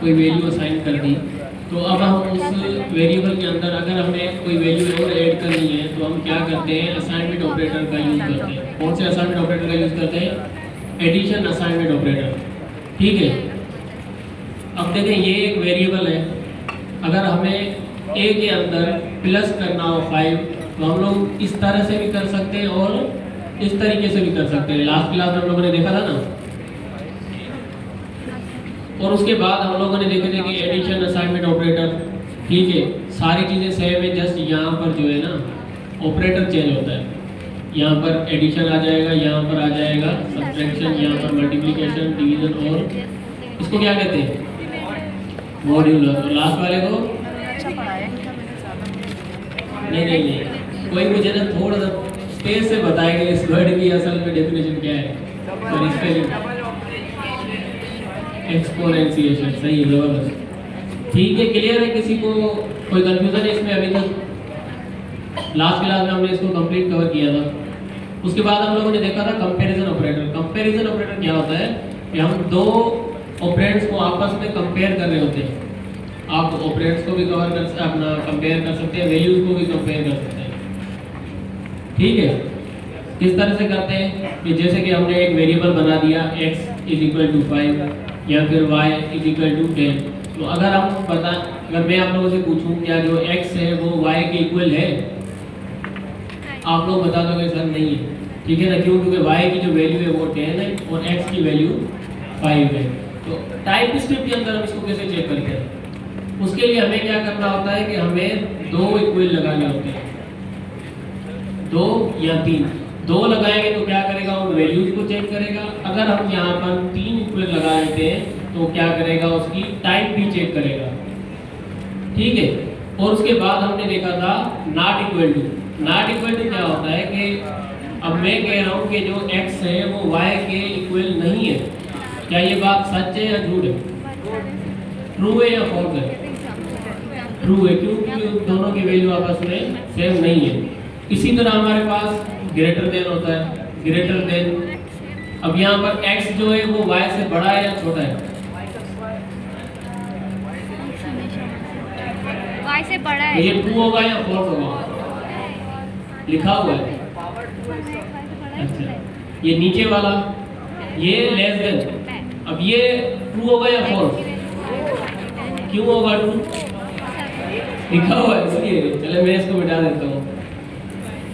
कोई value assign कर दी, तो अब हम उस वेरिएबल के अंदर अगर हमें कोई वैल्यू और ऐड करनी है तो हम क्या करते हैं, असाइनमेंट ऑपरेटर का यूज़ करते हैं। कौन से असाइनमेंट ऑपरेटर का यूज़ करते हैं? Addition assignment operator. ठीक है, अब देखें ये एक वेरिएबल है, अगर हमें ए के अंदर प्लस करना हो 5 तो हम लोग इस तरह से भी कर सकते हैं और इस तरीके से भी कर सकते हैं। लास्ट क्लास में हम लोगों ने देखा था ना। और उसके बाद हम लोगों ने देखे थे कि एडिशन असाइनमेंट ऑपरेटर, ठीक है, सारी चीज़ें सेम है, जस्ट यहाँ पर जो है ना ऑपरेटर चेंज होता है। यहाँ पर एडिशन आ जाएगा, यहाँ पर आ जाएगा सब्ट्रैक्शन, यहाँ पर मल्टीप्लिकेशन, डिवीजन, और इसको क्या कहते हैं? मॉड्यूलर। और लास्ट वाले को नहीं, कोई मुझे ना थोड़ा सा स्पेस से बताएगा इस वर्ड की असल में डेफिनेशन क्या है। और इसके एक्सपोनेंशिएशन, सही है, जबरदस्त। ठीक है, क्लियर है? किसी को कोई कंफ्यूजन है इसमें? अभी तक लास्ट क्लास में हमने इसको कंप्लीट कवर किया था। उसके बाद हम लोगों ने देखा था कंपैरिजन ऑपरेटर। कंपैरिजन ऑपरेटर क्या होता है कि हम दो ऑपरेंड्स को आपस में कंपेयर कर रहे होते हैं। आप ऑपरेंड्स को भी कवर कर अपना कंपेयर कर सकते हैं, वैल्यूज को भी कंपेयर कर सकते हैं। ठीक है, किस तरह से करते हैं कि जैसे कि हमने एक वेरिएबल बना दिया x = 5 या फिर y = 10। तो अगर मैं आप लोगों से पूछूं क्या जो x है वो y के इक्वल है, आप लोग बता दोगे सर नहीं है। ठीक है ना, क्यों? क्योंकि y की जो वैल्यू है वो 10 है और x की वैल्यू 5 है। तो टाइप स्क्रिप्ट के अंदर हम इसको कैसे चेक करते हैं? उसके लिए हमें क्या करना होता है कि हमें दो इक्वल लगाने होते हैं, 2 या 3। 2 लगाएंगे तो क्या करेगा, उन वैल्यूज को चेक करेगा। अगर हम यहाँ पर 3 इक्वल लगा देते हैं तो क्या करेगा, उसकी टाइप भी चेक करेगा। ठीक है, और उसके बाद हमने देखा था not equal to. Not equal to क्या होता है कि अब मैं कह रहा हूँ कि जो x है वो y के इक्वल नहीं है। क्या ये बात सच है या झूठ है? ट्रू है या फॉल्स है? ट्रू है, क्योंकि दोनों की वैल्यू आपस में सेम नहीं है। इसी तरह हमारे पास ग्रेटर देन होता है, ग्रेटर देन। अब यहाँ पर x जो है वो y से बड़ा है या छोटा है? y से बड़ा है। ये ट्रू होगा या फॉल्स होगा? लिखा हुआ है। अच्छा, ये नीचे वाला ये लेस देन, अब ये ट्रू होगा या फॉल्स? क्यों होगा ट्रू? लिखा हुआ है इसलिए। चले मैं इसको मिटा देता हूँ।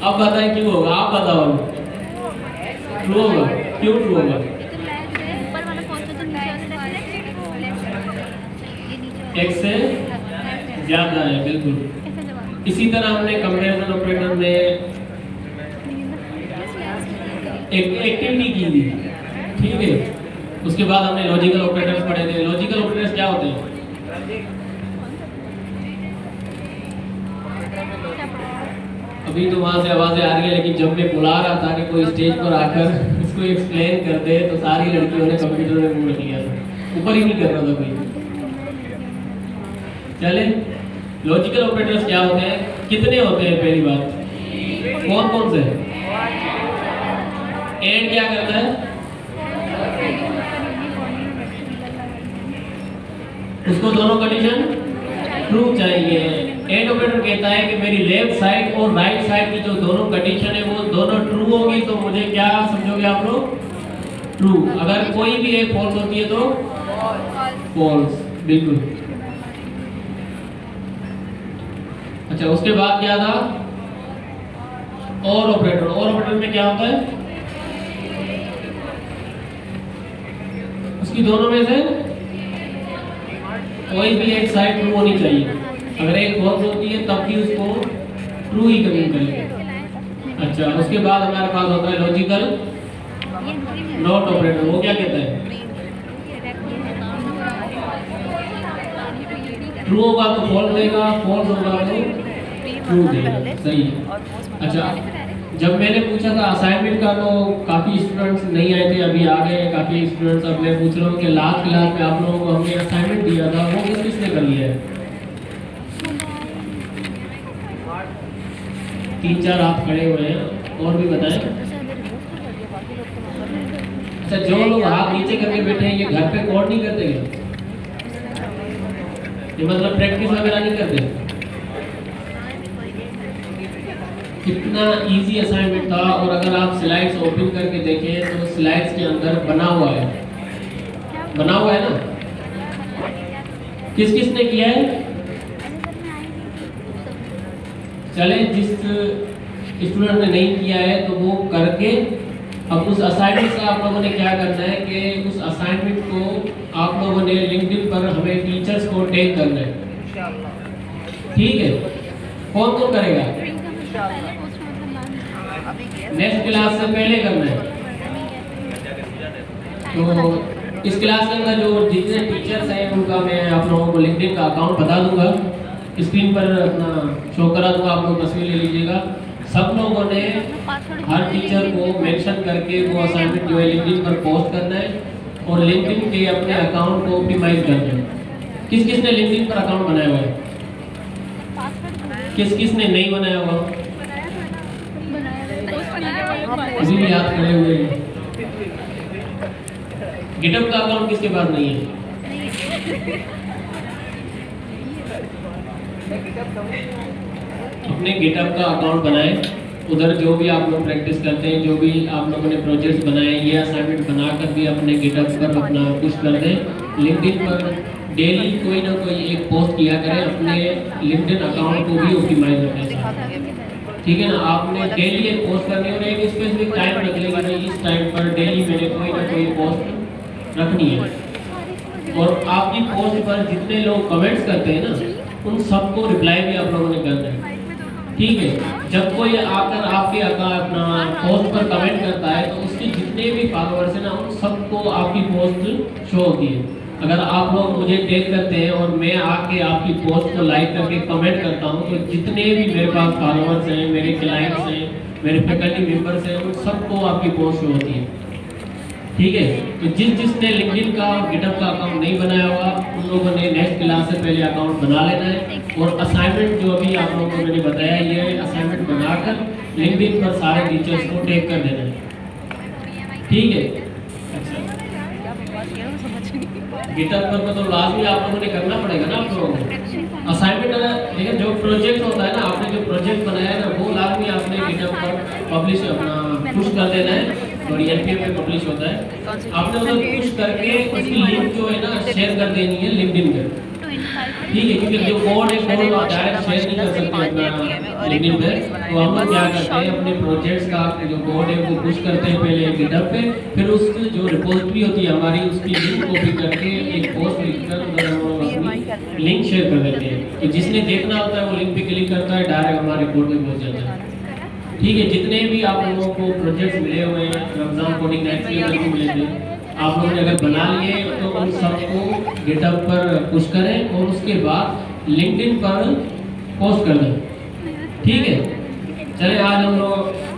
अब बताएं क्यों होगा, आप बताओ। ट्रू होगा, क्यों ट्रू होगा? x से ज्यादा है, बिल्कुल। इसी तरह हमने कंपैरिजन ऑपरेटर में एक एक्टिविटी की थी। ठीक है, उसके बाद हमने लॉजिकल ऑपरेटर्स पढ़े थे। लॉजिकल ऑपरेटर्स क्या होते हैं? अभी तो वहां से आवाजें आ रही है, लेकिन जब मैं बुला रहा था कि कोई स्टेज पर आकर इसको एक्सप्लेन कर दे तो सारी लड़कियों ने कंप्यूटर में मुंह रख लिया था, ऊपर ही नहीं कर रहा था कोई। चले, लॉजिकल ऑपरेटर्स क्या होते हैं, कितने होते हैं? पहली बात, कौन कौन से? एंड क्या करता है? उसको दोनों कंडीशन ट्रू चाहिए। एंड ऑपरेटर कहता है कि मेरी लेफ्ट साइड और राइट साइड की जो दोनों कंडीशन है वो दोनों ट्रू होगी, तो मुझे क्या समझोगे आप लोग? ट्रू। अगर कोई भी एक फॉल्स होती है तो फॉल्स, बिल्कुल। अच्छा, उसके बाद क्या था? और ऑपरेटर। और ऑपरेटर में क्या होता है? उसकी दोनों में से कोई भी एक साइड ट्रू होनी चाहिए। अगर एक फॉल्स होती है तब भी उसको ट्रू ही कन्वर्ट करेंगे। अच्छा, उसके बाद हमारे पास होता है लॉजिकल नॉट ऑपरेटर। वो क्या कहता है? ट्रू होगा तो फॉल्स देगा, फॉल्स होगा तो ट्रू देगा। सही है। अच्छा, जब मैंने पूछा था असाइनमेंट का तो काफ़ी स्टूडेंट्स नहीं आए थे, अभी आ गए काफ़ी स्टूडेंट्स। अब मैं पूछ रहा हूँ कि लास्ट क्लास में आप लोगों को हमने असाइनमेंट दिया था, वो किस किसने कर लिया है? 3-4 हाथ खड़े हुए हैं, और भी बताएं। अच्छा, जो लोग हाथ नीचे करके बैठे हैं ये घर पे कोड नहीं करते क्या? ये मतलब प्रैक्टिस वगैरह नहीं करते। कितना इजी असाइनमेंट था, और अगर आप स्लाइड्स ओपन करके देखें तो स्लाइड्स के अंदर बना हुआ है ना। किस किस ने किया है? चले जिस स्टूडेंट ने नहीं किया है तो वो करके, अब उस असाइनमेंट का आप लोगों ने क्या करना है कि उस असाइनमेंट को आप लोगों ने लिंक्डइन पर हमें टीचर्स को टैग करना है, ठीक है? कौन कौन करेगा? नेक्स्ट क्लास से पहले करना है। तो इस क्लास के अंदर जो जितने टीचर्स हैं उनका मैं आप लोगों को लिंक्डइन का अकाउंट बता दूंगा, स्क्रीन पर अपना शो करा दूंगा, आप लोग तस्वीर ले लीजिएगा। सब लोगों ने हर टीचर को मेंशन करके वो असाइनमेंट जो है लिंक्डइन पर पोस्ट करना है, और लिंक्डइन के अपने अकाउंट को ऑप्टिमाइज करना है। किस किस ने लिंक्डइन पर अकाउंट बनाया हुआ है? किस किस ने नहीं बनाया हुआ? अभी भी याद करे हुए हैं। गिटहब का अकाउंट किसके पास नहीं है? अपने गिटहब का अकाउंट बनाएं, उधर जो भी आप लोग प्रैक्टिस करते हैं, जो भी आप लोगों ने प्रोजेक्ट्स बनाए, ये असाइनमेंट बनाकर भी अपने गिटहब पर अपना पुश कर दें। लिंक्डइन पर डेली कोई ना कोई एक पोस्ट किया करें, अपने लिंक्डइन अकाउंट को भी ऑप्टिमाइज रखें, ठीक है ना? आपने डेली एक पोस्ट करनी है और एक स्पेसिफिक टाइम रख लेगा, इस टाइम पर डेली मैंने कोई ना कोई पोस्ट रखनी है। और आपकी पोस्ट पर जितने लोग कमेंट्स करते हैं ना, उन सबको रिप्लाई भी आप लोगों ने करना है, ठीक है? जब कोई आकर आपके अपना पोस्ट पर कमेंट करता है तो उसके जितने भी फॉलोअर्स हैं ना, उन सबको आपकी पोस्ट शो होती है। अगर आप लोग मुझे टैग करते हैं और मैं आके आपकी पोस्ट को लाइक करके कमेंट करता हूँ, तो जितने भी मेरे पास फॉलोअर्स हैं, मेरे क्लाइंट्स हैं, मेरे फैकल्टी मेंबर्स हैं, उन सबको आपकी पोस्ट शो होती है, ठीक है? तो जिसने लिंक्डइन का गिटहब का अकाउंट नहीं बनाया हुआ, उन लोगों ने नेक्स्ट क्लास से पहले अकाउंट बना लेना है। और असाइनमेंट जो अभी आप लोगों को मैंने बताया, ये असाइनमेंट बनाकर लिंक्डइन पर सारे टीचर्स को टैग कर देना है, ठीक है? गिटहब पर तो लाजमी आप लोगों ने करना पड़ेगा ना आप लोगों को असाइनमेंट। लेकिन जो प्रोजेक्ट होता है ना, आपने जो प्रोजेक्ट बनाया है ना, वो लाजमी आपने गिटहब पर पब्लिश अपना पुश कर देना है, और एनपीएम में पब्लिश होता है। आपने उधर पुश करके उसकी लिंक जो है ना शेयर कर देनी है लिंक्डइन पे, ठीक है? क्योंकि जो कोड है वो आप डायरेक्ट शेयर नहीं कर सकते अपना लिंक्डइन पे। तो हम लोग क्या करते हैं, अपने प्रोजेक्ट्स का जो कोड है वो पुश करते हैं पहले गिटहब पे, फिर उसकी जो रिपोजिटरी होती है हमारी, उसकी लिंक कॉपी करके एक पोस्ट लिखकर उधर हम लोग अपनी लिंक शेयर कर देते हैं। तो जिसने देखना होता है वो लिंक पे क्लिक करता है, डायरेक्ट हमारे रिपोर्ट में पहुंच जाता है, ठीक है? जितने भी आप लोगों को प्रोजेक्ट्स मिले हुए हैं, रमजान कोडिंग नाइट के मिले थे, आप लोगों ने अगर बना लिए तो उन सबको गिटहब पर पुश करें और उसके बाद लिंक्डइन पर पोस्ट कर दें, ठीक है? चलिए आज हम लोग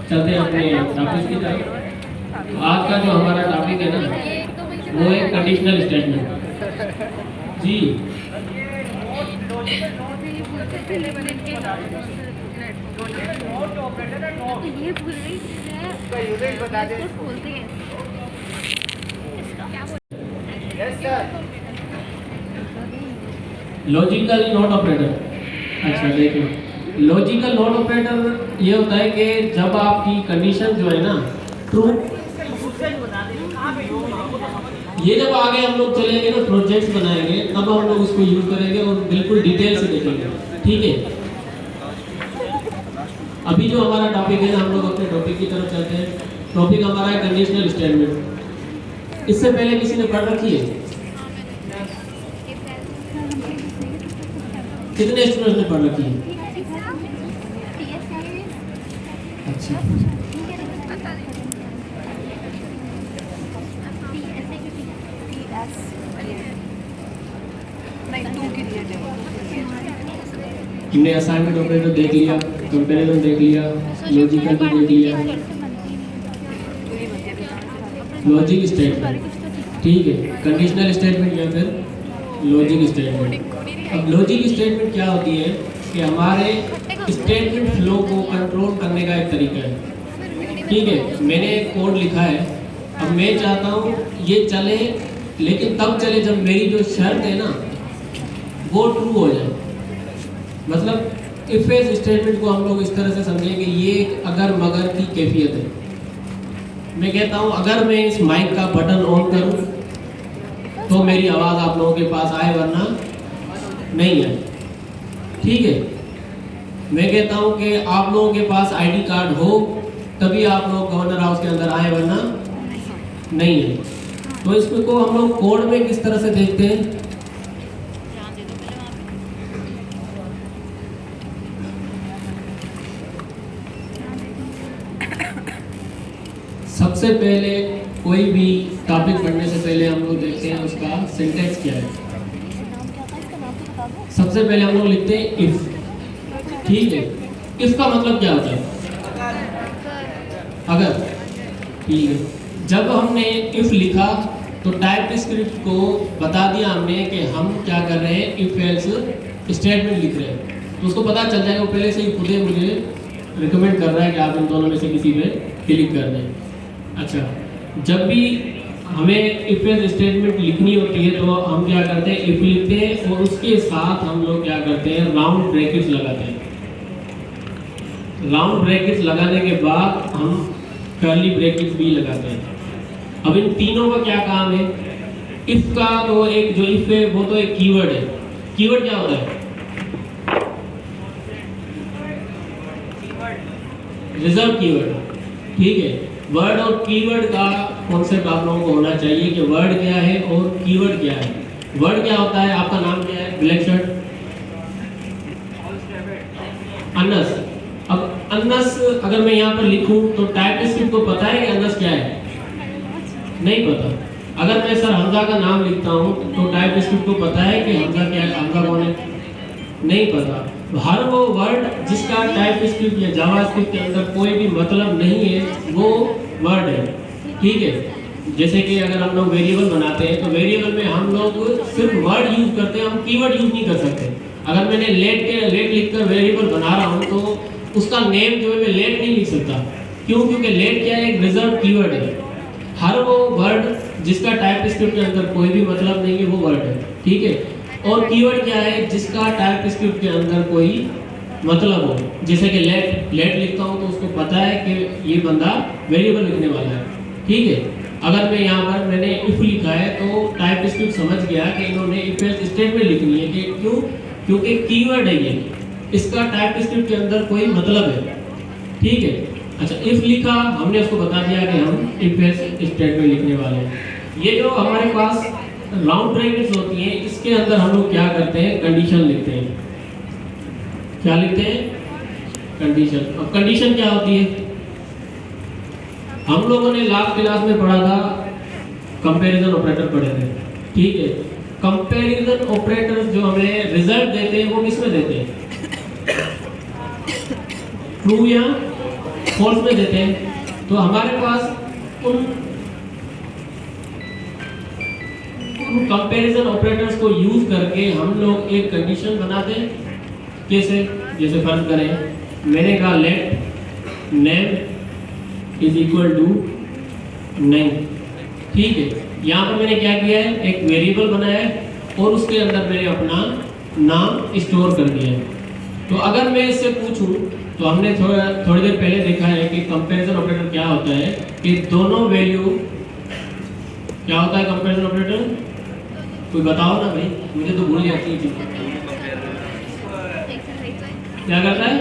चलते हैं अपने टॉपिक की तरफ। तो आज का जो हमारा टॉपिक है ना, वो है कंडीशनल स्टेटमेंट। जी ये भूल गई है, बता दे बोलते हैं। Logical not operator. अच्छा देखिए, लॉजिकल नॉट ऑपरेटर ये होता है कि जब आपकी कंडीशन जो है ना ट्रू, ये जब आगे हम लोग चलेंगे ना, प्रोजेक्ट्स बनाएंगे, तब हम लोग उसको यूज करेंगे और बिल्कुल डिटेल से देखेंगे, ठीक है? अभी जो हमारा टॉपिक है ना, हम लोग अपने टॉपिक की तरफ चलते हैं। टॉपिक हमारा है कंडीशनल स्टेटमेंट। इससे पहले किसी ने पढ़ रखी है? कितने स्टूडेंट्स ने पढ़ रखी है? अच्छा, हमने असाइनमेंट ऑपरेटर देख लिया, कंपैरिजन देख लिया, लॉजिकल भी देख लिया, लॉजिक स्टेटमेंट, ठीक है? कंडीशनल स्टेटमेंट या फिर लॉजिक स्टेटमेंट। अब लॉजिक स्टेटमेंट क्या होती है कि हमारे स्टेटमेंट फ्लो को कंट्रोल करने का एक तरीका है, ठीक है? मैंने एक कोड लिखा है, अब मैं चाहता हूँ ये चले, लेकिन तब चले जब मेरी जो शर्त है ना वो ट्रू हो जाए। मतलब इफ एल्स स्टेटमेंट को हम लोग इस तरह से समझें कि ये एक अगर मगर की कैफियत है। मैं कहता हूँ अगर मैं इस माइक का बटन ऑन करूँ तो मेरी आवाज़ आप लोगों के पास आए, वरना नहीं आए। ठीक है। मैं कहता हूँ कि आप लोगों के पास आईडी कार्ड हो तभी आप लोग गवर्नर हाउस के अंदर आए, वरना नहीं है। तो इसको हम लोग कोड में किस तरह से देखते हैं? सबसे पहले कोई भी टॉपिक पढ़ने से पहले हम लोग देखते हैं उसका सिंटेक्स क्या है। सबसे पहले हम लोग लिखते हैं इफ। ठीक है। इफ का मतलब क्या होता है? अगर। ठीक है। जब हमने इफ लिखा तो टाइप स्क्रिप्ट को बता दिया हमने कि हम क्या कर रहे हैं, इफ एल्स स्टेटमेंट लिख रहे हैं। तो उसको पता चल जाएगा, वो पहले से ही खुद ही मुझे रिकमेंड कर रहा है कि आप इन दोनों में से किसी पे क्लिक कर दें। अच्छा, जब भी हमें इफ एल्स स्टेटमेंट लिखनी होती है तो हम क्या करते हैं, इफ लिखते हैं और उसके साथ हम लोग क्या करते हैं, राउंड ब्रैकेट्स लगाते हैं। राउंड ब्रैकेट्स लगाने के बाद हम कर्ली ब्रैकेट्स भी लगाते हैं। अब इन तीनों का क्या काम है? इफ का तो एक जो इफ है वो तो एक कीवर्ड है। कीवर्ड क्या होता है? Reserve keyword. ठीक है। वर्ड और कीवर्ड का कॉन्सेप्ट आप लोगों को होना चाहिए कि वर्ड क्या है और कीवर्ड क्या है। वर्ड क्या होता है? आपका नाम क्या है? Black shirt Anas. अब अनस अगर मैं यहाँ पर लिखूं तो टाइप स्क्रिप्ट को पता है कि अनस क्या है? नहीं पता। अगर मैं सर हमजा का नाम लिखता हूँ तो टाइप स्क्रिप्ट को पता है कि हमजा क्या है, हमजा कौन है? नहीं पता। हर वो वर्ड जिसका टाइप स्क्रिप्ट या जावास्क्रिप्ट के अंदर कोई भी मतलब नहीं है वो वर्ड है। ठीक है। जैसे कि अगर हम लोग वेरिएबल बनाते हैं तो वेरिएबल में हम लोग सिर्फ वर्ड यूज करते हैं, हम कीवर्ड यूज नहीं कर सकते। अगर मैंने लेट लिखकर वेरिएबल बना रहा हूँ तो उसका नेम जो है मैं लेट नहीं लिख सकता। क्यों? क्योंकि लेट क्या है, एक रिजर्व कीवर्ड है। हर वो वर्ड जिसका टाइप स्क्रिप्ट के अंदर कोई भी मतलब नहीं है वो वर्ड है। ठीक है। और कीवर्ड क्या है? जिसका टाइप स्क्रिप्ट के अंदर कोई मतलब हो। जैसे कि लेट लिखता हूँ तो उसको पता है कि ये बंदा वेरिएबल लिखने वाला है। ठीक है। अगर मैं यहाँ पर मैंने इफ लिखा है तो टाइप स्क्रिप्ट समझ गया कि इन्होंने इफ एल्स स्टेटमेंट लिखनी है। कि क्यों? क्योंकि कीवर्ड है ये, इसका टाइप स्क्रिप्ट के अंदर कोई मतलब है। ठीक है। अच्छा, इफ लिखा हमने उसको बता दिया कि हम इफ एल्स स्टेटमेंट लिखने वाले हैं। ये जो हमारे पास राउंड ब्रैकेट्स होती हैं इसके अंदर हम लोग क्या करते हैं, कंडीशन लिखते हैं। क्या लिखते हैं? कंडीशन। अब कंडीशन क्या होती है? हम लोगों ने लास्ट क्लास में पढ़ा था, कंपैरिजन ऑपरेटर पढ़े थे। ठीक है। कंपैरिजन ऑपरेटर जो हमें रिजल्ट देते हैं वो किसमें देते हैं? ट्रू या फॉल्स में देते हैं। तो हमारे पास उन कंपैरिजन ऑपरेटर्स को यूज करके हम लोग एक कंडीशन बनाते हैं। कैसे? जैसे फर्ज करें मैंने कहा let name is equal to name. ठीक है। यहाँ पर मैंने क्या किया है, एक वेरिएबल बनाया है और उसके अंदर मैंने अपना नाम स्टोर कर दिया है। तो अगर मैं इससे पूछूं तो हमने थोड़ी देर पहले देखा है कि कंपैरिजन ऑपरेटर क्या होता है कि दोनों वैल्यू क्या होता है कंपैरिजन ऑपरेटर? कोई बताओ ना भाई, मुझे तो भूल जाती है चीज़। क्या करता है?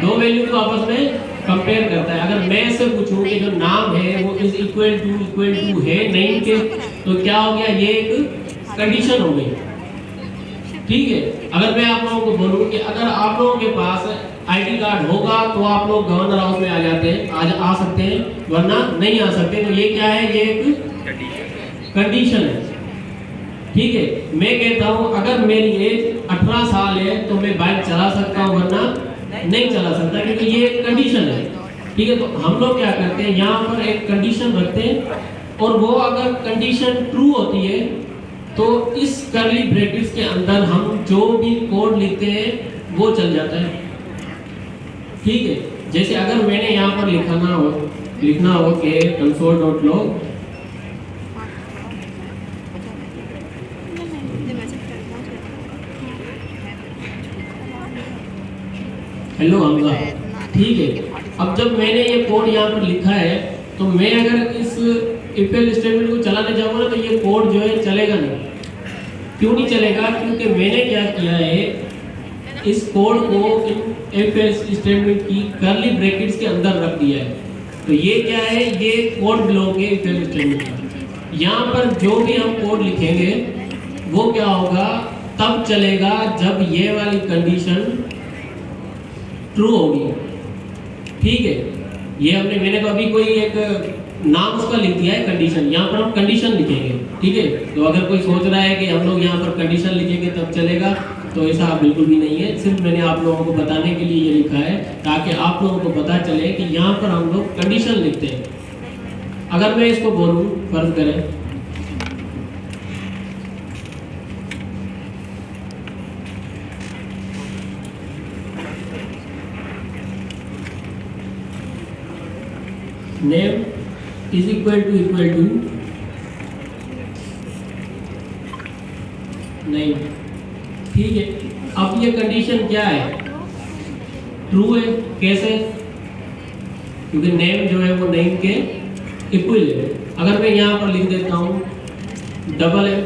दो वैल्यू को आपस में कंपेयर करता है। अगर मैं इससे पूछूं कि जो नाम है वो इज इक्वल टू है नहीं के, तो क्या हो गया, ये एक कंडीशन हो गई। ठीक है। अगर मैं आप लोगों को बोलूं कि अगर आप लोगों के पास आईडी कार्ड होगा तो आप लोग गवर्नर हाउस में आ जाते हैं, आ सकते हैं, वरना नहीं आ सकते। तो ये क्या है? ये एक कंडीशन है। ठीक है। मैं कहता हूं अगर मेरी एज 18 साल है तो मैं बाइक चला सकता हूं, वरना नहीं चला सकता, क्योंकि ये एक कंडीशन है। ठीक है। तो हम लोग क्या करते हैं, यहाँ पर एक कंडीशन रखते हैं और वो अगर कंडीशन ट्रू होती है तो इस कर्ली ब्रैकेट्स के अंदर हम जो भी कोड लिखते हैं वो चल जाता है। ठीक है। जैसे अगर मैंने यहाँ पर लिखना हो कि console.log हेलो हमजा, ठीक है। अब जब मैंने ये कोड यहाँ पर लिखा है तो मैं अगर इस इफ एल्स स्टेटमेंट को चलाने जाऊँगा ना तो ये कोड जो है चलेगा नहीं। क्यों नहीं चलेगा? क्योंकि मैंने क्या किया है, इस कोड को इफ एल्स स्टेटमेंट की कर्ली ब्रैकेट्स के अंदर रख दिया है। तो ये क्या है, ये कोड ब्लॉक है इफ एल्स स्टेटमेंट का। यहाँ पर जो भी हम कोड लिखेंगे वो क्या होगा, तब चलेगा जब ये वाली कंडीशन ट्रू होगी। ठीक है, ये मैंने तो अभी कोई एक नाम उसका लिख दिया है कंडीशन, यहाँ पर हम कंडीशन लिखेंगे। ठीक है, तो अगर कोई सोच रहा है कि हम लोग यहाँ पर कंडीशन लिखेंगे तब चलेगा, तो ऐसा बिल्कुल भी नहीं है। सिर्फ मैंने आप लोगों को बताने के लिए ये लिखा है ताकि आप लोगों को पता चले कि यहाँ पर हम लोग कंडीशन लिखते हैं। अगर मैं इसको बोलूँ, फर्ज करें नेम इज इक्वल टू नहीं, ठीक है। अब ये कंडीशन क्या है, ट्रू है। कैसे? क्योंकि नेम जो है वो नेम के इक्वल है। अगर मैं यहाँ पर लिख देता हूँ डबल है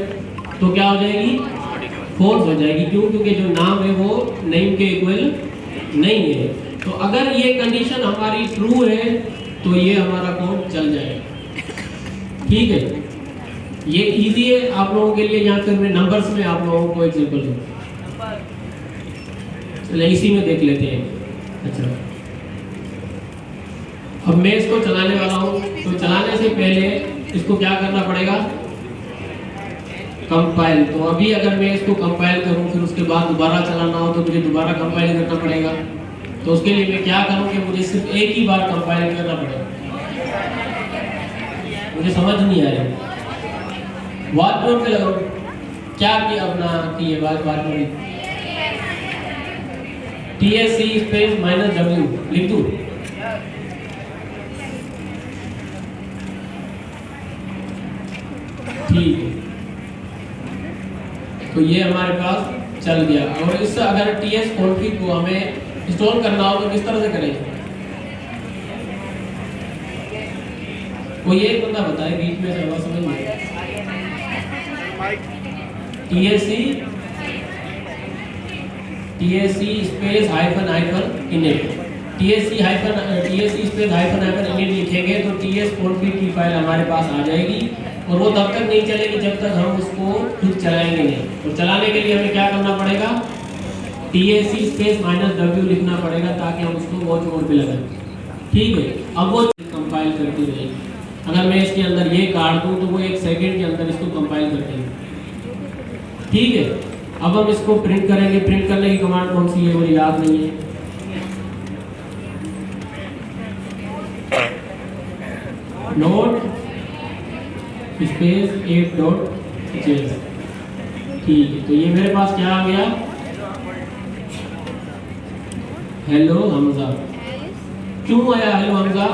तो क्या हो जाएगी, फॉल्स हो जाएगी। क्यों? क्योंकि जो नाम है वो नेम के इक्वल नहीं है। तो अगर ये कंडीशन हमारी ट्रू है तो ये हमारा कोड चल जाएगा। ठीक है, ये इजी है आप लोगों के लिए। यहाँ फिर मैं नंबर्स में आप लोगों को एग्जांपल दूँ, चलिए इसी में देख लेते हैं। अच्छा, अब मैं इसको चलाने वाला हूँ, तो चलाने से पहले इसको क्या करना पड़ेगा, कंपाइल। तो अभी अगर मैं इसको कंपाइल करूँ फिर उसके बाद दोबारा चलाना हो तो मुझे दोबारा कंपाइल करना पड़ेगा। तो उसके लिए मैं क्या करूँ कि मुझे सिर्फ एक ही बार कंपाइल करना पड़ेगा। मुझे समझ नहीं आ रही, व्हाट बोर्ड पे लगाऊं, क्या किया अपना की ये बात में TSC स्पेस -W लिख दूं। ठीक है, तो ये हमारे पास चल गया। और इससे अगर TS कॉन्फ़िग को हमें इंस्टॉल करना हो तो किस तरह से करेंगे? कोई एक बंदा बताए, बीच में से आवाज समझ नहीं। TSC space hyphen init, TSC space hyphen init लिखेंगे तो TS कॉन्फ़िग की फाइल हमारे पास आ जाएगी। और वो तब तक नहीं चलेगी जब तक हम उसको खुद चलाएंगे नहीं। और चलाने के लिए हमें क्या करना पड़ेगा, TSC स्पेस -W लिखना पड़ेगा ताकि हम उसको वॉच मोड पे लगाएं। ठीक है, अब वो कंपाइल करती रहेगी। अगर मैं इसके अंदर ये काट दूं तो वो 1 सेकंड के अंदर इसको कंपाइल कर देगी। ठीक है, अब हम इसको प्रिंट करेंगे। प्रिंट करने की कमांड कौन सी है मुझे याद नहीं है। Note space 8.js। ठीक है, तो ये मेरे पास क्या आ गया, हेलो हमजा। क्यों आया हेलो हमजा?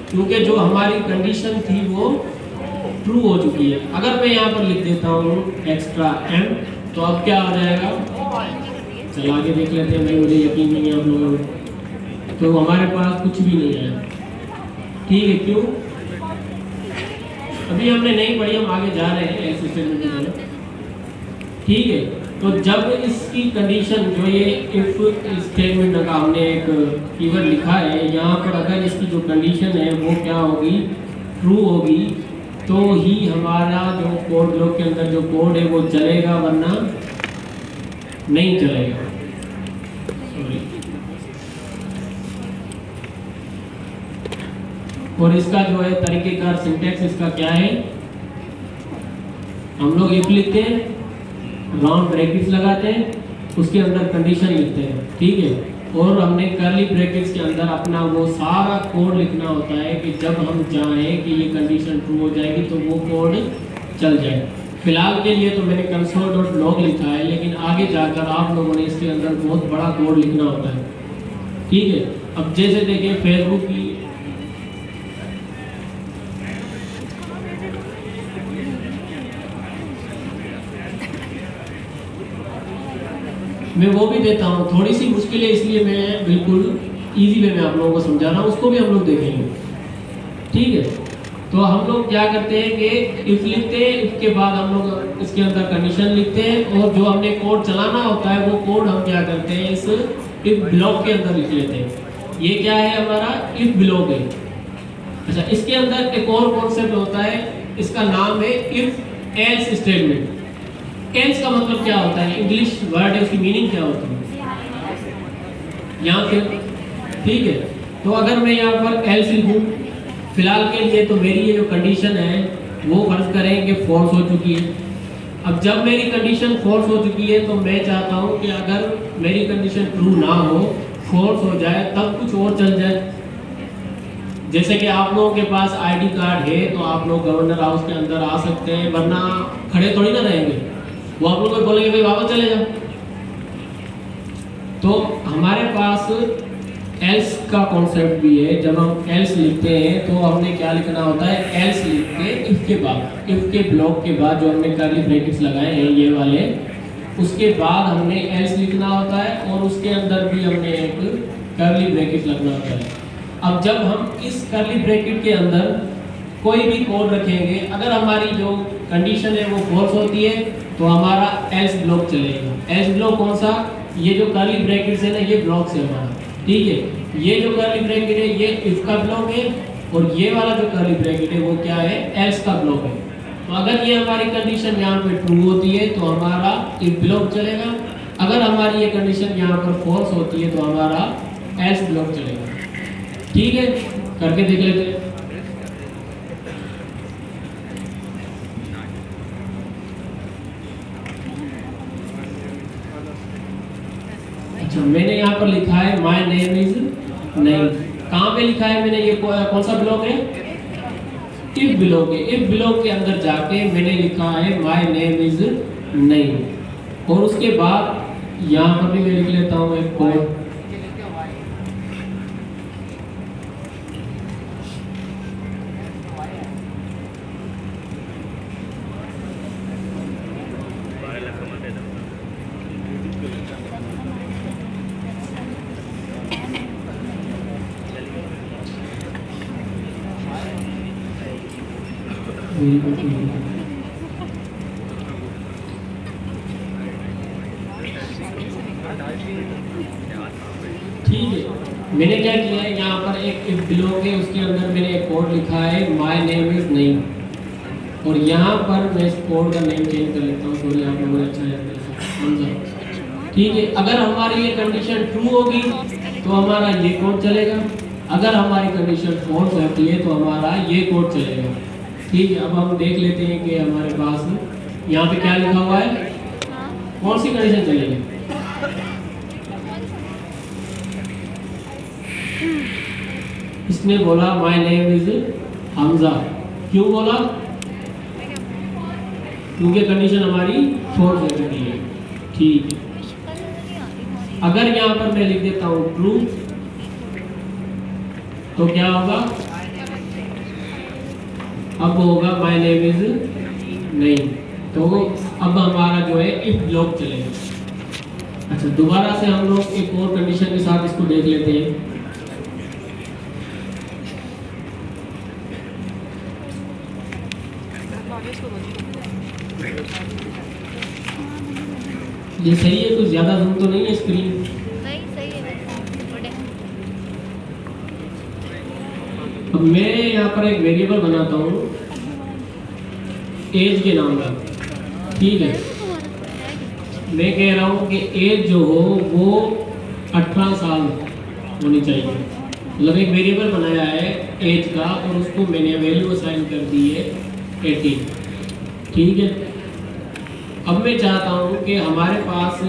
क्योंकि जो हमारी कंडीशन थी वो ट्रू हो चुकी है। अगर मैं यहाँ पर लिख देता हूँ एक्स्ट्रा m तो अब क्या हो जाएगा, चला के देख लेते हैं भाई, मुझे यकीन नहीं है आप लोगों को। तो हमारे पास कुछ भी नहीं आया। ठीक है, क्यों? अभी हमने नहीं पढ़ी, हम आगे जा रहे हैं एल्स स्टेटमेंट की तरफ। ठीक है, तो जब इसकी कंडीशन जो ये इफ स्टेटमेंट का हमने एक कीवर्ड लिखा है, यहाँ पर अगर इसकी जो कंडीशन है वो क्या होगी, ट्रू होगी, तो ही हमारा जो कोड ब्लॉक के अंदर जो कोड है वो चलेगा, वरना नहीं चलेगा। और इसका जो है तरीकेकार, सिंटैक्स इसका क्या है, हम लोग इफ लिखते हैं, राउंड ब्रैकेट्स लगाते हैं, उसके अंदर कंडीशन लिखते हैं। ठीक है, और हमने कर्ली ब्रैकेट्स के अंदर अपना वो सारा कोड लिखना होता है कि जब हम चाहें कि ये कंडीशन ट्रू हो जाएगी तो वो कोड चल जाए। फिलहाल के लिए तो मैंने console.log लिखा है, लेकिन आगे जाकर आप लोगों ने इसके अंदर बहुत बड़ा कोड लिखना होता है। ठीक है, अब जैसे देखिए फेसबुक की मैं वो भी देता हूँ। थोड़ी सी मुश्किल है इसलिए मैं बिल्कुल इजी वे में आप लोगों को समझा रहा हूँ, उसको भी हम लोग देखेंगे। ठीक है, तो हम लोग क्या करते हैं कि इफ लिखते हैं, इफ के बाद हम लोग इसके अंदर कंडीशन लिखते हैं और जो हमने कोड चलाना होता है वो कोड हम क्या करते हैं इस इफ ब्लॉक के अंदर लिख लेते हैं। ये क्या है हमारा इफ ब्लॉक है। अच्छा, इसके अंदर एक और कॉन्सेप्ट होता है, इसका नाम है इफ एल्स स्टेटमेंट। एल्स का मतलब क्या होता है, इंग्लिश वर्ड है, उसकी मीनिंग क्या होती है यहाँ पे। ठीक है, तो अगर मैं यहाँ पर एल्स लिखूँ फिलहाल के लिए, तो मेरी ये जो कंडीशन है वो फर्ज करें कि फॉल्स हो चुकी है। अब जब मेरी कंडीशन फॉल्स हो चुकी है तो मैं चाहता हूँ कि अगर मेरी कंडीशन ट्रू ना हो, फॉल्स हो जाए, तब कुछ और चल जाए। जैसे कि आप लोगों के पास आईडी कार्ड है तो आप लोग गवर्नर हाउस के अंदर आ सकते हैं, वरना खड़े थोड़ी ना रहेंगे, वो आप लोग को बोलेंगे भाई वापस चले जाओ। तो हमारे पास एल्स का कॉन्सेप्ट भी है। जब हम एल्स लिखते हैं तो हमने क्या लिखना होता है, एल्स लिख के इफ के बाद, इफ के ब्लॉक के बाद जो हमने कर्ली ब्रैकेट्स लगाए हैं ये वाले, उसके बाद हमने एल्स लिखना होता है और उसके अंदर भी हमने एक कर्ली ब्रैकेट लगना होता है। अब जब हम इस कर्ली ब्रैकेट के अंदर कोई भी कोड रखेंगे, अगर हमारी जो कंडीशन है वो फॉल्स होती है तो हमारा एल्स ब्लॉक चलेगा। एल्स ब्लॉक कौन सा, ये जो कर्ली ब्रैकेट्स है ना, ये ब्लॉक से हमारा। ठीक है, ये जो कर्ली ब्रैकेट है ये इफ का ब्लॉक है और ये वाला जो कर्ली ब्रैकेट है वो क्या है, एल्स का ब्लॉक है। तो अगर ये हमारी कंडीशन यहाँ पे ट्रू होती है तो हमारा इफ ब्लॉक चलेगा, अगर हमारी ये कंडीशन यहाँ पर फॉल्स होती है तो हमारा एल्स ब्लॉक चलेगा। ठीक है, करके देख लेते हैं। अच्छा, मैंने यहाँ पर लिखा है माय नेम इज नहीं। कहाँ पे लिखा है मैंने, ये कौन सा ब्लॉक है, इफ ब्लॉक है। इफ ब्लॉक के अंदर जाके मैंने लिखा है माय नेम इज नहीं, और उसके बाद यहाँ पर भी मैं लिख लेता हूँ एक कोड। ठीक है, मैंने क्या किया है, यहाँ पर एक इफ ब्लॉक है, उसके अंदर मैंने एक कोड लिखा है माय नेम इज नहीं, और यहाँ पर मैं इस कोड का नेम चेंज कर लेता हूँ, सॉरी आप लोगों ने अच्छा समझा। ठीक है, अगर हमारी ये कंडीशन ट्रू होगी तो हमारा ये कोड चलेगा, अगर हमारी कंडीशन फॉल्स होती है तो हमारा ये कोड चलेगा। ठीक है, अब हम देख लेते हैं कि हमारे पास यहाँ पे क्या लिखा हुआ है, कौन सी कंडीशन चलेगी। इसने बोला माय नेम इज हमजा, क्यों बोला, क्योंकि कंडीशन हमारी फॉल्स हो चुकी है। ठीक है, अगर यहाँ पर मैं लिख देता हूँ ट्रू तो क्या होगा, अब होगा माय नेम इज नहीं, तो अब हमारा जो है इफ ब्लॉक चलेगा। अच्छा, दोबारा से हम लोग एक और कंडीशन के साथ इसको देख लेते हैं। ये सही है, कुछ ज्यादा जूम तो नहीं है स्क्रीन, नहीं सही है बड़े। अब मैं यहाँ पर एक वेरिएबल बनाता हूँ एज के नाम का। ठीक है, मैं कह रहा हूँ कि एज जो हो वो 18 साल होनी चाहिए। मतलब एक वेरिएबल बनाया है एज का और उसको मैंने वैल्यू असाइन कर दी है 18। ठीक है, अब मैं चाहता हूँ कि हमारे पास,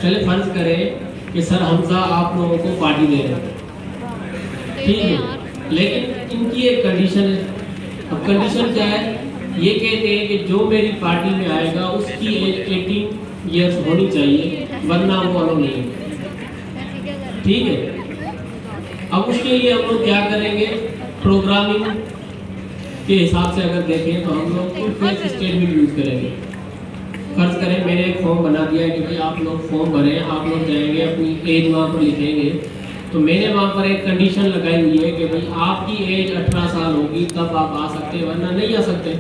चले फर्ज करें कि सर हमजा आप लोगों को पार्टी दे रहे हैं। ठीक है, लेकिन इनकी एक कंडीशन है। अब कंडीशन क्या है, ये कहते हैं कि जो मेरी पार्टी में आएगा उसकी एज 18 ईयर्स होनी चाहिए, वरना वो अलाउ नहीं है। ठीक है, अब उसके लिए हम लोग क्या करेंगे, प्रोग्रामिंग के हिसाब से अगर देखें तो हम लोग फुल स्टेटमेंट यूज करेंगे। फर्ज करें मैंने एक फॉर्म बना दिया है कि भाई आप लोग फॉर्म भरें, आप लोग जाएंगे अपनी एज वहाँ पर लिखेंगे, तो मैंने वहाँ पर एक कंडीशन लगाई हुई है कि भाई आपकी एज 18 साल होगी तब आप आ सकते हैं, वरना नहीं आ सकते।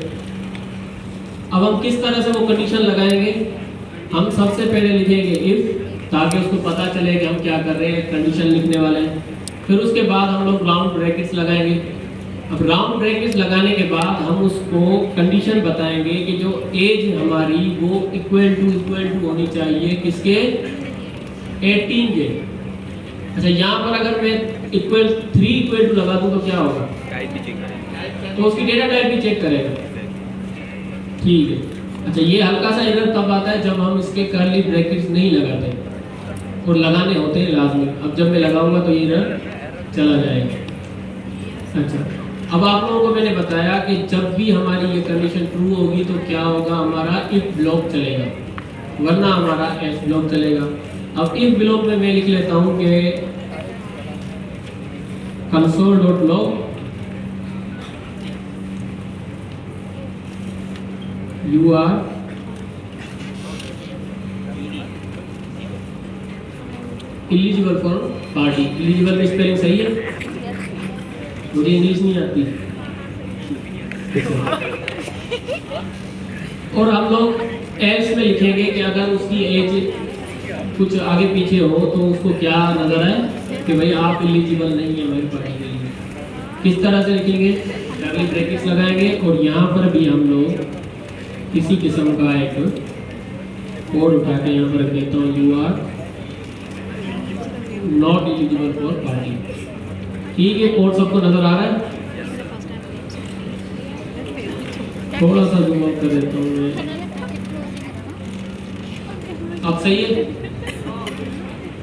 अब हम किस तरह से वो कंडीशन लगाएंगे? हम सबसे पहले लिखेंगे इफ़, ताकि उसको पता चले कि हम क्या कर रहे हैं, कंडीशन लिखने वाले हैं। फिर उसके बाद हम लोग राउंड ब्रैकेट्स लगाएंगे। अब राउंड ब्रैकेट्स लगाने के बाद हम उसको कंडीशन बताएंगे कि जो एज हमारी वो इक्वल टू होनी चाहिए किसके? 18 के। अच्छा, यहाँ पर अगर मैं 3 इक्वल टू लगा दूँ तो क्या होगा? तो उसकी डेटा टाइप भी चेक करेगा। ठीक है। अच्छा, ये हल्का सा एरर तब आता है जब हम इसके कर्ली ब्रैकेट्स नहीं लगाते, और लगाने होते हैं लाजमी। अब जब मैं लगाऊंगा तो ये एरर चला जाएगा। अच्छा, अब आप लोगों को मैंने बताया कि जब भी हमारी ये कंडीशन ट्रू होगी तो क्या होगा? हमारा इफ ब्लॉक चलेगा, वरना हमारा एल्स ब्लॉक चलेगा। अब इफ ब्लॉक में मैं लिख लेता हूँ कि console.log you are eligible for party। eligible में स्पेलिंग सही है? मुझे इंग्लिश नहीं आती। और हम लोग एल्स में लिखेंगे कि अगर उसकी एज कुछ आगे पीछे हो तो उसको क्या नजर आए कि भाई आप एलिजिबल नहीं है हमारी पार्टी के लिए। किस तरह से लिखेंगे? कर्ली ब्रैकेट्स लगाएंगे और यहाँ पर भी हम लोग किसी किस्म का एक कोड उठा के यहाँ पर रख देता हूँ, you are not eligible for party. ठीक है, कोड सबको नजर आ रहा है? थोड़ा सा जूम आउट कर देता हूँ मैं। अब सही है?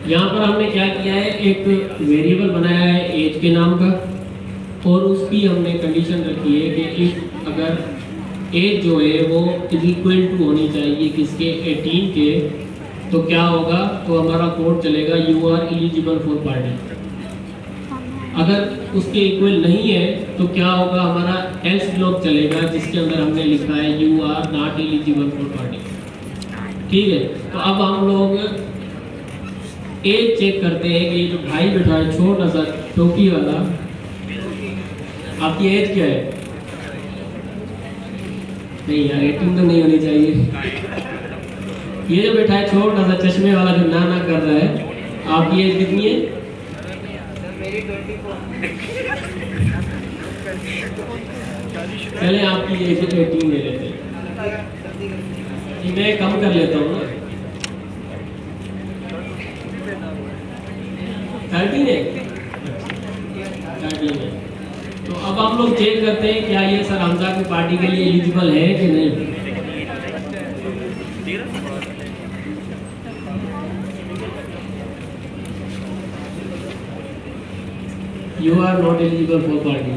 यहाँ पर हमने क्या किया है, एक वेरिएबल बनाया है एज के नाम का, और उसकी हमने कंडीशन रखी है कि इफ अगर एज जो है वो इक्वल टू होनी चाहिए किसके? 18 के, तो क्या होगा? तो हमारा कोड चलेगा you are eligible for party. अगर उसके इक्वल नहीं है तो क्या होगा? हमारा एल्स ब्लॉक चलेगा जिसके अंदर हमने लिखा है you are not eligible for party. ठीक है, तो अब हम लोग एज चेक करते हैं कि ये जो भाई बैठा है छोटा सा टोपी वाला, आपकी एज क्या है? नहीं यार, 18 तो नहीं होनी चाहिए। ये जो बैठा है छोटा सा चश्मे वाला जो ना कर रहा है, आपकी एज कितनी है? पहले आपकी एज 18 ले लेते हैं, मैं कम कर लेता हूँ ना, 13 है। 13 है। तो अब हम लोग चेक करते हैं क्या ये सर हमजा की पार्टी के लिए एलिजिबल है कि नहीं। You are not eligible for party,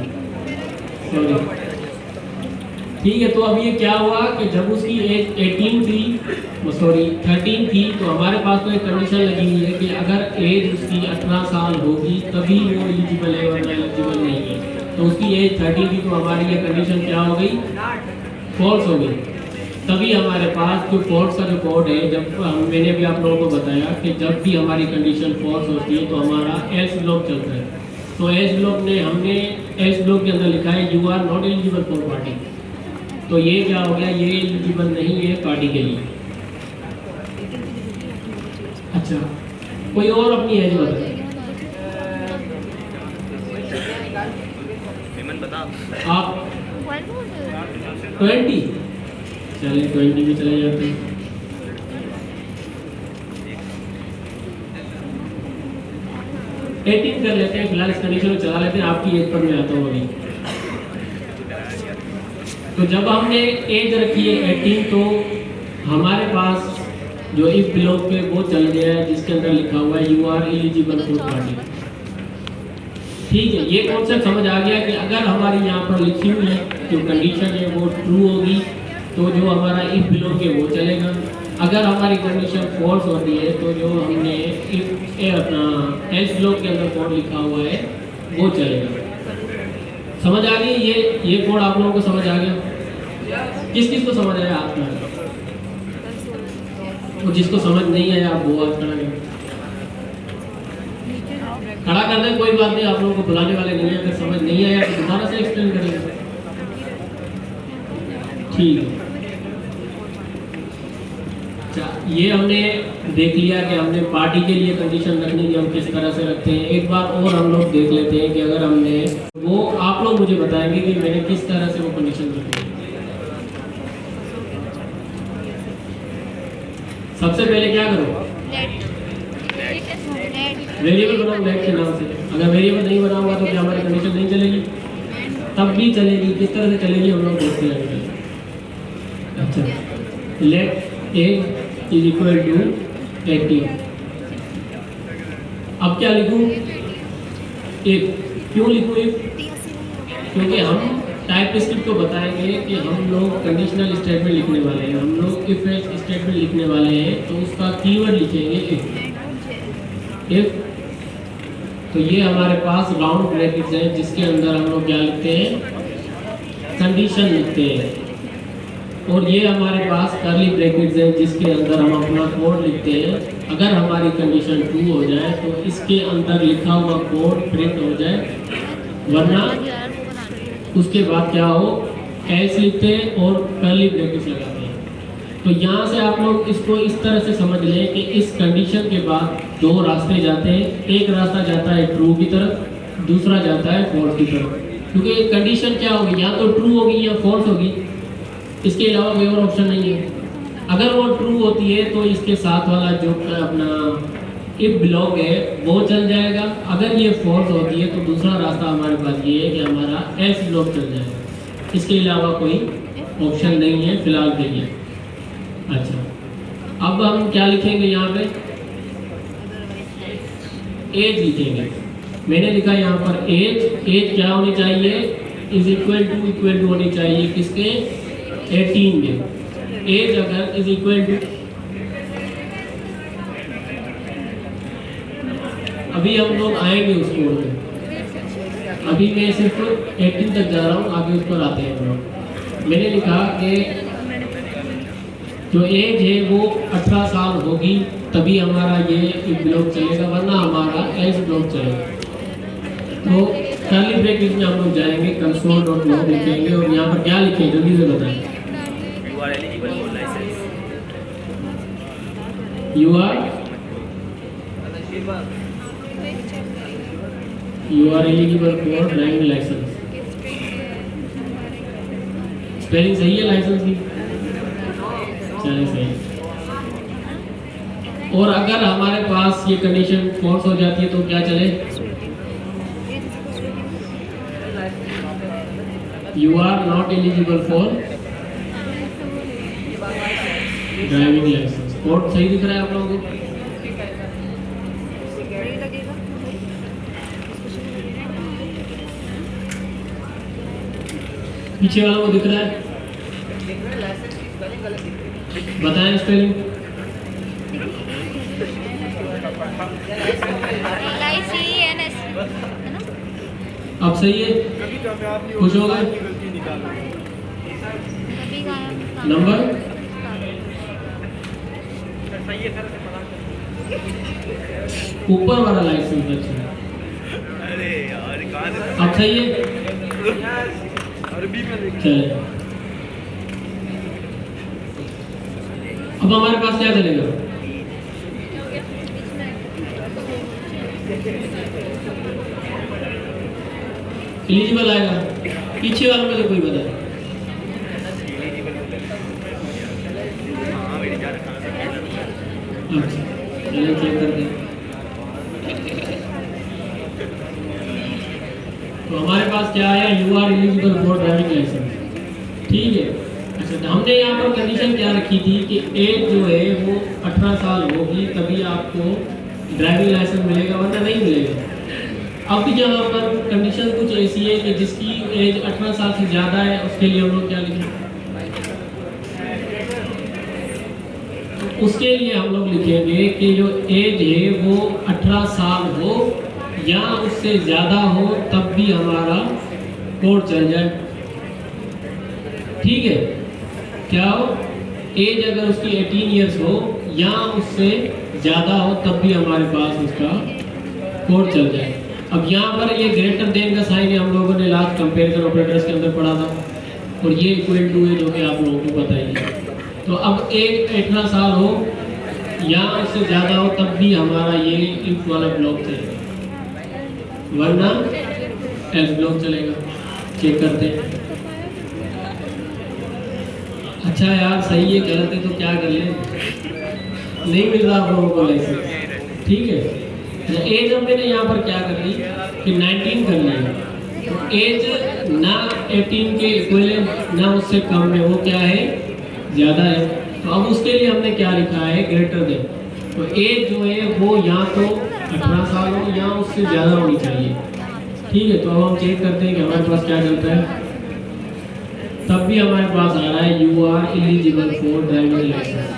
sorry. ठीक है, तो अब ये क्या हुआ कि जब उसकी एज 18 थी, 13 थी, तो हमारे पास तो एक कंडीशन लगी हुई है कि अगर एज उसकी 18 साल होगी तभी वो एलिजिबल है, वरना एलिजिबल नहीं है। तो उसकी एज 30 थी, तो हमारी ये कंडीशन क्या हो गई? फॉल्स हो गई। तभी हमारे पास जो फॉल्स का जो कोड है, जब मैंने भी आप लोगों को बताया कि जब भी हमारी कंडीशन फॉल्स होती है तो हमारा एल्स ब्लॉक चलता है। तो एल्स ब्लॉक ने हमने एल्स ब्लॉक के अंदर लिखा है you are not eligible for party. तो ये क्या हो गया? ये एलिजिबल नहीं है पार्टी के लिए। अच्छा, कोई और अपनी एज बताए? आप 20? चलिए 20 में चले जाते हैं। एटीन कर लेते हैं, फिलहाल इस कंडीशन में चला लेते हैं। आपकी एज पर मैं आता हूँ अभी। तो जब हमने एज रखी है 18, तो हमारे पास जो इफ ब्लॉक पे वो चल गया है जिसके अंदर लिखा हुआ है you are eligible for party. ठीक है, ये कॉन्सेप्ट समझ आ गया कि अगर हमारी यहाँ पर लिखी हुई जो कंडीशन है वो ट्रू होगी तो जो हमारा इफ ब्लॉक है वो चलेगा। अगर हमारी कंडीशन फॉल्स होती है तो जो हमने इफ अपना एल्स ब्लॉक के अंदर कोड लिखा हुआ है वो चलेगा। समझ आ गई? ये कोड आप लोगों को समझ आ गया? किस किस को समझ आया? हाथ में और जिसको समझ नहीं आया आप वो आज खड़ा करें। खड़ा कर दें, कोई बात नहीं, आप लोगों को बुलाने वाले नहीं है। अगर समझ नहीं आया तो दोबारा से एक्सप्लेन करेंगे। ठीक है, अच्छा ये हमने देख लिया कि हमने पार्टी के लिए कंडीशन रखनी है, हम किस तरह से रखते हैं। एक बार और हम लोग देख लेते हैं कि अगर हमने वो, आप लोग मुझे बताएंगे कि मैंने किस तरह से वो कंडीशन रखी है। सबसे पहले क्या करो, वेरिएबल बनाओ लेट के नाम से। अगर वेरिएबल नहीं बना हुआ तो क्या हमारी कंडीशन नहीं चलेगी? तब भी चलेगी। किस तरह से चलेगी हम लोग देखते हैं। अच्छा, let age is equal to 18। अब क्या लिखूं? एक। क्यों लिखूं एक? क्योंकि हम टाइप स्क्रिप्ट को बताएंगे कि हम लोग कंडीशनल स्टेटमेंट लिखने वाले हैं, हम लोग इफ एल्स स्टेटमेंट लिखने वाले हैं, तो उसका कीवर्ड लिखेंगे इफ। तो ये हमारे पास राउंड ब्रैकेट्स हैं जिसके अंदर हम लोग क्या लिखते हैं? कंडीशन लिखते हैं। और ये हमारे पास कर्ली ब्रैकेट्स हैं जिसके अंदर हम अपना कोड लिखते हैं। अगर हमारी कंडीशन ट्रू हो जाए तो इसके अंदर लिखा हुआ कोड प्रिंट हो जाए, वरना उसके बाद क्या हो, एल्स लिखते हैं और कर्ली ब्रैकेट्स लगाते हैं। तो यहाँ से आप लोग इसको इस तरह से समझ लें कि इस कंडीशन के बाद दो रास्ते जाते हैं। एक रास्ता जाता है ट्रू की तरफ, दूसरा जाता है फॉल्स की तरफ। क्योंकि कंडीशन क्या होगी, या तो ट्रू होगी या फॉल्स होगी, इसके अलावा कोई और ऑप्शन नहीं है। अगर वो ट्रू होती है तो इसके साथ वाला जो अपना इफ ब्लॉक है वो चल जाएगा। अगर ये फॉल्स होती है तो दूसरा रास्ता हमारे पास ये है कि हमारा एल्स ब्लॉक चल जाएगा। इसके अलावा कोई ऑप्शन नहीं है फिलहाल के लिए। अच्छा, अब हम क्या लिखेंगे यहाँ पे? एज लिखेंगे। मैंने लिखा यहाँ पर एज। एज क्या होनी चाहिए? इज इक्वल टू होनी चाहिए किसके? 18 के। एज अगर इज इक्वल टू, अभी हम लोग आएंगे उस कोड में। अभी मैं सिर्फ 18 तक जा रहा हूँ, आगे उस पर आते हैं हम लोग। मैंने लिखा कि जो एज है वो 18 साल होगी तभी हमारा ये ब्लॉक चलेगा, वरना हमारा एल्स ब्लॉक चलेगा। तो कर्ली ब्रैकेट में हम लोग जाएंगे, console.log लिखेंगे और यहाँ पर क्या लिखेंगे जल्दी से बताएं। You are eligible for driving license। Spelling सही है लाइसेंस की? चलिए सही। और अगर हमारे पास ये कंडीशन फॉल्स हो जाती है तो क्या चले? You are not eligible for driving license। Code सही दिख रहा है आप लोगों को? पीछे वालों को दिख रहा है? बताएं स्पेलिंग। अब सही है? खुश हो गए? नंबर ऊपर वाला लाइसेंस। अच्छा, अब सही है? चलिए, अब हमारे पास क्या चलेगा? एलिजिबल आएगा। पीछे वालों में से कोई बताए? अच्छा, चलिए चेक करते हैं। तो हमारे पास क्या आया? You are eligible for driving licence. ठीक है। अच्छा, तो हमने यहाँ पर कंडीशन क्या रखी थी कि एज जो है वो 18 साल होगी तभी आपको ड्राइविंग लाइसेंस मिलेगा, वरना नहीं मिलेगा। अब यहाँ पर कंडीशन कुछ ऐसी है कि जिसकी एज 18 साल से ज़्यादा है उसके लिए हम लोग क्या लिखें? उसके लिए हम लोग लिखेंगे कि जो एज है वो 18 साल हो या उससे ज़्यादा हो तब भी हमारा कोड चल जाए। ठीक है? क्या हो? एज अगर उसकी 18 ईयर्स हो या उससे ज़्यादा हो तब भी हमारे पास उसका कोड चल जाए। अब यहाँ पर ये ग्रेटर देन का साइन है, हम लोगों ने लास्ट कंपैरिजन ऑपरेटर्स के अंदर पढ़ा था, और ये इक्वल टू है जो कि आप लोगों को पता ही है। तो अब एक 18 साल हो या इससे ज़्यादा हो तब भी हमारा ये इफ वाला ब्लॉक चलेगा, वरना एल्स ब्लॉक चलेगा। चेक करते हैं। अच्छा यार सही है, गलत है तो क्या कर ले, नहीं मिल रहा आप लोगों को लाइसेंस, ठीक है। एज अब मैंने यहाँ पर क्या कर ली कि 19 कर लिया, तो एज ना 18 के इक्वल है ना उससे कम है, वो क्या है ज़्यादा है। तो अब उसके लिए हमने क्या लिखा है, ग्रेटर देन। तो एज जो है वो या तो 18 साल हो या उससे ज़्यादा होनी चाहिए, ठीक है। तो अब हम चेक करते हैं कि हमारे पास क्या चलता है। तब भी हमारे पास आ रहा है you are eligible for driving licence.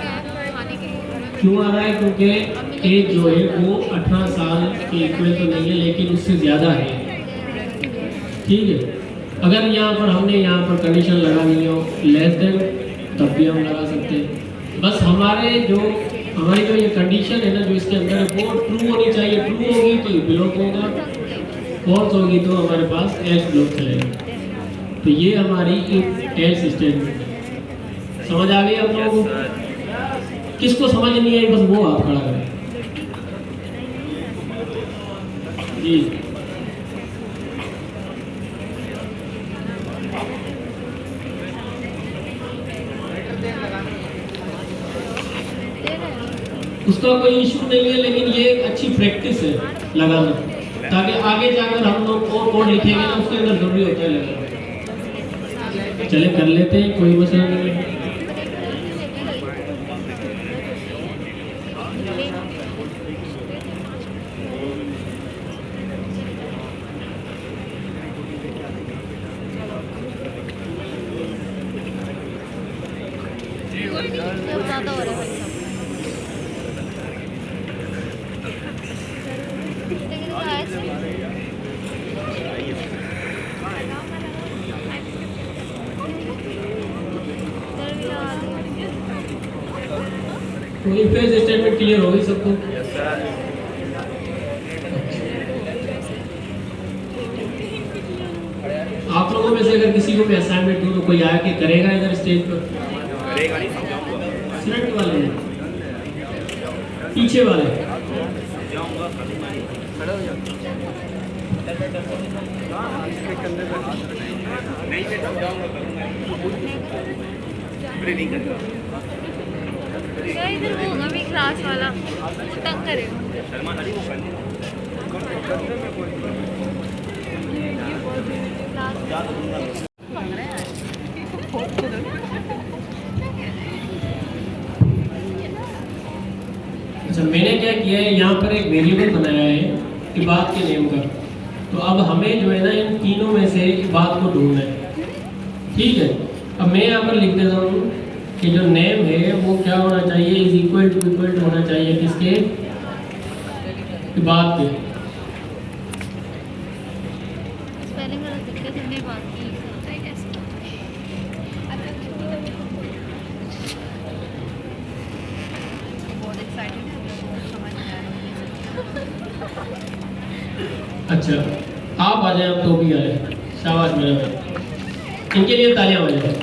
क्यों आ रहा है, क्योंकि एज जो है वो 18 साल के इक्वल तो नहीं है लेकिन उससे ज़्यादा है, ठीक है। अगर यहाँ पर हमने यहाँ पर कंडीशन लगानी हो लेस देन, तब भी हम लगा सकते हैं। बस हमारी जो ये कंडीशन है ना जो इसके अंदर है वो ट्रू होनी चाहिए। ट्रू होगी तो ब्लॉक होगा, फॉल्स होगी तो हमारे पास एल्स ब्लॉक चलेगा। तो ये हमारी इफ एल्स स्टेटमेंट है। समझ आ गई आप लोगों को? किसको समझ नहीं आई बस वो हाथ खड़ा करें जी। उसका कोई इशू नहीं है, लेकिन ये एक अच्छी प्रैक्टिस है लगाना, ताकि आगे जाकर हम लोग और कोड लिखेंगे ना उसके अंदर जरूरी होता है लगाना। चले कर लेते हैं, कोई मसला नहीं है। ज़्यादा हो रहा है तो इफ एल्स स्टेटमेंट क्लियर हो गई सबको? आप लोगों में से अगर किसी को भी असाइनमेंट दूं तो कोई आके करेगा इधर स्टेज पर? फ्रंट वाले, पीछे वाले? इधर वो होगा भी क्लास वाला, वो तंग करेगा। अच्छा, मैंने क्या किया है यहाँ पर एक वेरिएबल बनाया है इबाद के नेम का। तो अब हमें जो है ना इन तीनों में से इबाद को ढूंढना है, ठीक है। अब मैं यहाँ पर लिख देता हूँ कि जो नेम है वो क्या होना चाहिए, इज इक्वल टू होना चाहिए किसके, इबाद के। स्पेलिंग गलत लिख के तुमने बात की। अच्छा आप आ जाए, अब तो भी आ जाए, शाबाश मेरा भाई, इनके लिए तालियां हो जाए।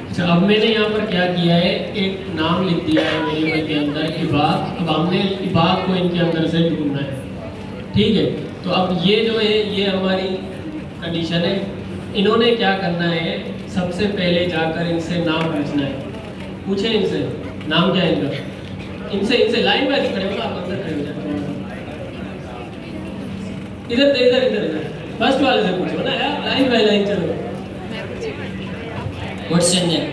अच्छा, अब मैंने यहाँ पर क्या किया है, एक नाम लिख दिया है वेरिएबल के अंदर इबाद। अब हमने इबाद को इनके अंदर से ढूंढना है, ठीक है। तो अब ये जो है ये हमारी कंडीशन है। इन्होंने क्या करना है, सबसे पहले जाकर इनसे नाम पूछना है। पूछे इनसे नाम क्या है इनका, इनसे लाइन वाइज खड़े हो, आप अंदर खड़े हो जाए। इधर फर्स्ट वाले से पूछो ना यार, लाइन बाय लाइन चलो। What's your name?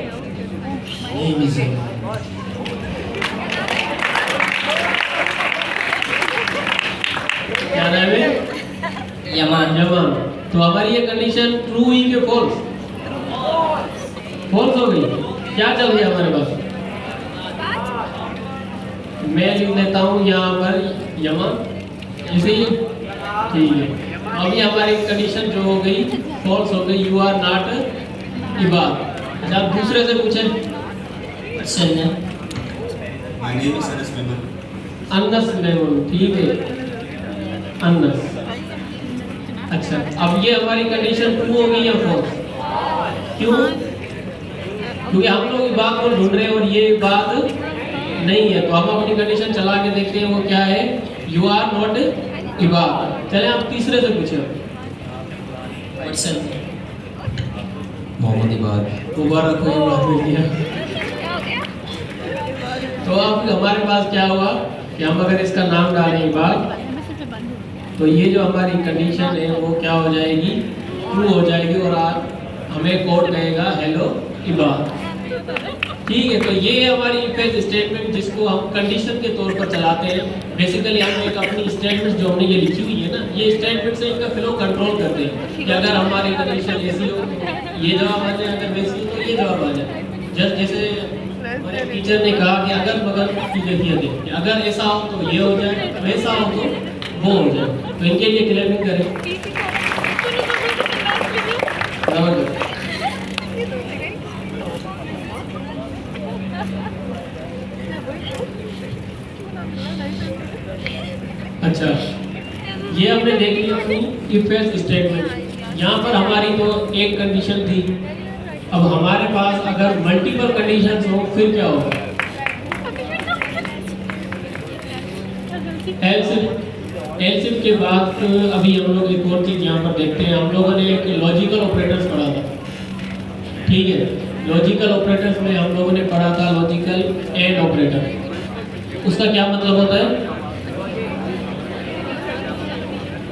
Name is क्या नाम है? Yaman. यमान। तो हमारी ये कंडीशन ट्रू हुई कि फॉल्स? फॉल्स हो गई। क्या चल रहा है हमारे पास? मैं लिख लेता हूँ यहाँ पर यमा, इसीलिए ठीक है। अभी हमारी कंडीशन जो हो गई फॉल्स हो गई, यू आर नॉट इबाद। अच्छा, आप दूसरे से पूछें। Sanya. My name is Anas Memon. Anas Memon, ठीक है, अनस। अच्छा, अब ये हमारी कंडीशन ट्रू हो गई या फॉल्स? क्यों? क्योंकि हम लोग इबाद को ढूंढ रहे हैं और ये इबाद नहीं है, तो हम अपनी कंडीशन चला के देखते हैं वो क्या है, यू आर नॉट इबाद। चले आप तीसरे से पूछे। Watson. मोहम्मद इबाद। मुबारक हो, इबाद मिल गया। तो अब हमारे पास क्या हुआ कि हम अगर इसका नाम डालें इबाद, तो ये जो हमारी कंडीशन है वो क्या हो जाएगी, ट्रू हो जाएगी और हमें कोड कहेगा हेलो इबाद। ठीक है, तो ये है हमारी इफ एल्स स्टेटमेंट जिसको हम कंडीशन के तौर पर चलाते हैं। बेसिकली हम एक अपनी स्टेटमेंट जो हमने ये लिखी हुई है ना, ये स्टेटमेंट से इनका फ्लो कंट्रोल करते हैं कि अगर हमारी कंडीशन ऐसी हो ये जवाब आ जाए, अगर वैसी हो तो ये जवाब आ जाए। जस्ट जैसे हमारे टीचर ने कहा कि अगर बगल की कैफियत है कि अगर ऐसा हो तो ये हो जाए, वैसा हो तो वो हो जाए। तो इनके लिए क्लियरिंग करें। अच्छा, ये हमने देख लिया अपनी इफ एल्स स्टेटमेंट। यहाँ पर हमारी तो एक कंडीशन थी, अब हमारे पास अगर मल्टीपल कंडीशंस हो फिर क्या होगा? एल्स इफ के बाद अभी हम लोग एक और चीज यहाँ पर देखते हैं। हम लोगों ने एक लॉजिकल ऑपरेटर्स पढ़ा था, ठीक है। लॉजिकल ऑपरेटर्स में हम लोगों ने पढ़ा था लॉजिकल एंड ऑपरेटर। उसका क्या मतलब होता है?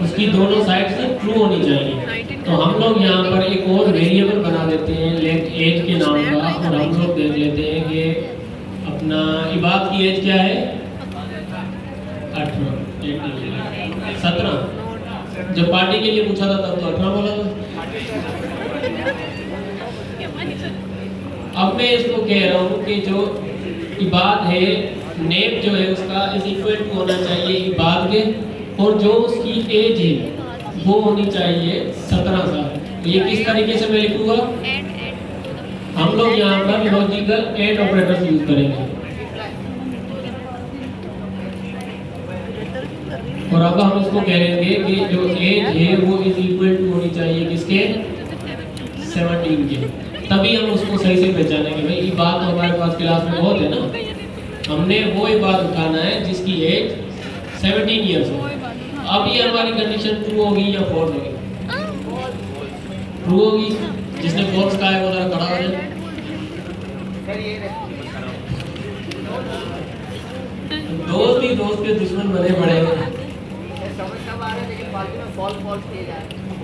उसकी दोनों साइड से ट्रू होनी चाहिए। तो हम लोग यहाँ पर एक और वेरिएबल बना देते हैं एज के नाम का, और हम लोग देख लेते हैं कि अपना इबाद की एज क्या है, 17। जब पार्टी के लिए पूछा था तब तो 18 बोला था। अब मैं इसको कह रहा हूँ कि जो इबाद है, नेम जो है उसका इज इक्वल टू होना चाहिए इबाद के, और जो उसकी एज है वो होनी चाहिए 17 साल। ये किस तरीके से मैं लिखूंगा? हम लोग यहाँ पर लॉजिकल एंड ऑपरेटर्स यूज करेंगे। और अब हम इसको कहेंगे कि जो एज है वो इज इक्वल टू होनी चाहिए किसके, 17 के। तभी हम उसको सही से पहचानेंगे। भाई ये बात तो हमारे पास क्लास में बहुत है ना, हमने वो ही बात उठाना है जिसकी एज 17 ईयर्स हो। अब ये हमारी कंडीशन ट्रू होगी या फॉल्स होगी? ट्रू होगी। जिसने फॉल्स कहा है वो जरा खड़ा हो जाए। दोस्त ही दोस्त के दुश्मन बने पड़े हैं।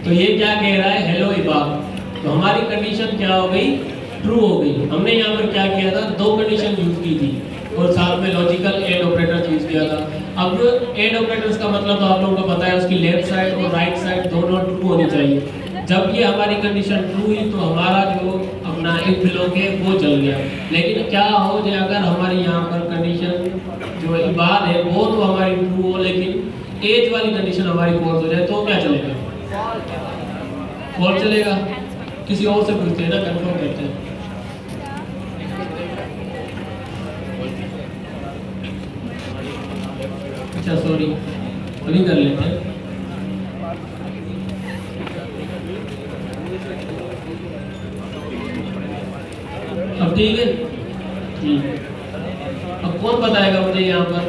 तो ये क्या कह रहा है, हेलो इबाद। तो हमारी कंडीशन क्या हो गई, ट्रू हो गई। हमने यहाँ पर क्या किया था, दो कंडीशन यूज की थी और साथ में लॉजिकल एंड ऑपरेटर यूज किया था। अब एंड ऑपरेटर्स का मतलब तो आप लोगों को पता है, उसकी लेफ्ट साइड और राइट साइड दोनों ट्रू होनी चाहिए। जब ये हमारी कंडीशन ट्रू हुई तो हमारा जो अपना इफ ब्लॉक है वो चल गया। लेकिन क्या हो जाए अगर हमारी यहाँ पर कंडीशन जो इबाद है वो तो हमारी ट्रू हो, लेकिन एज वाली कंडीशन हमारी फॉल्स हो जाए तो क्या चलेगा? फॉल्स चलेगा। किसी और से पूछते हैं ना, कंफर्म करते हैं। अच्छा सॉरी, अभी कर लेते हैं। अब ठीक है, ठीक। अब कौन बताएगा मुझे यहाँ पर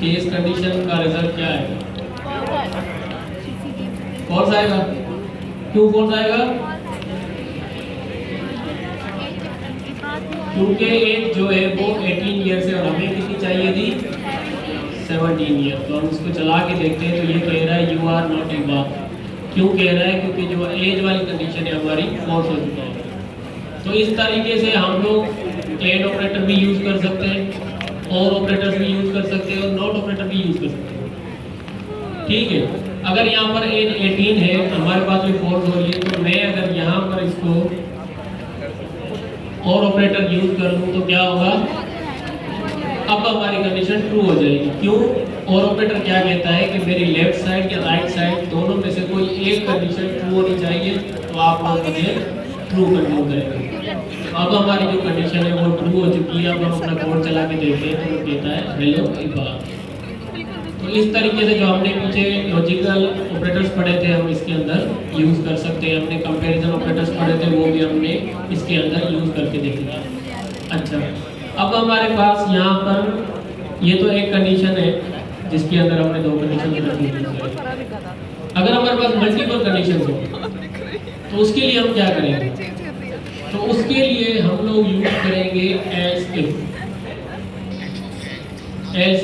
कि इस कंडीशन का रिजल्ट क्या है? फॉल्स आएगा। क्यों फॉल्स आएगा? क्योंकि एज जो है वो 18 ईयर से, और हमें कितनी चाहिए थी, 17 ईयर। तो हम इसको चला के देखते हैं। तो ये कह रहा है यू आर नॉट इबाद। क्यों कह रहा है? क्योंकि जो एज वाली कंडीशन है हमारी फॉल्स हो चुका है। तो इस तरीके से हम लोग एंड ऑपरेटर भी यूज कर सकते हैं, और ऑपरेटर्स भी यूज कर सकते हैं, और नॉट ऑपरेटर भी यूज कर सकते हैं। ठीक है, अगर यहाँ पर एज 18 है, हमारे पास भी फॉल्स हो रही है, तो मैं अगर यहाँ पर इसको और ऑपरेटर यूज कर लूँ तो क्या होगा, अब हमारी कंडीशन ट्रू हो जाएगी। क्यों? और ऑपरेटर क्या कहता है कि मेरी लेफ्ट साइड या राइट साइड दोनों में से कोई एक कंडीशन ट्रू होनी चाहिए, तो आप लोग मुझे ट्रू कंटिन्यू करेंगे। अब हमारी जो कंडीशन है वो ट्रू हो चुकी है। अब हम अपना कोड चला के देखते हैं तो वो कहता है हेलो इकबाल। तो इस तरीके से जो हमने पीछे लॉजिकल ऑपरेटर्स पढ़े थे हम इसके अंदर यूज़ कर सकते हैं। हमने कंपैरिजन ऑपरेटर्स पढ़े थे वो भी हमने इसके अंदर यूज़ करके देखेंगे। अच्छा, अब हमारे पास यहाँ पर ये तो एक कंडीशन है जिसके अंदर हमने दो कंडीशन रखी है। अगर हमारे पास मल्टीपल कंडीशन हो तो उसके लिए हम क्या करेंगे? तो उसके लिए हम लोग यूज करेंगे एल्स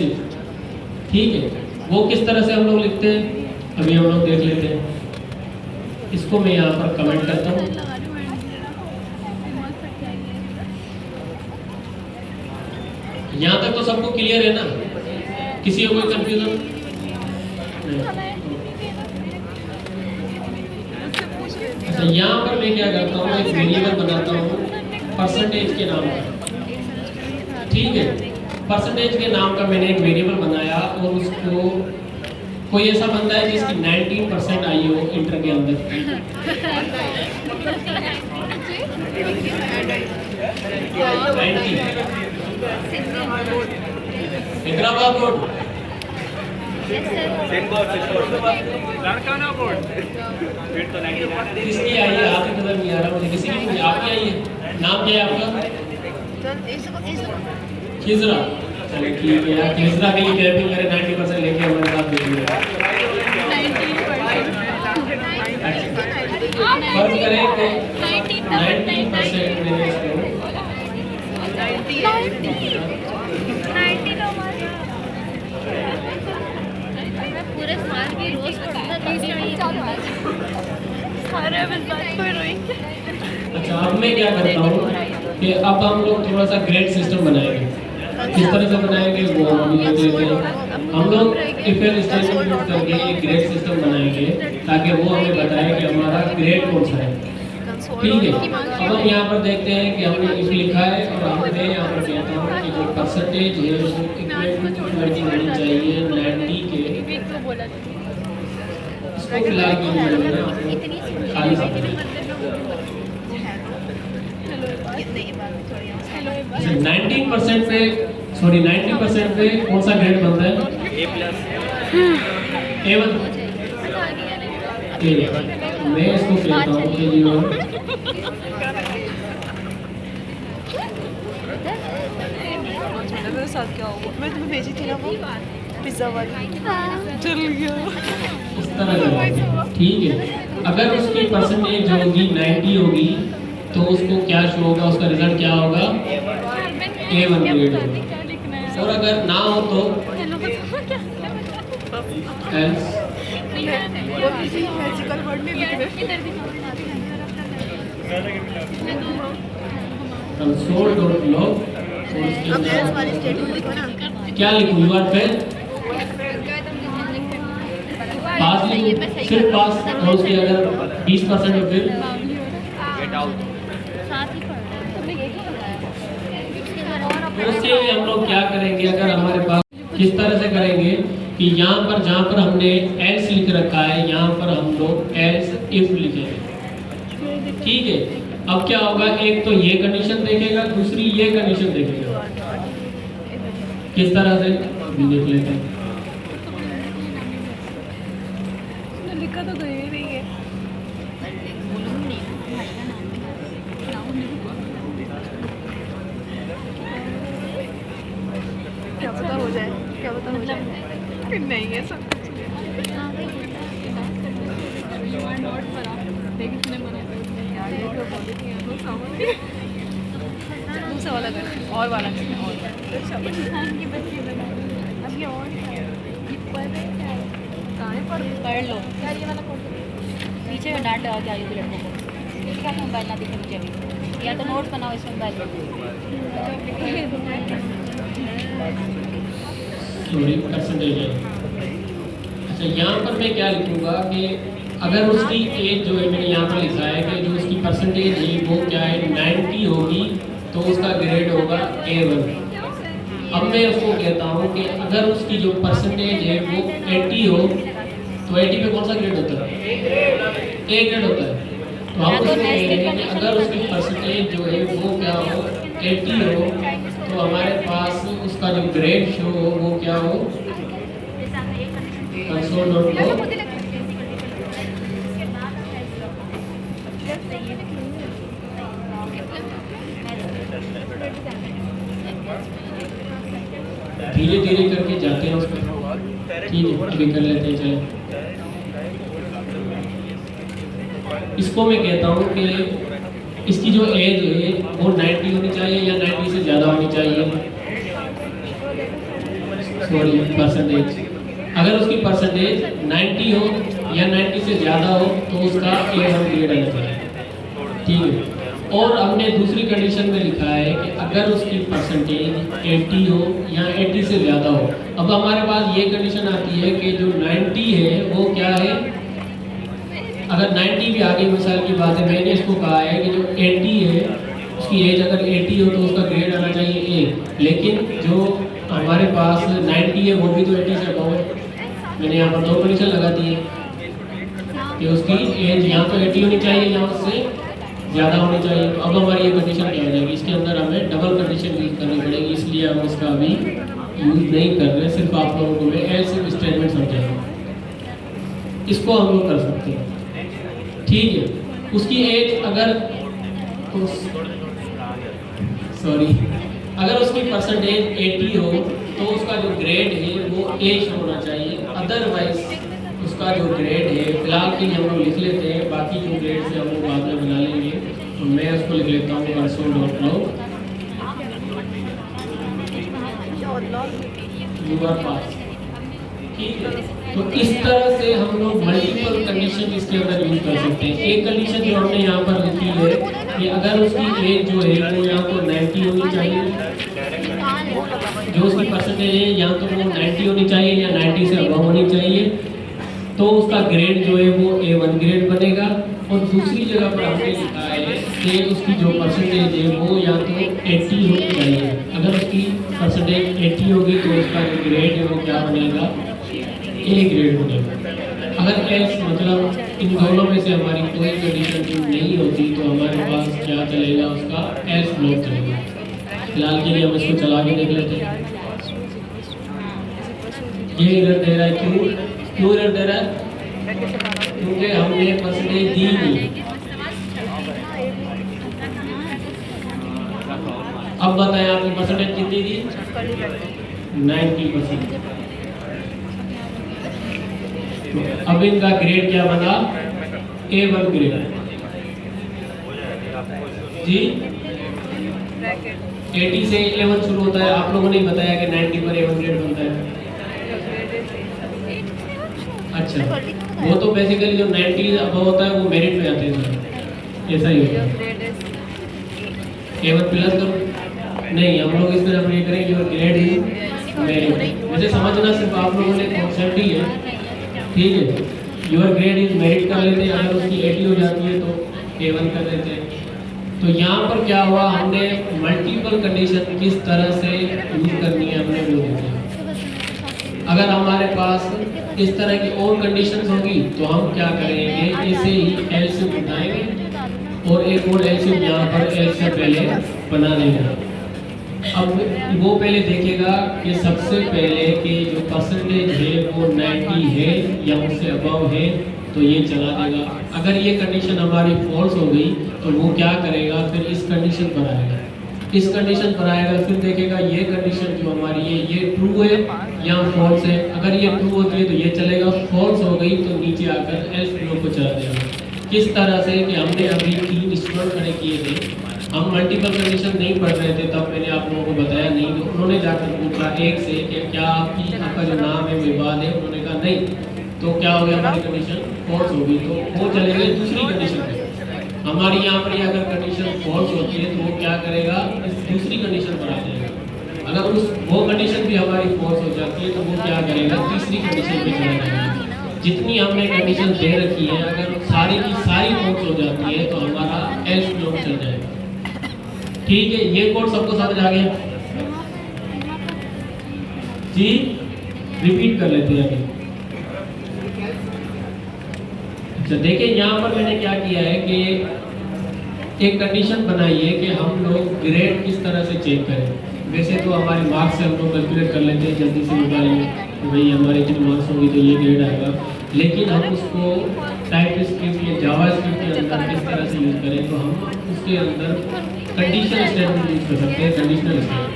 इफ। ठीक है, वो किस तरह से हम लोग लिखते हैं अभी हम लोग देख लेते हैं। इसको मैं यहाँ पर कमेंट करता हूँ। यहाँ तक तो सबको क्लियर है ना? किसी को कोई कंफ्यूजन नहीं? अच्छा, यहाँ पर मैं क्या करता हूँ, एक वेरिएबल बनाता हूँ परसेंटेज के नाम का। ठीक है, परसेंटेज के नाम का मैंने एक वेरिएबल बनाया और उसको कोई ऐसा बंदा है जिसकी 19% आई हो इंटर के अंदर। हैदराबाद बोर्ड किसकी आई है? आपकी नजर नहीं आ रहा मुझे, किसी की? आपकी आई है। नाम क्या है आपका? खिजरा। चलिए ठीक है यार, खिजरा के लिए कैपिंग करें 90% लेके हमारे साथ देखिए। फर्ज करें कि 19% मैंने इसको पूरे साल की रोज अच्छा, अब मैं क्या करता हूँ कि अब हम लोग थोड़ा सा ग्रेड सिस्टम बनाएंगे। किस तरह से बनाएंगे वो हम देख लेते हैं। हम लोग इफ एल्स स्टेटमेंट यूज करके एक ग्रेड सिस्टम बनाएंगे ताकि वो हमें बताए कि हमारा ग्रेड कौन सा है। ठीक है, अब हम यहाँ पर देखते हैं कि हमने इफ लिखा है और हमने यहाँ पर कहता हूँ कि जो परसेंटेज है वो इक्वल टू होनी चाहिए 90 के। इसको फिलहाल के लिए खाली सा 19% पे, सॉरी 90% पे कौन सा ग्रेड बनता है? A1। मैं इसको कहता हूँ कि मेरे साथ क्या हुआ? मैं तुम्हें भेजी थी ना वो पिज्जा वाली, चल गया। इस तरह का। ठीक है, अगर उसकी परसेंटेज होगी 90 होगी तो उसको क्या शो होगा, उसका रिजल्ट क्या होगा? A1 ग्रेड होगा। और अगर ना हो तो एल्स। वो किसी मैजिकल वर्ड में लिख रहे console.log और इसके अब एल्स अंदर वाली स्टेटमेंट लिखो ना। क्या लिखूं? यू आर फेल, पास लिखूं? सिर्फ पास। और उसकी अगर 20% हो फिर तो उसके लिए हम लोग क्या करेंगे? अगर हमारे पास किस तरह से करेंगे कि यहाँ पर जहाँ पर हमने एल्स लिख रखा है यहाँ पर हम लोग एल्स इफ लिखेंगे। ठीक है, अब क्या होगा, एक तो ये कंडीशन देखेगा, दूसरी ये कंडीशन देखेगा। किस तरह से देख लेते हैं। लिखा तो गई नहीं है। क्या पता हो जाए, क्या पता हो जाए। नहीं है सब दूसरा वाला कर और वाला पढ़ लो यार, ये वाला कोड पीछे में डांट लगा के आई थी लड़कों को। इसका मोबाइल ना दिखे मुझे अभी, या तो नोट बनाओ इस मोबाइल सॉरी परसेंटेज है। अच्छा, यहाँ पर मैं क्या लिखूँगा कि अगर उसकी एज जो है मैंने यहाँ पर लिखा है कि जो उसकी परसेंटेज है वो क्या है 90 होगी तो उसका ग्रेड होगा A1। अब मैं उसको कहता हूँ कि अगर उसकी जो परसेंटेज है वो 80 हो, तो 80 पे कौन सा ग्रेड होता है? A ग्रेड होता है। तो हम उसको कहेंगे कि अगर उसकी परसेंटेज जो है वो क्या हो, 80 हो, तो हमारे पास उसका जो ग्रेड शो हो वो क्या हो, कंसोल डॉट लॉग धीरे धीरे करके जाते हैं उसमें। ठीक है, अभी कर लेते हैं। चलो, इसको मैं कहता हूँ कि इसकी जो एज है वो 90 होनी चाहिए या 90 से ज़्यादा होनी चाहिए। Sorry, percentage. अगर उसकी परसेंटेज 90 हो या 90 से ज़्यादा हो तो उसका A1 ग्रेड आना चाहिए। ठीक है। और हमने दूसरी कंडीशन में लिखा है कि अगर उसकी परसेंटेज 80 हो या 80 से ज़्यादा हो। अब हमारे पास ये कंडीशन आती है कि जो 90 है वो क्या है, अगर 90 भी आगे मिसाल की बात है, मैंने इसको कहा है कि जो 80 है उसकी एज अगर 80 हो तो उसका ग्रेड आना चाहिए A। लेकिन जो हमारे पास 90 है वो भी तो 80 से अबव है। मैंने यहाँ पर दो कंडीशन लगा दी है कि उसकी एज या तो 80 होनी चाहिए या उससे ज़्यादा होनी चाहिए। तो अब हमारी ये कंडीशन क्या हो जाएगी, इसके अंदर हमें डबल कंडीशन यूज़ करनी पड़ेगी, इसलिए हम इसका अभी यूज़ नहीं कर रहे। सिर्फ आप लोगों को मैं एल्स स्टेटमेंट समझाऊंगा, इसको हम लोग कर सकते हैं। ठीक है। उसकी एज अगर अगर उसकी परसेंटेज 80 हो तो उसका जो ग्रेड है वो A होना चाहिए। अदरवाइज उसका जो ग्रेड है, फिलहाल के लिए हम लोग लिख लेते हैं, बाकी जो ग्रेड से हम लोग बाद में बना लेंगे। तो मैं उसको लिख लेता हूँ console.log you are pass। ठीक है। तो इस तरह से हम लोग मल्टीपल कंडीशन इसके अंदर यूज कर सकते हैं। एक कंडीशन जो हमने यहाँ पर लिखी है कि अगर उसकी एज जो है वो यहाँ तो 90 होनी चाहिए, जो उसकी परसेंटेज है या तो वो 90 होनी चाहिए या 90 से अबव होनी चाहिए, तो उसका ग्रेड जो है वो A1 ग्रेड बनेगा। और दूसरी जगह पर हमने लिखा है कि उसकी जो परसेंटेज है वो या तो 80 होनी चाहिए। अगर उसकी परसेंटेज 80 होगी तो उसका जो ग्रेड है वो क्या बनेगा, A ग्रेड बनेगा। अगर एल्स मतलब इन दोनों में से हमारी कोई कंडीशन नहीं होती तो हमारे पास क्या चलेगा, उसका एल्स ब्लॉक चलेगा। फिलहाल के लिए हम इसको चला के देख लेते हैं। ये एरर दे रहा है, क्यों एरर दे रहा है? क्योंकि हमने परसेंटेज दी नहीं। अब बताएं आपकी परसेंटेज कितनी दी? 90%। अब इनका ग्रेड क्या बना? A1 grade. जी 80 से A1 शुरू होता है। आप लोगों ने बताया कि 90 पर A1 ग्रेड बनता है। अच्छा, वो तो बेसिकली जो 90 अब होता है वो मेरिट में आते हैं, ऐसा ही होता है। A1 प्लस करो, नहीं हम लोग इस तरह हम ये करेंगे जो ग्रेड ही मेरिट। वैसे समझना सिर्फ आप लोगों ने कॉन्सेप्ट ही है। ठीक है, योर ग्रेड इज मेरिट कर लेते हैं। अगर उसकी 80 हो जाती है तो A1 कर देते हैं। तो यहाँ पर क्या हुआ, हमने मल्टीपल कंडीशन किस तरह से यूज करनी है हमने वो देखा। अगर हमारे पास इस तरह की और कंडीशंस होगी तो हम क्या करेंगे, ऐसे ही एलसीएम उठाएंगे और एक और एलसीएम यहाँ पर एल से पहले बना देंगे। अब वो पहले देखेगा कि सबसे पहले कि जो परसेंटेज है वो 90 है या उससे अबव है, तो ये चला देगा। अगर ये कंडीशन हमारी फॉल्स हो गई तो वो क्या करेगा, फिर इस कंडीशन पर आएगा, इस कंडीशन पर आएगा, फिर देखेगा ये कंडीशन जो हमारी है ये ट्रू है या फॉल्स है। अगर ये ट्रू होती है तो ये चलेगा, फॉल्स हो गई तो नीचे आकर एल्स ब्लॉक को चला देगा। किस तरह से कि हमने अभी 3 स्टूडेंट खड़े किए थे, हम मल्टीपल कंडीशन नहीं पढ़ रहे थे, तब मैंने आप लोगों को बताया नहीं, तो उन्होंने जाकर पूछा एक से कि क्या आपका जो नाम है विवाद है, उन्होंने कहा नहीं, तो क्या हो गया, हमारी कंडीशन फॉल्स हो गई, तो वो चले गए दूसरी कंडीशन पे। हमारी यहाँ पर अगर कंडीशन फॉल्स होती है तो वो क्या करेगा, इस दूसरी कंडीशन पर आ जाएगा। अगर वो कंडीशन भी हमारी फॉल्स हो जाती है तो वो क्या करेगा, तीसरी कंडीशन पे चला जाएगा। जितनी हमने कंडीशन दे रखी है अगर सारी की सारी फॉल्स हो जाती है तो हमारा एल्स ब्लॉक चल जाएगा। ठीक है, ये कोड सबको समझ आ गया जी? रिपीट कर लेते हैं अभी। अच्छा देखिए, यहाँ पर मैंने क्या किया है कि एक कंडीशन बनाई है कि हम लोग ग्रेड किस तरह से चेक करें। वैसे तो हमारे मार्क्स से हम लोग कैलकुलेट कर लेते हैं, जल्दी से निकालेंगे कि भाई हमारे इतने मार्क्स होंगे तो ये ग्रेड आएगा, लेकिन हम उसको टाइप स्क्रिप्ट या जावा स्क्रिप्ट के अंदर किस तरह से यूज़ करें, तो हम उसके अंदर कंडीशनल स्टेटमेंट यूज़ कर सकते हैं, कंडीशनल स्टेटमेंट।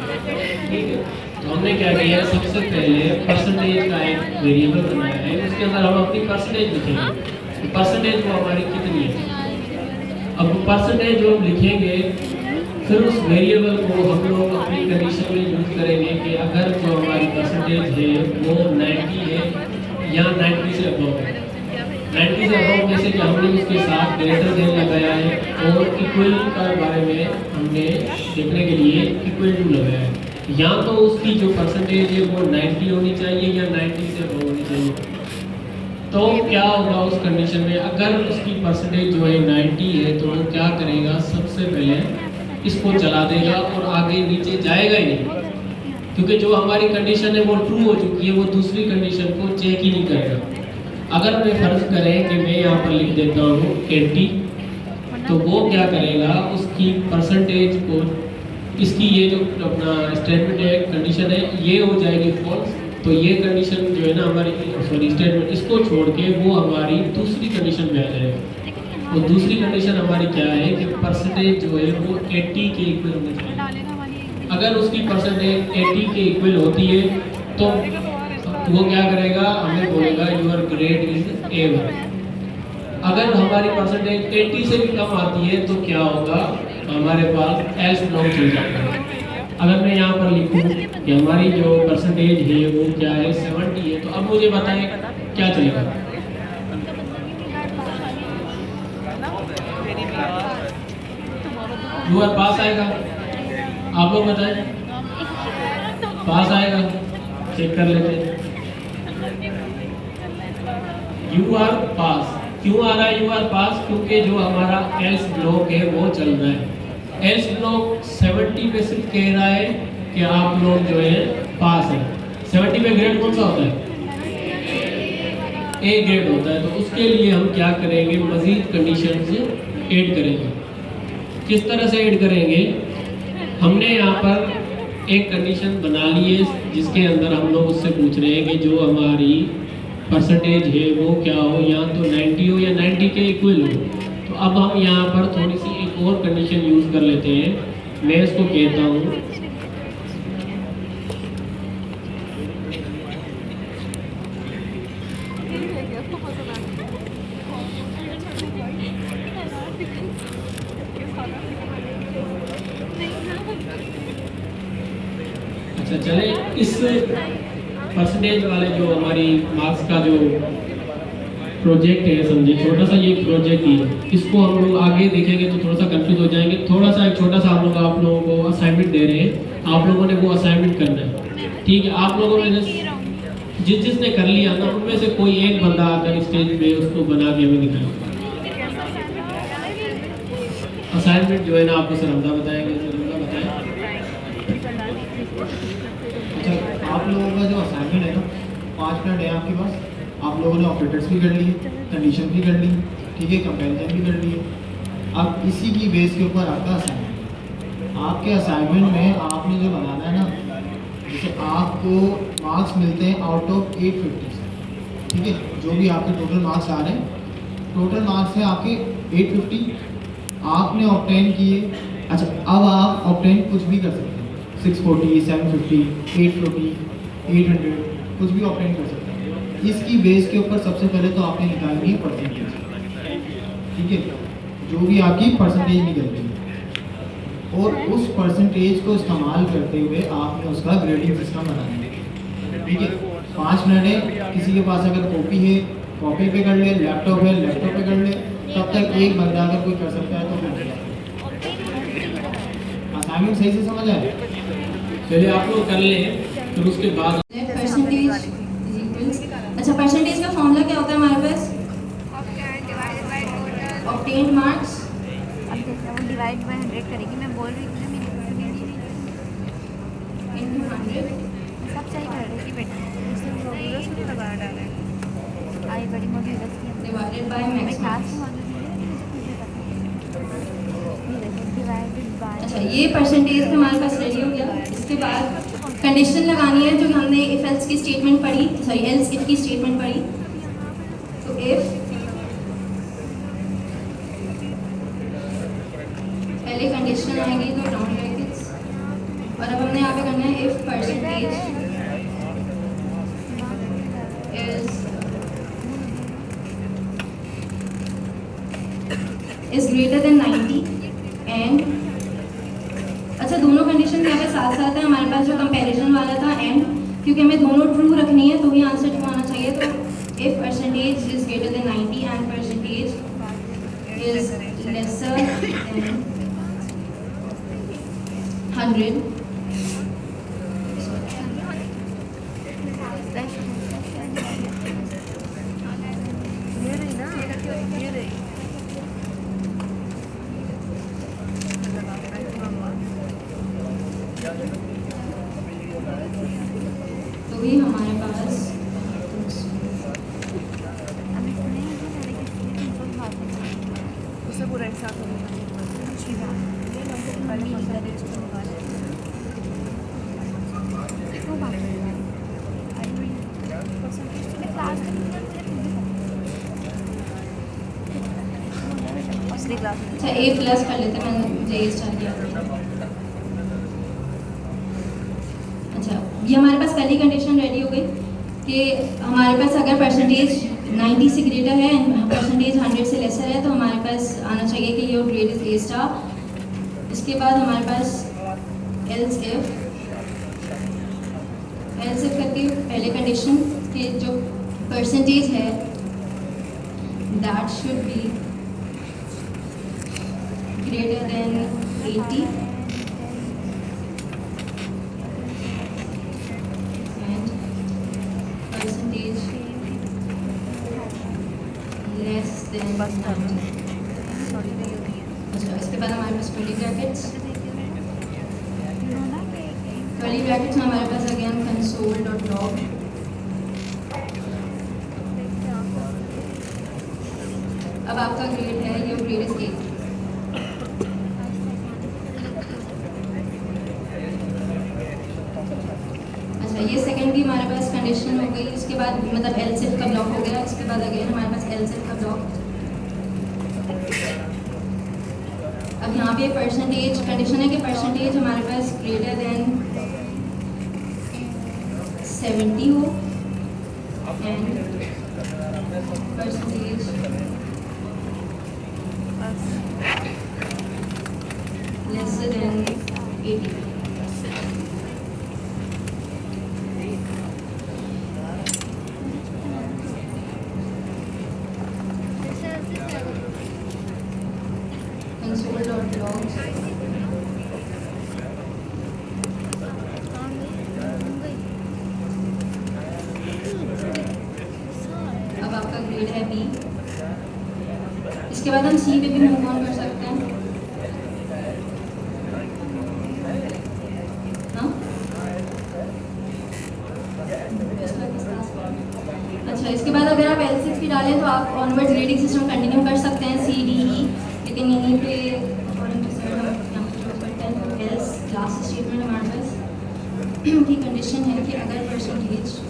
ठीक है, तो हमने क्या किया है, सबसे पहले परसेंटेज का एक वेरिएबल बनाया है, उसके अंदर हम अपनी परसेंटेज लिखेंगे। परसेंटेज वो हमारी कितनी है, अब परसेंटेज जो हम लिखेंगे फिर उस वेरिएबल को हम लोग अपनी कंडीशन में यूज करेंगे कि अगर जो हमारी परसेंटेज है वो 90 है या 90 से अबव है। 90 से अबव जैसे कि हमने उसके साथ ग्रेटर देन लगाया है और इक्वल का बारे में हमने देखने के लिए इक्वल टू लगाया है। या तो उसकी जो परसेंटेज है वो 90 होनी चाहिए या 90 से अबव होनी चाहिए। तो क्या होगा उस कंडीशन में, अगर उसकी परसेंटेज जो है 90 है तो वो क्या करेगा, सबसे पहले इसको चला देगा और आगे नीचे जाएगा ही नहीं, क्योंकि जो हमारी कंडीशन है वो ट्रू हो चुकी है, वो दूसरी कंडीशन को चेक ही नहीं करेगा। अगर मैं फर्ज करें कि मैं यहाँ पर लिख देता हूँ 80, तो वो क्या करेगा, उसकी परसेंटेज को, इसकी ये जो अपना स्टेटमेंट है, कंडीशन है, ये हो जाएगी फॉल्स। तो ये कंडीशन जो है ना हमारी, सॉरी स्टेटमेंट, इसको छोड़ के वो हमारी दूसरी कंडीशन में आ जाएगा। और दूसरी कंडीशन हमारी क्या है कि परसेंटेज जो है वो 80 के इक्वल होनी चाहिए। अगर उसकी परसेंटेज 80 के इक्वल होती है तो वो क्या करेगा, हमें बोलेगा यूर ग्रेड इज A1। अगर हमारी परसेंटेज 80 से भी कम आती है तो क्या होगा, हमारे पास एल्स ब्लॉक चल जाएगा। अगर मैं यहाँ पर लिखूँ कि हमारी जो परसेंटेज है वो क्या है 70 है, तो अब मुझे बताएं क्या चलेगा। यू आर पास आएगा, आप लोग बताएं, पास आएगा, चेक कर लेते हैं। यू आर पास क्यों आ रहा है, यू आर पास क्योंकि जो हमारा एल्स ब्लॉक है वो चल रहा है। एल्स ब्लॉक 70 पे सिर्फ कह रहा है कि आप लोग जो है पास है। 70 पे ग्रेड कौन सा होता है, ए ग्रेड होता है। तो उसके लिए हम क्या करेंगे, मजीद कंडीशन से ऐड करेंगे। किस तरह से ऐड करेंगे, हमने यहाँ पर एक कंडीशन बना ली है जिसके अंदर हम लोग उससे पूछ रहे हैं कि जो हमारी परसेंटेज है वो क्या हो, या तो 90 हो या 90 के इक्वल हो। तो अब हम यहाँ पर थोड़ी सी एक और कंडीशन यूज़ कर लेते हैं। मैं इसको कहता हूँ अच्छा चले, इस परसेंटेज वाले जो हमारी मार्क्स का जो प्रोजेक्ट है, समझिए छोटा सा ये प्रोजेक्ट ही है, इसको हम लोग आगे देखेंगे तो थोड़ा सा कंफ्यूज हो जाएंगे। थोड़ा सा एक छोटा सा हम लोग आप लोगों को असाइनमेंट दे रहे हैं, आप लोगों ने वो असाइनमेंट करना है। ठीक है, आप लोगों ने जिसने कर लिया ना, उनमें से कोई एक बंदा आकर स्टेज पे उसको बना के हमें दिखाएगा। असाइनमेंट जो है ना आपको सरमदा बताएंगे, सरमदा बताएं। अच्छा, आप लोगों का जो असाइनमेंट है ना, 5 मिनट है आपके पास। आप लोगों ने ऑपरेटर्स भी कर लिए, कंडीशन भी कर ली, ठीक है, कंपैरिजन भी कर लिए। अब इसी की बेस के ऊपर आपका असाइनमेंट, आपके असाइनमेंट में आपने जो बनाना है ना, जैसे आपको मार्क्स मिलते हैं आउट ऑफ 850 से, ठीक है, जो भी आपके टोटल मार्क्स आ रहे हैं, टोटल मार्क्स हैं आपके 850, आपने ऑब्टेन किए। अच्छा, अब आप ऑब्टेन कुछ भी कर सकते हैं, 640, 750, 840, 800, कुछ भी ऑब्टेन कर सकते हैं। इसकी बेस के ऊपर सबसे पहले तो आपने निकालनी है परसेंटेज, ठीक है, जो भी आपकी परसेंटेज निकलती है, और उस परसेंटेज को इस्तेमाल करते हुए आपने उसका ग्रेडिंग सिस्टम बनाना है। ठीक है, 5 मिनट है, किसी के पास अगर कॉपी है कॉपी पे कर ले, लैपटॉप है लैपटॉप पे कर ले, तब तक एक बंदा अगर कोई कर सकता है तो कर ले। असाइनमेंट सही से समझ आए, चलिए आप लोग कर लें, फिर उसके बाद परसेंटेज। अच्छा, परसेंटेज का फॉर्मूला क्या होता है हमारे पास, ऑब्टेन्ड मार्क्स। अब देखो वो डिवाइड बाय 100 करेगी, मैं बोल रही हूँ ना, डिवाइडेड बाय मैक्सिमम। अच्छा, ये परसेंटेज हमारे पास रेडी हो गया। इसके बाद कंडीशन लगानी है जो हमने इफ एल्स की स्टेटमेंट पढ़ी, सॉरी एल्स इफ की स्टेटमेंट पढ़ी। तो इफ पहले कंडीशन आएंगी तो राउंड ब्रैकेट्स, और अब हमने यहाँ पे करना है if percentage is greater than 90 and अच्छा, दोनों कंडीशन यहाँ पे साथ साथ है। हमारे पास जो कंपैरिजन वाला था एंड, क्योंकि हमें दोनों ट्रू रखनी है तो ही आंसर ट्रू आना चाहिए। तो if percentage is greater than 90 and percentage is lesser than 100, तो ही हमारे पास उसे पूरा एक साथ अच्छा ए प्लस कर लेते हैं, मैंने मुझे ए स्टार किया। अच्छा, ये हमारे पास पहली कंडीशन रेडी हो गई कि हमारे पास अगर परसेंटेज 90 से ग्रेटर है एंड परसेंटेज 100 से लेसर है तो हमारे पास आना चाहिए कि your grade is a star. इसके बाद हमारे पास एल्स इफ करके पहले कंडीशन के जो परसेंटेज है that should be greater than 80 and percentage less than 90। अच्छा, इसके बाद हमारे पास कर्ली ब्रैकेट्स में हमारे पास अगेन कंसोल डॉट लॉग। अब आपका ग्रेड है, योर ग्रेड इज 8। ये सेकंड भी हमारे पास कंडीशन हो गई। इसके बाद मतलब एल्स इफ का ब्लॉक हो गया। इसके बाद अगेन हमारे पास एल्स इफ का ब्लॉक। अब यहाँ पे परसेंटेज कंडीशन है कि परसेंटेज हमारे पास ग्रेटर देन 70 हो एंड परसेंटेज लेसर देन 80। अब आपका ग्रेड है बी। इसके बाद हम सी पे भी मूव ऑन कर सकते हैं। हाँ? अच्छा, इसके बाद अगर आप L6 भी डालें तो आप ऑनवर्ड ग्रेडिंग सिस्टम कंटिन्यू कर सकते हैं C D E, लेकिन यहीं पे अकॉर्डिंग टू सर हम यहाँ पे यूज करते हैं। तो एल्स लास्ट स्टेटमेंट हमारे पास की कंडीशन है कि अगर परसेंटेज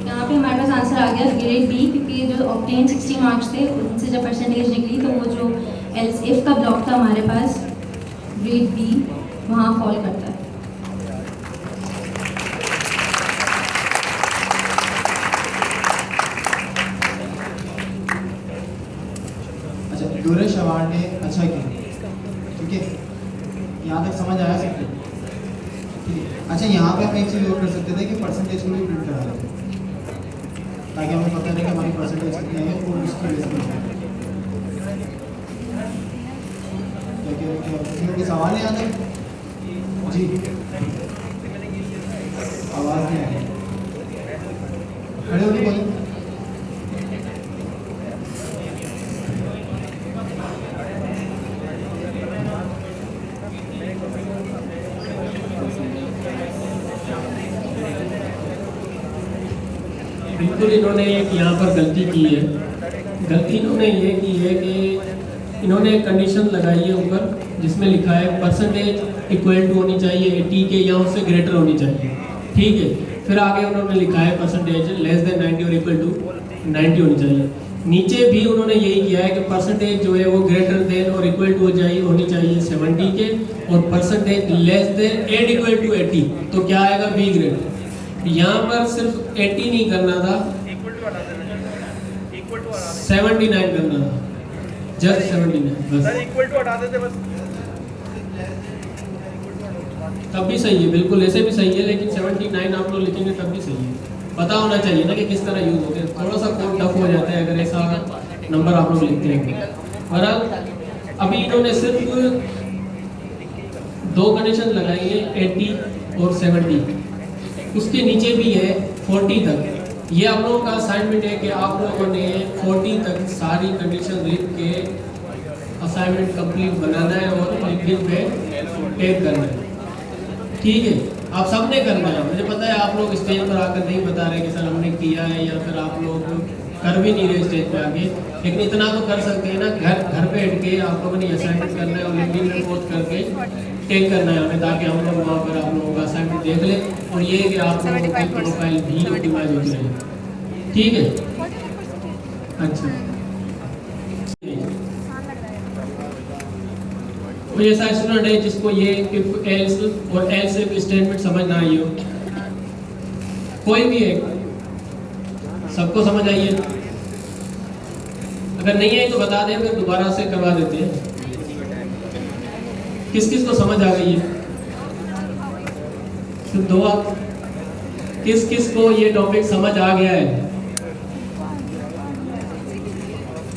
यहाँ पे हमारे पास आंसर आ गया ग्रेड बी, क्योंकि जो ऑब्टेन 60 मार्क्स थे उनसे जब परसेंटेज निकली तो वो जो एल्स इफ का ब्लॉक था हमारे पास ग्रेड बी वहाँ फॉल करता है। अच्छा, ड्यूरेश अवार्ड ने अच्छा किया, ठीक है, यहाँ तक समझ आया सबको, ठीक है। अच्छा, यहाँ पे हम एक चीज़ और कर सकते थे कि परसेंटेज को भी प्रिंट करा लेते, ताकि हमें पता रहे कि हमारी परसेंटेज कितनी है और उसकी वजह से किसी को सवाल है यहाँ तक? जी, आवाज़ नहीं आ रही, खड़े होके बोलिए। बिल्कुल इन्होंने एक यहाँ पर गलती की है। गलती इन्होंने ये की है कि इन्होंने एक कंडीशन लगाई है ऊपर जिसमें लिखा है परसेंटेज इक्वल टू होनी चाहिए 80 के या उससे ग्रेटर होनी चाहिए, ठीक है। फिर आगे उन्होंने लिखा है परसेंटेज लेस देन 90 और इक्वल टू 90 होनी चाहिए। नीचे भी उन्होंने यही किया है कि परसेंटेज जो है वो ग्रेटर देन और इक्वल टू होनी चाहिए 70 के, और percentage less than and equal to 80, तो क्या आएगा बी ग्रेड। यहाँ पर सिर्फ 80 नहीं करना था, 79 करना था, जस्ट 79 बस। इक्वल टू हटा देते बस, तब भी सही है, बिल्कुल ऐसे भी सही है, लेकिन 79 आप लोग लिखेंगे तब भी सही है। पता होना चाहिए ना कि किस तरह यूज होते हैं, थोड़ा सा कोड टफ हो जाता है अगर ऐसा नंबर आप लोग लिखते हैं। और अभी इन्होंने सिर्फ 2 कंडीशन लगाई है 80 और 70, उसके नीचे भी है 40 तक। ये आप लोगों का असाइनमेंट है कि आप लोगों ने 40 तक सारी कंडीशन लिख के असाइनमेंट कंप्लीट बनाना है और लिखित पे टेक करना है, ठीक है। आप सबने करना है। मुझे पता है आप लोग स्टेज पर आकर नहीं बता रहे कि सर हमने किया है, या फिर आप लोग कर भी नहीं रहे स्टेज पे आके, लेकिन इतना तो कर सकते हैं ना, घर पे बैठ के आप लोगों ने असाइनमेंट करना है और लिंक्डइन में पोस्ट करके टेक करना है हमें, ताकि हम लोग वहाँ पर आप लोगों का असाइनमेंट देख लें और ये कि आप लोगों की प्रोफाइल भी ऑप्टिमाइज होती रहे, ठीक है। अच्छा, कोई ऐसा स्टूडेंट है जिसको ये इफ एल्स और एल्स इफ स्टेटमेंट समझ ना आई हो? कोई भी है? सबको समझ आई है? अगर नहीं आई तो बता दें, फिर दोबारा से करवा देते हैं। किस किस को समझ आ गई है? सिर्फ 2 आप। किस किस को ये टॉपिक समझ आ गया है?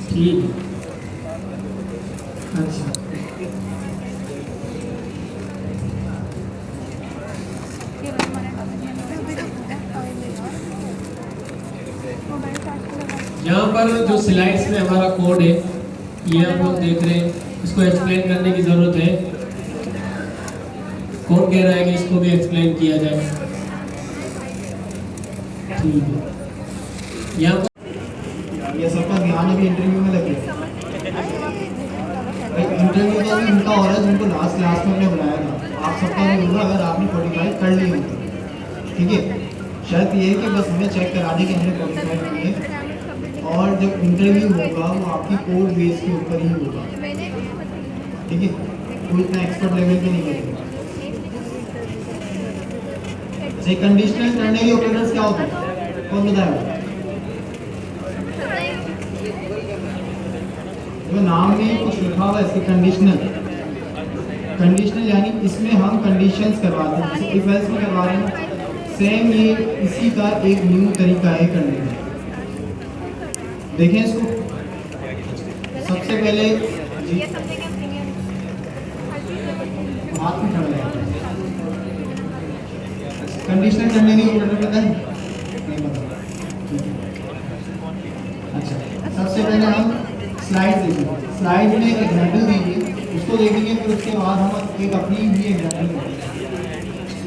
ठीक, अच्छा। यहाँ पर जो स्लाइड्स में हमारा कोड है ये आप लोग देख रहे हैं, इसको एक्सप्लेन करने की ज़रूरत है। कौन कह रहा है कि इसको भी एक्सप्लेन किया जाए? ठीक है, यहाँ पर ये सबका ध्यान अभी इंटरव्यू में लगे। इंटरव्यू तो अभी उनका हो रहा है जिनको लास्ट क्लास में हमने बुलाया था। आप सबका भी होगा अगर आपने 45 कर लिए होंगे, ठीक है। शर्त ये है कि बस हमें चेक करा दें कि हमने 45 किए, और जब इंटरव्यू होगा वो आपकी कोड बेस के ऊपर ही होगा, ठीक है। कोई इतना एक्सपर्ट लेवल पे नहीं करेगा। से कंडीशनल टर्नरी ऑपरेटर्स क्या होते हैं, कौन बताएगा? जो नाम में कुछ लिखा हुआ है इसके कंडीशनल यानी इसमें हम कंडीशंस करवाते हैं, जैसे इफ एल्स में करवा रहे हैं। सेम ये इसी का एक न्यू तरीका है करने का। देखें इसको, सबसे पहले जी हाथ में खड़ा है। कंडीशनल टर्नरी ऑपरेटर पता है? नहीं पता, अच्छा। सबसे पहले हम स्लाइड देखेंगे, स्लाइड में एक एग्जाम्पल देंगे, उसको देखेंगे, फिर उसके बाद हम एक अपनी भी एग्जाम्पल देंगे।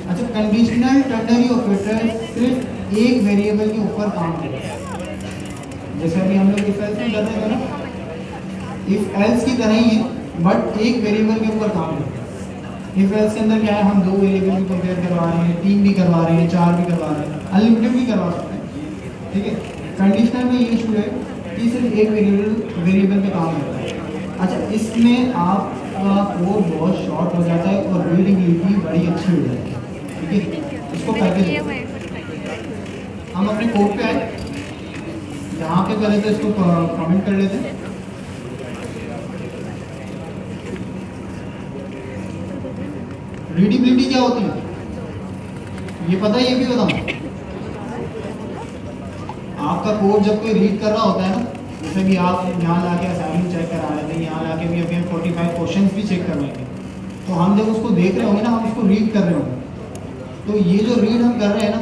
अच्छा, कंडीशनल टर्नरी ऑपरेटर सिर्फ एक वेरिएबल के ऊपर काम करता है। जैसे अभी हम लोग इफ एल्स में कर रहे थे ना, इफ एल्स की तरह ही है, बट एक वेरिएबल के ऊपर काम करता है। इफ एल्स के अंदर क्या है, हम 2 वेरिएबल को कंपेयर करवा रहे हैं, 3 भी करवा रहे हैं, 4 भी करवा रहे हैं, अनलिमिटेड भी करवा सकते हैं। ठीक है। कंडीशनल में ये इशू है कि सिर्फ एक वेरिएबल पे काम करता है। अच्छा, इसमें आपका कोड बहुत शॉर्ट हो जाता है और रीडेबिलिटी बड़ी अच्छी हो जाती है, ठीक है। इसको करके देखो। हम अपने कोड पे आए, जहाँ पे करे तो इसको कमेंट कर लेते हैं। रीडेबिलिटी क्या होती है ये पता है, ये भी बताऊँ। आपका कोड जब कोई रीड कर रहा होता है ना, जैसे कि आप यहाँ लाके असाइनमेंट चेक करा रहे थे, यहाँ लाके भी अभी हम 45 क्वेश्चंस भी चेक करवाएंगे, तो हम जब उसको देख रहे होंगे ना, हम उसको रीड कर रहे होंगे, तो ये जो रीड हम कर रहे हैं ना,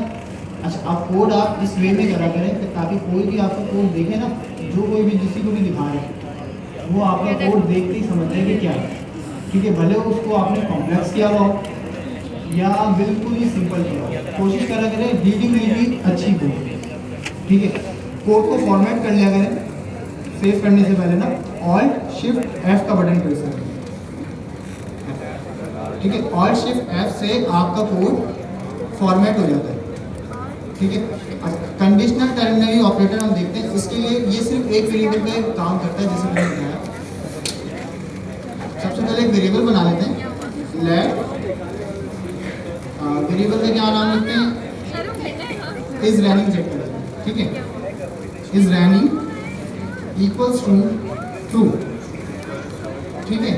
अच्छा आप कोड आप इस वे में करा करें ताकि कोई भी आपका कोड देखे ना, जो कोई भी जिसी को भी दिखा रहे हैं वो आपका कोड देखते ही समझ जाए कि क्या है, ठीक है। भले उसको आपने कॉम्प्लेक्स किया हुआ हो या बिल्कुल ही सिंपल किया हो, कोशिश करा करें रीडिंग अच्छी हो, ठीक है। कोड को फॉर्मेट कर लिया करें, सेव करने से पहले ना Alt Shift F का बटन प्रेस करें, ठीक है। Alt Shift F से आपका कोड फॉर्मेट हो जाता है, ठीक है। कंडीशनल टर्मिनरी ऑपरेटर हम देखते हैं, इसके लिए ये सिर्फ एक वेरिएबल पे काम करता है, जैसे मैंने बताया। सबसे पहले एक वेरिएबल बना लेते हैं, लेट वेरिएबल का क्या नाम लिखते हैं, इज रनिंग चेक कर लेते हैं, ठीक है। Is running equals to true, ठीक है।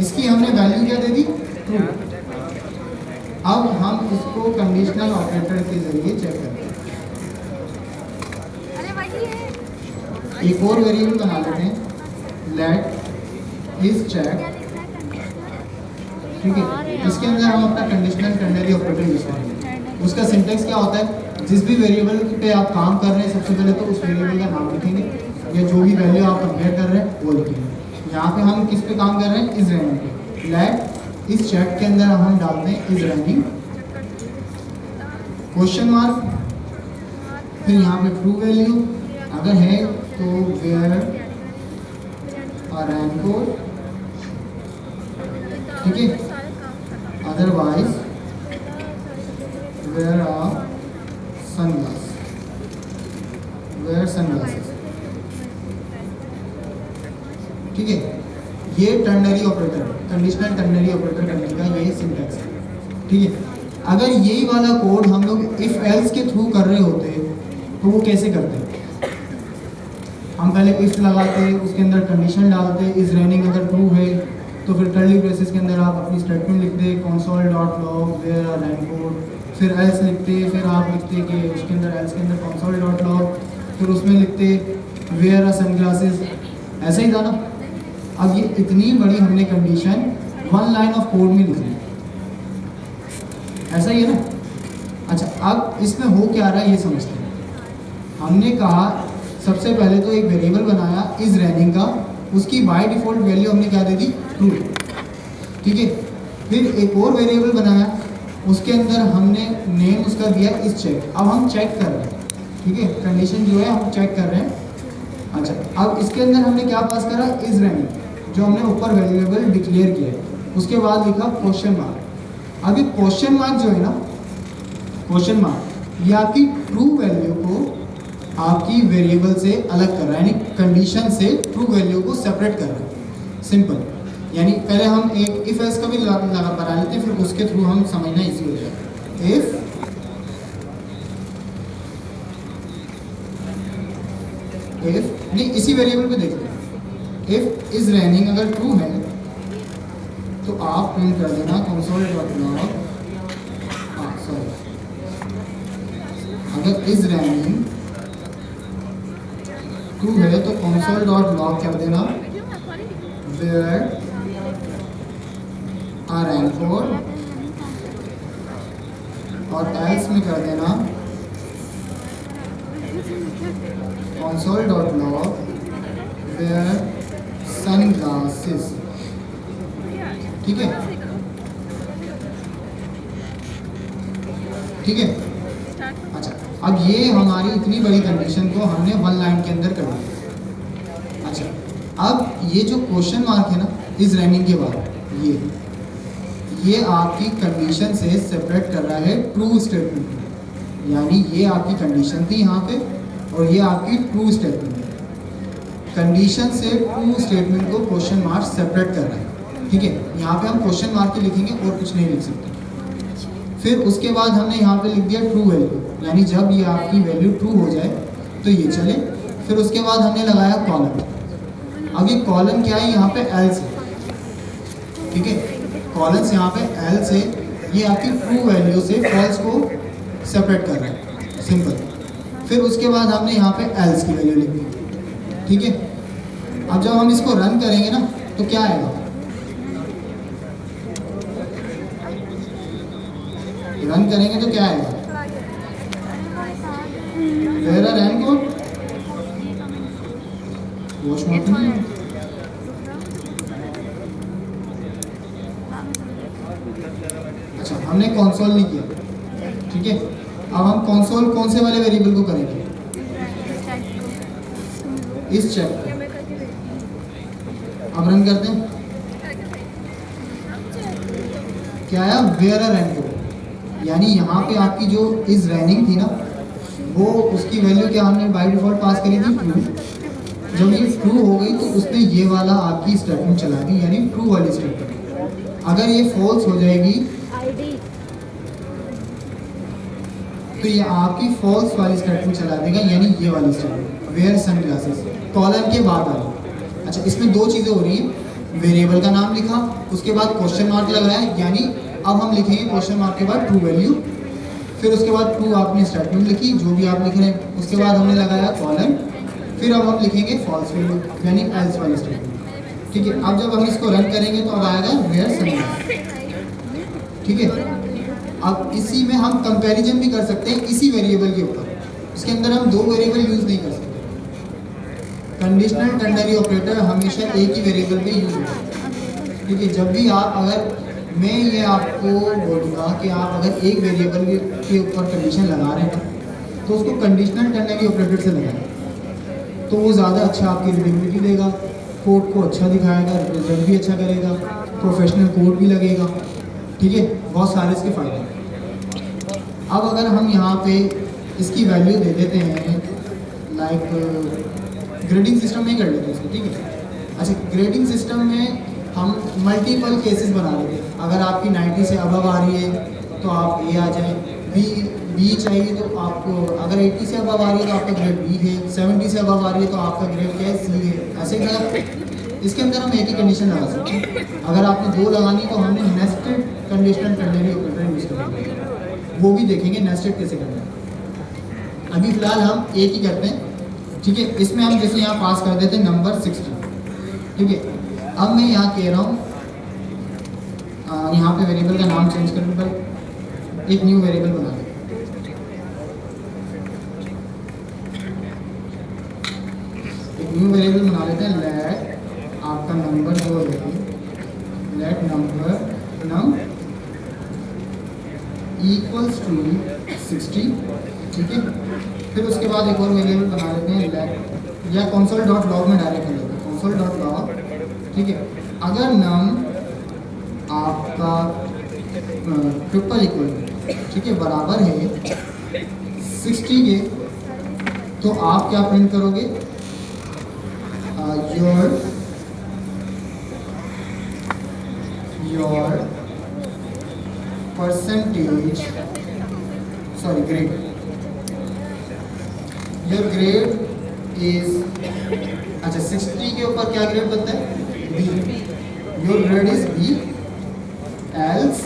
इसकी हमने वैल्यू क्या दे दी, ट्रू। अब हम इसको कंडीशनल ऑपरेटर के जरिए चेक करते हैं। एक और वेरिएबल बना लेते हैं, लेट इज चेक, ठीक है। इसके अंदर हम अपना कंडीशनल टर्नरी ऑपरेटर यूज करेंगे। उसका सिंटेक्स क्या होता है, जिस भी वेरिएबल पे आप काम कर रहे हैं सबसे पहले तो उस वेरिएबल का नाम लिखेंगे या जो भी वैल्यू आप कंपेयर कर रहे हैं वो लिखेंगे। यहाँ पे हम किस पे काम कर रहे हैं, इज रनिंग पे। लेट इस चेक के अंदर हम डालते हैं इज रनिंग क्वेश्चन मार्क, फिर यहाँ पे ट्रू वैल्यू अगर है तो वेयर आ रैंक कोड, ठीक है। Otherwise wear our sunglass, wear sunglasses, ठीक है। ये ternary operator, conditional ternary operator करने का ये सिंटैक्स है, ठीक है। अगर यही वाला कोड हम लोग इफ एल्स के थ्रू कर रहे होते तो वो कैसे करते, हम पहले इफ लगाते, उसके अंदर कंडीशन डालते, इज रनिंग अगर ट्रू है तो फिर कर्ली ब्रेसेस के अंदर आप अपनी स्टेटमेंट लिखते, console.log wear our rank code, फिर एल्स लिखते, फिर आप लिखते कि उसके अंदर एल्स के अंदर console.log, फिर उसमें लिखते वेयर आर सनग्लासेस, ऐसा ही था ना। अब ये इतनी बड़ी हमने condition one line of code में लिखी, ऐसा ही है ना। अच्छा, अब इसमें हो क्या रहा है ये समझते हैं। हमने कहा सबसे पहले तो एक वेरिएबल बनाया इज रनिंग का, उसकी बाय डिफॉल्ट वैल्यू हमने क्या दे दी, ट्रू, ठीक है। फिर एक और वेरिएबल बनाया, उसके अंदर हमने नेम उसका दिया इज चेक। अब हम चेक कर रहे हैं, ठीक है, कंडीशन जो है हम चेक कर रहे हैं। अच्छा, अब इसके अंदर हमने क्या पास करा, इज रनिंग, जो हमने ऊपर वेरिएबल डिक्लेयर किया है। उसके बाद लिखा क्वेश्चन मार्क। अब ये क्वेश्चन मार्क जो है ना, क्वेश्चन मार्क ये आपकी ट्रू वैल्यू को आपकी वेरिएबल से अलग कर रहा है, यानी कंडीशन से ट्रू वैल्यू को सेपरेट कर रहा है, सिंपल। यानी पहले हम एक इफ एल्स का भी लगा बना लेते हैं, फिर उसके थ्रू हम समझना इजी हो जाएगा। इफ नहीं, इसी वेरिएबल पे देख लें, इफ इज रनिंग अगर ट्रू है तो आप प्रिंट कर देना console.log, सॉरी, अगर इज रनिंग ट्रू है तो console.log कर देना where are रैंक कोड, और एल्स में कर देना console.log where sunglasses, ठीक है, ठीक है। अच्छा, अब ये हमारी इतनी बड़ी कंडीशन को हमने वन लाइन के अंदर कर दिया। अच्छा, अब ये जो क्वेश्चन मार्क है ना इज रनिंग के बाद, ये आपकी कंडीशन से सेपरेट कर रहा है ट्रू स्टेटमेंट, यानी ये आपकी कंडीशन थी यहाँ पे, और ये आपकी ट्रू स्टेटमेंट है। कंडीशन से ट्रू स्टेटमेंट को क्वेश्चन मार्क सेपरेट कर रहा है, ठीक है। यहाँ पे हम क्वेश्चन मार्क के लिखेंगे और कुछ नहीं लिख सकते। फिर उसके बाद हमने यहाँ पे लिख दिया ट्रू वैल्यू, यानी जब ये आपकी वैल्यू ट्रू हो जाए तो ये चले। फिर उसके बाद हमने लगाया कॉलम। अब ये कॉलम क्या है, यहाँ पे एल्स है, ठीक है। कॉलम्स यहाँ पे एल्स है, ये आपकी ट्रू वैल्यू से फॉल्स को सेपरेट कर रहा है, सिंपल। फिर उसके बाद हमने यहाँ पे एल्स की वैल्यू लिख दी, ठीक है। अब जब हम इसको रन करेंगे ना तो क्या आएगा, रन करेंगे तो क्या आएगा, wear our and code wash mode नहीं है। अच्छा, हमने कंसोल नहीं किया, ठीक है। अब हम कंसोल कौन से वाले वेरिएबल को करेंगे, इस चेक पे। अब रन करते हैं, क्या आया, वेयर आर एंड कोड, यानी यहाँ पे आपकी जो इज रनिंग थी ना, वो उसकी वैल्यू क्या हमने बाय डिफॉल्ट पास करी थी, ट्रू। जब ये ट्रू हो गई तो उसने ये वाला आपकी स्टेटमेंट चला दी, यानी ट्रू वाली स्टेटमेंट। अगर ये फॉल्स हो जाएगी तो ये आपकी फॉल्स वाली स्टेटमेंट चला देगा, यानी ये वाली स्टेटमेंट, वेयर सनग्लासेस, कॉलम के बाद वाली। अच्छा, इसमें दो चीज़ें हो रही हैं, वेरिएबल का नाम लिखा, उसके बाद क्वेश्चन मार्क लगाया, यानी अब हम लिखेंगे क्वेश्चन मार्क के बाद ट्रू वैल्यू। फिर उसके बाद ट्रू आपने स्टेटमेंट लिखी, जो भी आप लिख रहे हैं। उसके बाद हमने लगाया कॉलम। फिर अब हम लिखेंगे फॉल्स वैल्यू, यानी एल्स वाली स्टेटमेंट, ठीक है। अब जब हम इसको रन करेंगे तो अब आएगा वेयर सनग्लासेस, ठीक है। अब इसी में हम कंपैरिजन भी कर सकते हैं इसी वेरिएबल के ऊपर। इसके अंदर हम दो वेरिएबल यूज़ नहीं कर सकते। कंडीशनल टर्नरी ऑपरेटर हमेशा एक ही वेरिएबल पे यूज होता है, ठीक है। जब भी आप, अगर मैं ये आपको बोलूँगा कि आप अगर एक वेरिएबल के ऊपर कंडीशन लगा रहे हैं तो उसको कंडीशनल टर्नरी ऑपरेटर से लगाएं, तो वो ज़्यादा अच्छा आपकी रीडेबिलिटी देगा, कोड को अच्छा दिखाएगा, रिप्रेजेंट भी अच्छा करेगा, प्रोफेशनल कोड भी लगेगा, ठीक है। बहुत सारे इसके फ़ायदे हैं। अब अगर हम यहाँ पे इसकी वैल्यू दे देते हैं, लाइक ग्रेडिंग सिस्टम में कर लेते हैं इसको, ठीक है। अच्छा, ग्रेडिंग सिस्टम में हम मल्टीपल केसेस बना लेते हैं। अगर आपकी 90 से अबव आ रही है तो आप ए आ जाएँ, बी चाहिए तो आपको, अगर 80 से अबव आ रही है तो आपका ग्रेड बी है, 70 से अबव आ रही है तो आपका ग्रेड क्या है, सी है। ऐसे मतलब इसके अंदर हम एक ही कंडीशन लगा सकते हैं। अगर आपने दो लगानी तो हमने nested conditional ternary operator use करेंगे, वो भी देखेंगे नेस्टेड कैसे करना है। अभी फिलहाल हम एक ही करते हैं, ठीक है। इसमें हम जैसे यहाँ पास कर देते हैं नंबर 60, ठीक है। अब मैं यहाँ कह रहा हूँ, यहाँ पे वेरिएबल का नाम चेंज करने पर एक न्यू वेरिएबल बना दें। एक न्यू वेरिएबल बना लेते हैं, लेट आपका नंबर जो है, let number num equals to 60, ठीक है। फिर उसके बाद एक और वेरिएबल बना लेते हैं, लेट, या कंसोल डॉट लॉग में डायरेक्ट कर लेते हैं, कंसोल डॉट लॉग, ठीक है। अगर नम आपका ट्रिपल इक्वल, ठीक है, बराबर है 60 के, तो आप क्या प्रिंट करोगे, your percentage, sorry grade, your grade is, अच्छा 60 के ऊपर क्या ग्रेड बनता है, B, your grade is B, else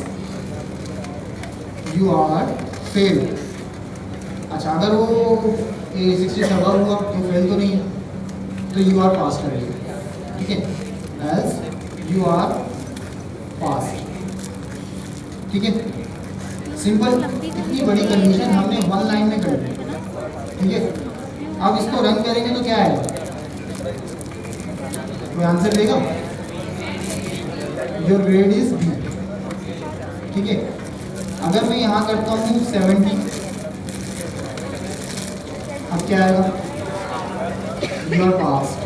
you are fail. अच्छा, अगर वो 60 से अबव हुआ तो फेल तो नहीं है, तो यू आर पास करेगा, ठीक है। एल्स यू आर पास, ठीक है। सिंपल, इतनी बड़ी कंडीशन हमने वन लाइन में कर दी, ठीक है। अब इसको रन करेंगे तो क्या आएगा, कोई आंसर देगा, योर ग्रेड इज बी, ठीक है। अगर मैं यहाँ करता हूँ 70, अब क्या आएगा, यू आर पास।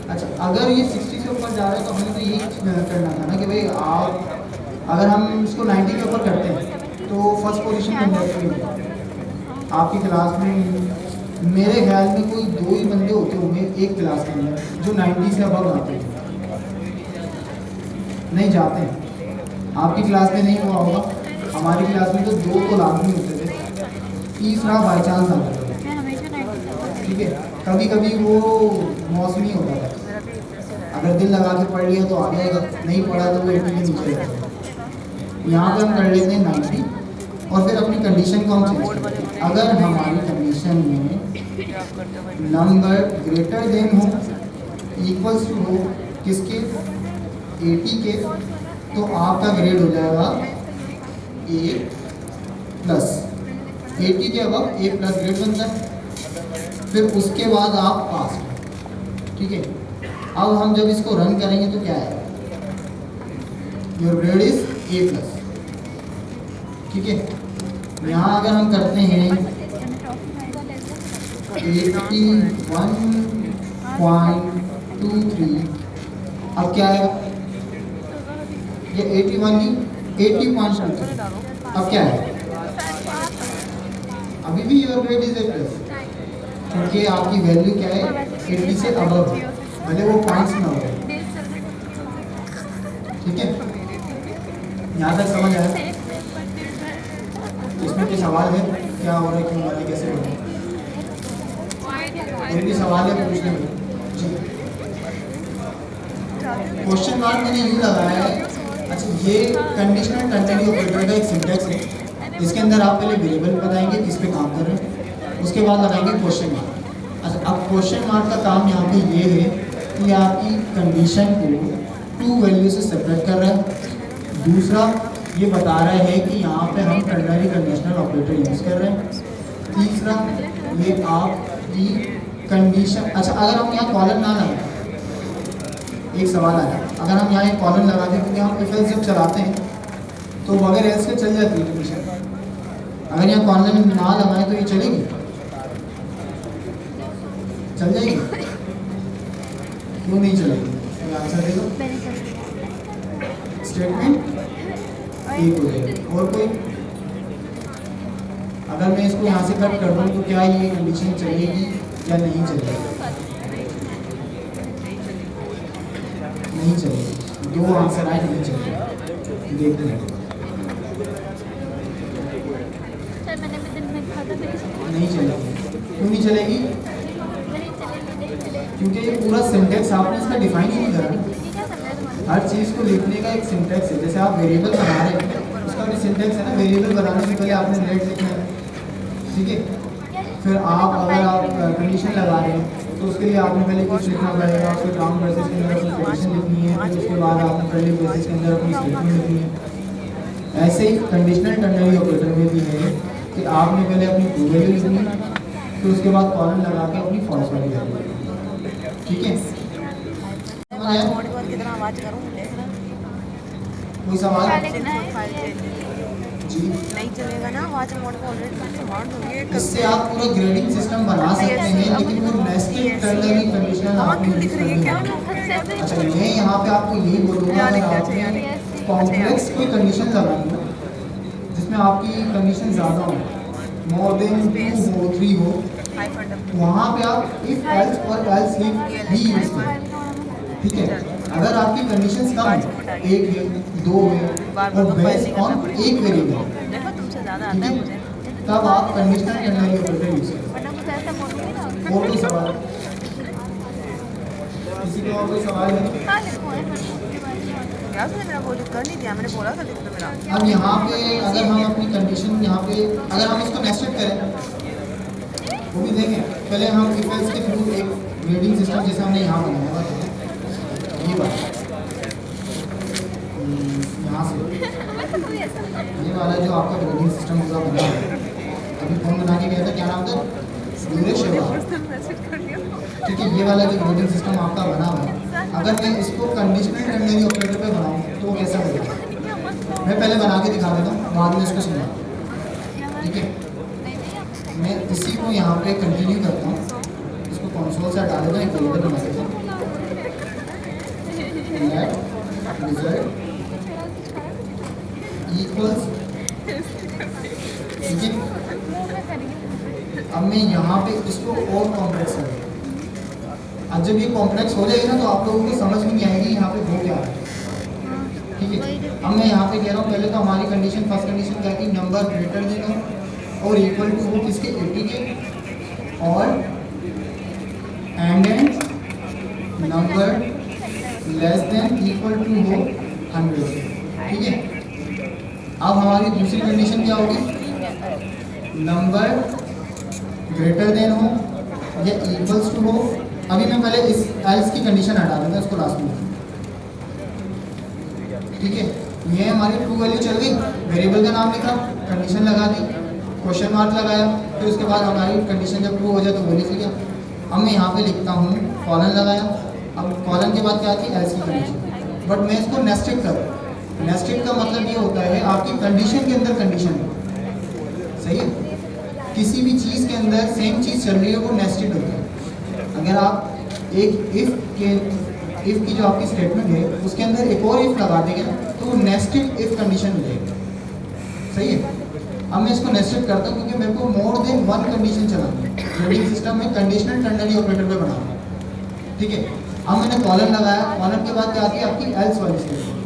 अच्छा, अगर ये 60 से ऊपर जा रहा है तो हमें तो यही करना था ना कि भाई आप, अगर हम इसको 90 के ऊपर करते हैं तो फर्स्ट पोजीशन में जाएगी। आपकी क्लास में मेरे ख्याल में कोई 2 ही बंदे होते होंगे एक क्लास के अंदर जो 90 से अबव आते हैं, नहीं जाते हैं। आपकी क्लास में नहीं हुआ होगा, हमारी क्लास में तो 2 तो लाजमी होते थे, तीसरा बाई चांस आता था, ठीक है। कभी कभी वो मौसमी होता था, अगर दिल लगा के पढ़ लिया तो आ जाएगा, नहीं पढ़ा तो वो 80 के नीचे रहता। यहाँ पे हम कर लेते हैं 90 और फिर अपनी कंडीशन को हम चेंज करते हैं। अगर हमारी कंडीशन में नंबर ग्रेटर देन हो, इक्वल्स टू हो किसके, 80 के, तो आपका ग्रेड हो जाएगा A+। 80 के अबव A+ ग्रेड बनता है, फिर उसके बाद आप पास, ठीक है। अब हम जब इसको रन करेंगे तो क्या है, योर ग्रेड इज A+, ठीक है। यहाँ अगर हम करते हैं 81.23, अब क्या आएगा, ये 81 नहीं 80.23, अब क्या है, अभी भी योर ग्रेड इज A+, क्योंकि आपकी वैल्यू क्या है 80 से अबव है, भले वो पॉइंट्स में हो, ठीक है। यहाँ तक समझ आया? इसमें कोई सवाल है, क्या हो रहा है, क्यों हो रहा है, कैसे हो रहा है? कोई भी सवाल है पूछने में जी। क्वेश्चन मार्क मैंने यूँ लगाया है, अच्छा ये कंडीशनल टर्नरी ऑपरेटर का एक सिंटैक्स है, इसके अंदर आप पहले वेरिएबल बताएंगे किस पे काम कर रहे हैं, उसके बाद लगाएंगे क्वेश्चन मार्क। अच्छा अब क्वेश्चन मार्क का काम यहाँ पे ये है कि आपकी कंडीशन को 2 वैल्यू से सेपरेट कर रहा है, दूसरा ये बता रहा है कि यहाँ पे हम टर्नरी कंडीशनल ऑपरेटर यूज़ कर रहे हैं, तीसरा ये आपकी कंडीशन। अच्छा अगर हम यहाँ कॉलन ना लगाएं, एक सवाल आया, अगर हम यहाँ एक कॉलन लगा दें, क्योंकि हम इफ एल्स जब चलाते हैं तो बगैर एल्स के चल जाती है कंडीशन, अगर यहाँ कॉलन ना लगाएं तो ये चलेगी, चल जाएगी, क्यों नहीं चलेगी, तो आंसर दे दो। स्टेटमेंट एक हो जाएगा, और कोई, अगर मैं इसको यहाँ से कट कर दूँ तो क्या ये कंडीशन चलेगी या नहीं चलेगी, नहीं चलेगी, 2 आंसर आए, नहीं चलेगी, देखते हैं, नहीं चलेगी, क्यों नहीं चलेगी, क्योंकि ये पूरा सिंटैक्स आपने इसका डिफाइन ही नहीं करा। हर चीज़ को लिखने का एक सिंटैक्स है, जैसे आप वेरिएबल बना रहे हैं उसका भी सिंटैक्स है ना, वेरिएबल बनाने से पहले आपने रेट लिखना है, ठीक है। फिर आप अगर आप कंडीशन लगा रहे हैं तो उसके लिए आपने पहले कुछ लिखना पड़ेगा, उसके ग्राउंड ब्रेसेस के अंदर अपनी कंडीशन लिखनी है, फिर उसके बाद आपने पहले ब्रेसेस के अंदर अपनी स्टेटमेंट लिखनी है। ऐसे ही कंडीशनल टर्नरी ऑपरेटर में भी है कि आपने पहले अपनी ट्रू वैल्यू लिखनी है, फिर उसके बाद कॉलन लगा के अपनी फॉल्स वैल्यू लिखनी है, ठीक है। कितना आवाज करूं, कोई सवाल जी, नहीं चलेगा ना आवाज मोड में, ऑलरेडी कमांड हो गई। इससे आप पूरा ग्रेडिंग सिस्टम बना सकते हैं, लेकिन वो नेस्टेड टर्नरी कंडीशनल आपने यूज करनी है। अच्छा मैं यहाँ पे आपको यही बोलूँगा, अगर आपने कॉम्प्लेक्स कोई कंडीशन लगानी हो जिसमें आपकी कंडीशन ज़्यादा हो, मोर देन 2 हो, 3 हो, वहाँ पे आप इफ एल्स और एल्स इफ भी यूज करें, ठीक है। अगर आपकी कंडीशंस कम है, 1 है, 2 है, और बेस्ड ऑन एक वेरिएबल, देखो तुमसे ज़्यादा आता है मुझे, तब आप कंडीशनल टर्नरी ऑपरेटर यूज करें। और कोई सवाल, किसी को और कोई सवाल है? क्या तुमने मेरा बोल कर नहीं दिया, मैंने बोला था लिख दो मेरा। अब यहाँ पे अगर हम अपनी कंडीशन यहाँ पे अगर हम इसको नेस्टेड करें, वो भी देखें, पहले हम इफ एल्स के थ्रू एक ग्रेडिंग सिस्टम जैसे हमने यहाँ बनाया हुआ था, ये बात यहाँ से ये वाला जो आपका ग्रेडिंग सिस्टम पूरा बना है, अभी फोन बना के गया था, क्या नाम था, ठीक है। ये वाला जो ग्रेडिंग सिस्टम आपका बना हुआ है, अगर मैं इसको कंडीशनल टर्नरी ऑपरेटर पे बनाऊँ तो कैसा होगा, मैं पहले बना के दिखा देता हूँ, बाद में इसको सुना, ठीक है। मैं इसी को यहाँ पे कंटिन्यू करता हूँ, इसको कंसोल से हटा देता हूँ, एक वेरिएबल बना देता हूँ, रिजल्ट इक्वल्स, ठीक है। अब मैं यहाँ पे इसको और कॉम्प्लेक्स कर दूँ। अब जब ये कॉम्प्लेक्स हो जाएगी ना तो आप लोगों को समझ में नहीं आएगी यहाँ पे हो क्या है। ठीक है, अब मैं यहाँ पे कह रहा हूँ पहले तो हमारी कंडीशन, फर्स्ट कंडीशन क्या थी, नंबर ग्रेटर देन हो और इक्वल टू हो किसके, 80 के, और and number less than equal to हो 100 के। ठीक है, अब हमारी दूसरी कंडीशन क्या होगी, नंबर ग्रेटर देन हो या इक्वल्स टू हो। अभी मैं पहले इस एल्स की कंडीशन हटा देता हूँ, इसको लास्ट में। ठीक है, ये हमारी ट्रू वैल्यू चल गई, वेरिएबल का नाम लिखा, कंडीशन लगा दी, क्वेश्चन मार्क लगाया, फिर उसके बाद हमारी कंडीशन जब ट्रू हो जाए तो वो लिख लिया। अब मैं यहाँ पे लिखता हूँ कॉलन लगाया, अब कॉलन के बाद क्या थी, एल्स की कंडीशन, बट मैं इसको नेस्टेड करूँ। नेस्टेड का मतलब ये होता है आपकी कंडीशन के अंदर कंडीशन, सही है, किसी भी चीज़ के अंदर सेम चीज़ चल रही है वो नेस्टेड होता है। अगर आप एक इफ़ की जो आपकी स्टेटमेंट है उसके अंदर एक और इफ़ लगा देंगे तो वो नेस्टेड इफ़ कंडीशन मिलेगी, सही है। अब मैं इसको नेस्टेड करता हूँ क्योंकि मेरे को मोर देन वन कंडीशन चलानी है, ग्रेडिंग सिस्टम में कंडीशनल टर्नरी ऑपरेटर पे बनाना है। ठीक है, अब मैंने कॉलन लगाया, कॉलन के बाद क्या आती है आपकी एल्स वाली स्टेटमेंट,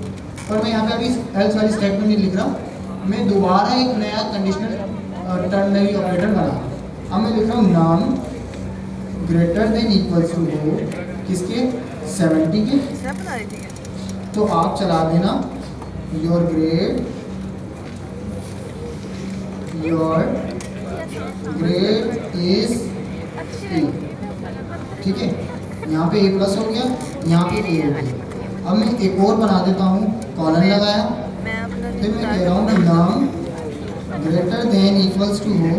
पर मैं यहाँ पे अभी एल्स वाली स्टेटमेंट नहीं लिख रहा, मैं दोबारा एक नया कंडीशनल टर्नरी ऑपरेटर बना। अब मैं लिख रहा हूँ नाम ग्रेटर देन इक्वल्स टू हो किसके, 70 के, तो आप चला देना योर ग्रेड इज ए। ठीक है, यहाँ पे ए प्लस हो गया, यहाँ पे ए हो गया। अब मैं एक और बना देता हूँ, कॉलन लगाया, फिर मैं कह रहा हूँ नाम ग्रेटर देन इक्वल्स टू हो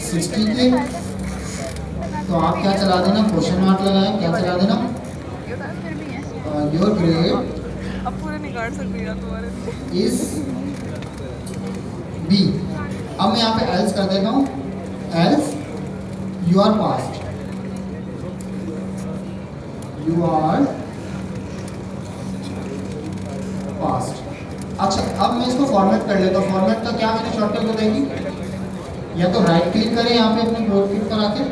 60 के, तो आप क्या चला देना, क्वेश्चन मार्क लगाया, क्या चला देना, योर ग्रेड इज बी। अब मैं यहाँ पे एल्स कर देता हूँ, else you are passed, you are passed. अच्छा, अब मैं इसको फॉर्मेट कर लेता हूँ। फॉर्मेट का क्या मैंने शॉर्टकट बताएगी, या तो राइट क्लिक करें यहाँ पे अपने क्लोज क्लिक पर आके,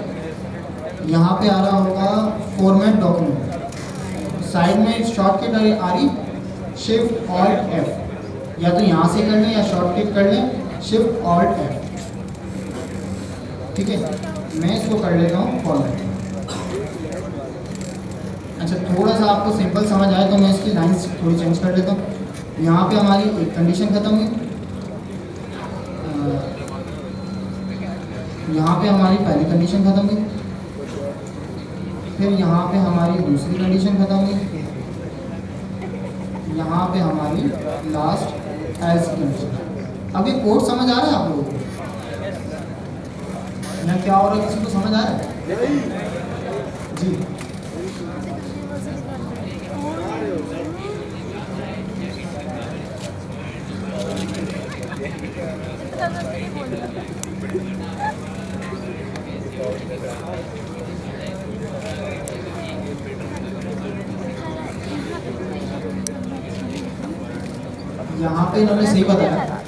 यहाँ पे आ रहा होगा फॉर्मेट डॉक्यूमेंट, साइड में शॉर्टकट आ रही शिफ्ट ऑल्ट एफ, या तो यहाँ से कर लें या शॉर्टकट कर लें शिफ्ट ऑल्ट एफ। ठीक है, मैं इसको कर लेता हूँ फॉर्मेट। अच्छा, थोड़ा सा आपको सिंपल समझ आए तो मैं इसकी लाइन्स थोड़ी चेंज कर लेता हूँ। यहाँ पे हमारी एक कंडीशन खत्म हुई, यहाँ पे हमारी पहली कंडीशन खत्म हुई, फिर यहाँ पे हमारी दूसरी कंडीशन खत्म हुई, यहाँ पे हमारी लास्ट एल्स कंडीशन। अब ये कोड समझ आ रहा है आप लोगों को, या क्या हो रहा है, किसी को समझ आ रहा है जी? यहाँ पे इन्होंने सही बताया,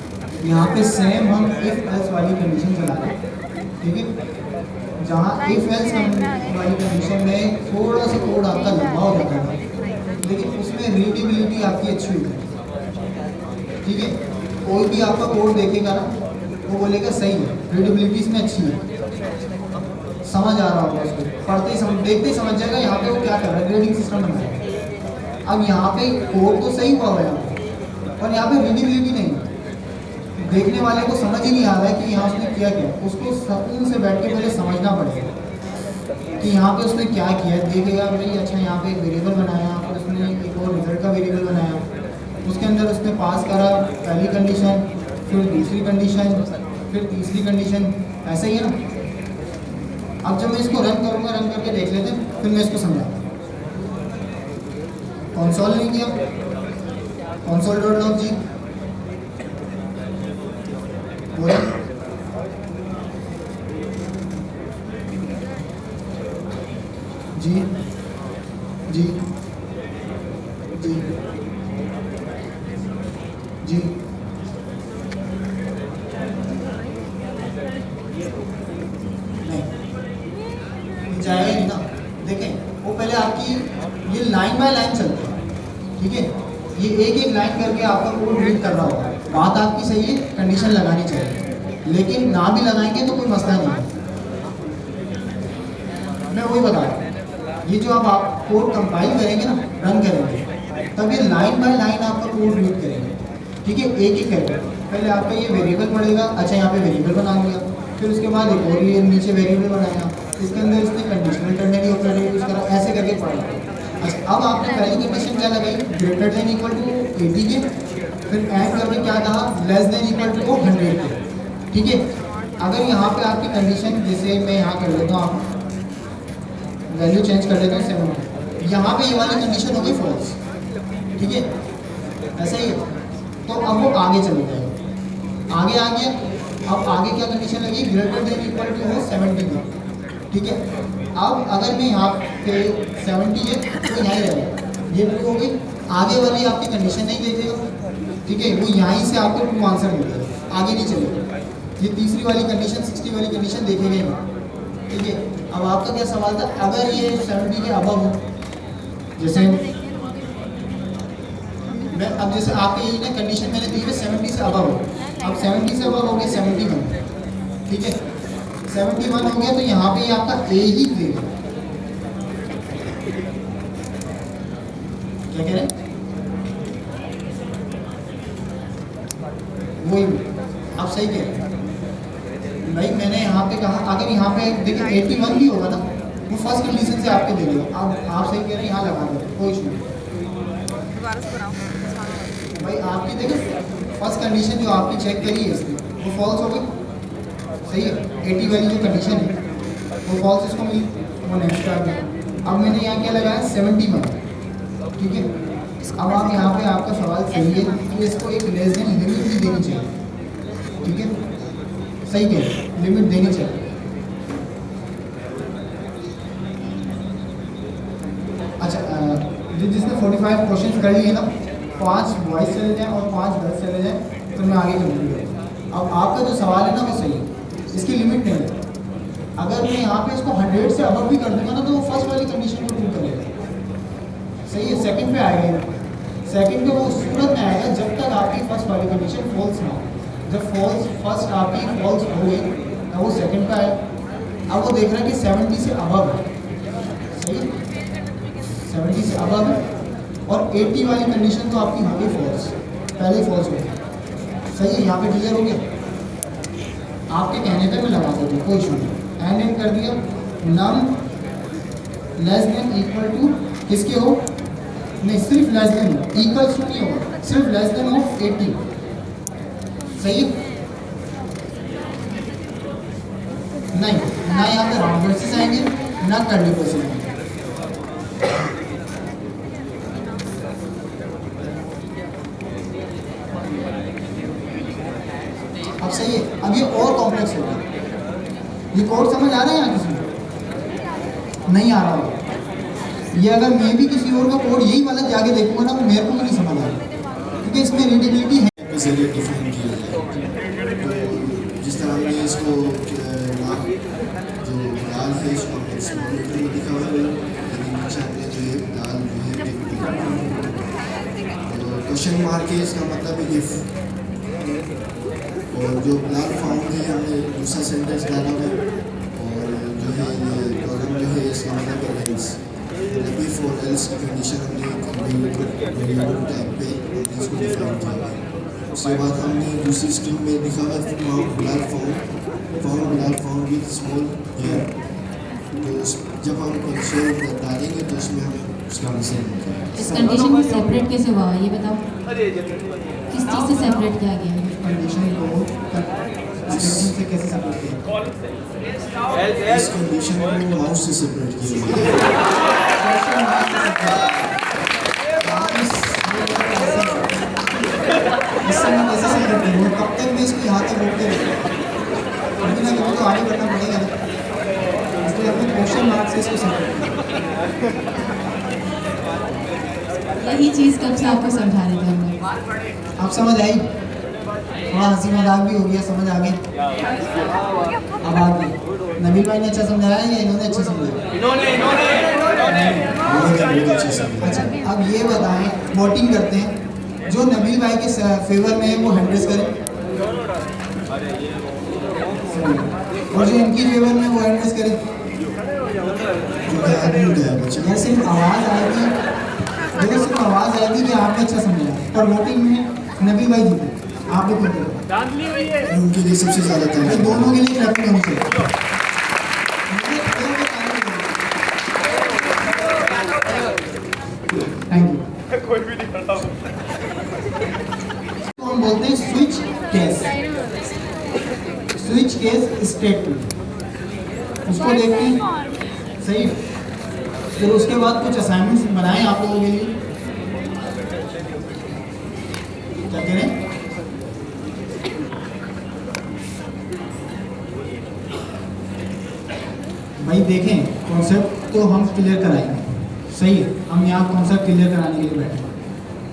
यहाँ पे सेम हम इफ एल्स वाली कंडीशन चला रहे हैं। ठीक है, जहाँ इफ एल्स वाली कंडीशन में थोड़ा सा कोड आपका लंबा हो जाता है, लेकिन उसमें रीडेबिलिटी आपकी अच्छी होती है। ठीक है, कोई भी आपका कोड देखेगा ना वो बोलेगा सही है, रीडेबिलिटी इसमें अच्छी है, समझ आ रहा होगा उसको, पढ़ते ही देखते ही समझ जाएगा यहाँ पे वो क्या कर रहा है, ग्रेडिंग सिस्टम बना है। अब यहाँ पे कोड तो सही हुआ है और यहाँ पे रीडेबिलिटी नहीं, देखने वाले को समझ ही नहीं आ रहा है कि यहाँ उसने किया क्या। उसको सुकून से बैठ के पहले समझना पड़ेगा कि यहाँ पे उसने क्या किया। देखेगा भाई अच्छा यहाँ पे एक वेरिएबल बनाया, फिर उसने एक और रिजल्ट का वेरिएबल बनाया, उसके अंदर उसने पास करा पहली कंडीशन, फिर दूसरी कंडीशन, फिर तीसरी कंडीशन, ऐसा ही है ना। अब जब मैं इसको रन करूँगा, रन करके देख लेते हैं, फिर मैं इसको समझाता हूँ। कंसोल नहीं किया, console.log जी बोले जी जी जी जी नहीं, जाएगा नहीं ना। देखें वो पहले आपकी ये लाइन बाय लाइन चलता है, ठीक है, ये एक एक लाइन करके आपका कोड रीड कर रहा होगा। बात आपकी सही है, कंडीशन लगानी चाहिए, लेकिन ना भी लगाएंगे तो कोई मसला नहीं है। मैं वही बता रहा हूँ, ये जो आप कोड कंपाइल करेंगे ना, रन करेंगे, तब ये लाइन बाय लाइन आपका कोड रीड करेंगे, ठीक है, एक एक करके। पहले आपका ये वेरिएबल पड़ेगा, अच्छा यहाँ पे वेरिएबल बना लिया, फिर उसके बाद एक और ये नीचे वेरिएबल बनाया, इसके अंदर इसने कंडीशनल टर्नरी ऑपरेटर यूज करा, ऐसे करके पढ़ा। अच्छा, अब आपने पहली कंडीशन क्या लगाई, ग्रेटर देन इक्वल टू 80 के, फिर एंड करके क्या कहा, लेस देन इक्वल टू 100 के, ठीक है। अगर यहाँ पे आपकी कंडीशन, जैसे मैं यहाँ कर लेता हूँ, वैल्यू चेंज कर लेता हूँ 7, यहाँ पे ये वाली कंडीशन हो गई फॉल्स, ठीक है, ऐसा ही है। तो अब वो आगे चले जाएगा, आगे आ गया। अब आगे क्या कंडीशन लगी, ग्रेटर देन इक्वल टू हो 70 का, ठीक है। अब अगर मैं यहाँ पे 70 है तो यहाँ ही रहेगा, ये ट्रू हो गई। आगे वाली आपकी कंडीशन नहीं देखेगा, ठीक है, वो यहीं से आपको ट्रू आंसर मिलेगा, आगे नहीं चलेगा। ये तीसरी वाली कंडीशन, 60 वाली कंडीशन देखेगा ही नहीं, ठीक है। अब आपका क्या सवाल था, अगर ये 70 के अबव हो, जैसे मैं अब जैसे आपके ये ना कंडीशन मैंने दी है 70 से अबव हो, अब 70 से अबव हो गया 71, ठीक है, 71 हो गया तो यहाँ पे ये आपका ए ही देगा। क्या कह रहे हैं, वही आप सही कह रहे हैं भाई। मैंने यहाँ पे कहा अगर यहाँ पे देखिए 81 भी होगा ना, वो फर्स्ट कंडीशन से आपके दे देगा। अब आप सही कह रहे हैं, यहाँ लगा दो, कोई इशू नहीं भाई। आपकी देखिए फर्स्ट कंडीशन जो आपकी चेक करी है इसमें, वो फॉल्स हो गई, सही है। 80 वाली जो कंडीशन है वो फॉल्स इसको मिली, वो नेक्स्ट आ गया। अब मैंने यहाँ क्या लगाया 71, ठीक है। अब आप यहाँ पे आपका सवाल सही है कि इसको एक लेस देन लिमिट भी देनी चाहिए, ठीक है, सही कह, लिमिट देनी चाहिए। अच्छा, जिसने 45 क्वेश्चन कर लिए ना, 5 वॉइस चले जाएँ और 5 गर्ल्स चले जाएँ, तो मैं आगे कंप्लीट करूँगा। अब आपका जो सवाल है ना वो सही है, इसकी लिमिट नहीं है। अगर मैं यहाँ पे इसको 100 से अबव भी कर दूंगा ना, तो वो फर्स्ट वाली कंडीशन को ट्रू करेगा, सही है। सेकंड पे आएगा, सेकंड पे वो उस सूरत में आएगा जब तक आपकी फर्स्ट वाली कंडीशन फॉल्स ना हो। जब फर्स्ट आपकी फॉल्स हो गई तब वो सेकंड पे आएगा। अब वो देख रहा है कि 70 से अबव है, सही है, 70 से अबव है, और 80 वाली कंडीशन तो आपकी हो गई फॉल्स, पहले फॉल्स हो गई, सही है। यहाँ पे क्लियर हो गया, आपके कहने पे मैं लगा देता हूँ, कोई इशू नहीं। एंड कर दिया, नम लेस देन इक्वल टू किसके हो, नहीं सिर्फ लेस देन हो, इक्वल्स टू नहीं होगा, सिर्फ लेस देन हो 80, सही है। नहीं ना यहाँ पे राउंड वर्सेस आएंगे ना कर्ली वर्सेस आएंगे। अब सही है। अब ये और कॉम्प्लेक्स होगा, ये कोड समझ आ रहा है यहाँ किसी को नहीं आ रहा होगा। ये अगर मैं भी किसी और का कोड यही वाला जाके देखूंगा ना, तो मेरे को भी नहीं समझ आ रहा, क्योंकि इसमें रीडेबिलिटी है। जरिए डिफाइन किया जाए, तो जिस तरह हमने इसको जो दाल है इसको एक्सप्लोरेटर में दिखा हुआ है, लेकिन नीचे हमने जो है दाल जो है तो क्वेश्चन मार्क है, इसका मतलब है इफ, और जो लाल फाउंड है हमने दूसरा सेंटेंस डाला है, और जो है ये कॉलम जो है इसका मतलब है एल्स, इफ और एल्स की कंडीशन हमने वेरिएबल टाइप पे इसको डिफाइन किया है। उसके बाद हमने दूसरी स्ट्रिंग में लिखा है फाउंड विद स्मॉल हेयर, तो जब हम कंसोल डालेंगे तो उसमें हमें उसका आंसर मिलता है। इस कंडीशन को सेपरेट कैसे हुआ ये बताओ, किस चीज़ से सेपरेट किया गया है? कंडीशन को स्टेटमेंट से कैसे सेपरेट किया, इस कंडीशन को माउस से सेपरेट किया गया इससे मैं कैसे सेपरेट करूँगा, कब तक मैं इसको यहाँ तक रोकते रहूँगा, कभी ना कभी तो आगे बढ़ना पड़ेगा ना, इसलिए अपने क्वेश्चन मार्क से इसको सेपरेट किया। यही चीज़ कब से आपको समझा रहे थे हम लोग? आप समझ आई, थोड़ा हंसी मजाक भी हो गया, समझ आ गई, अब आ गई। नबील भाई ने अच्छा समझाया या इन्होंने अच्छा समझाया? उन्होंने बहुत अच्छे से अच्छा, अब ये बताएं, वोटिंग करते हैं, जो नबील भाई के फेवर में है वो हैंड रेस करें, और जो इनकी फेवर में वो हैंड रेस करें। जो कि अनम्यूट है बच्चे। यार सिर्फ आवाज़ आएगी, देखो सिर्फ आवाज़ आएगी कि आपने अच्छा समझाया, और वोटिंग में नबील भाई जीते, आप लोग जीते। उनके लिए सबसे ज़्यादा भाई थैंक दोनों के लिए क्लैपिंग होनी चाहिए। Thank you. तो हम बोलते हैं switch case, switch case statement, उसको देखते हैं। सही है। फिर उसके बाद कुछ असाइनमेंट्स बनाए आप लोगों के लिए। क्या कह रहे हैं? भाई देखें, कॉन्सेप्ट तो हम क्लियर कराएंगे, सही है, हम यहाँ कॉन्सेप्ट क्लियर कराने के लिए बैठे हैं।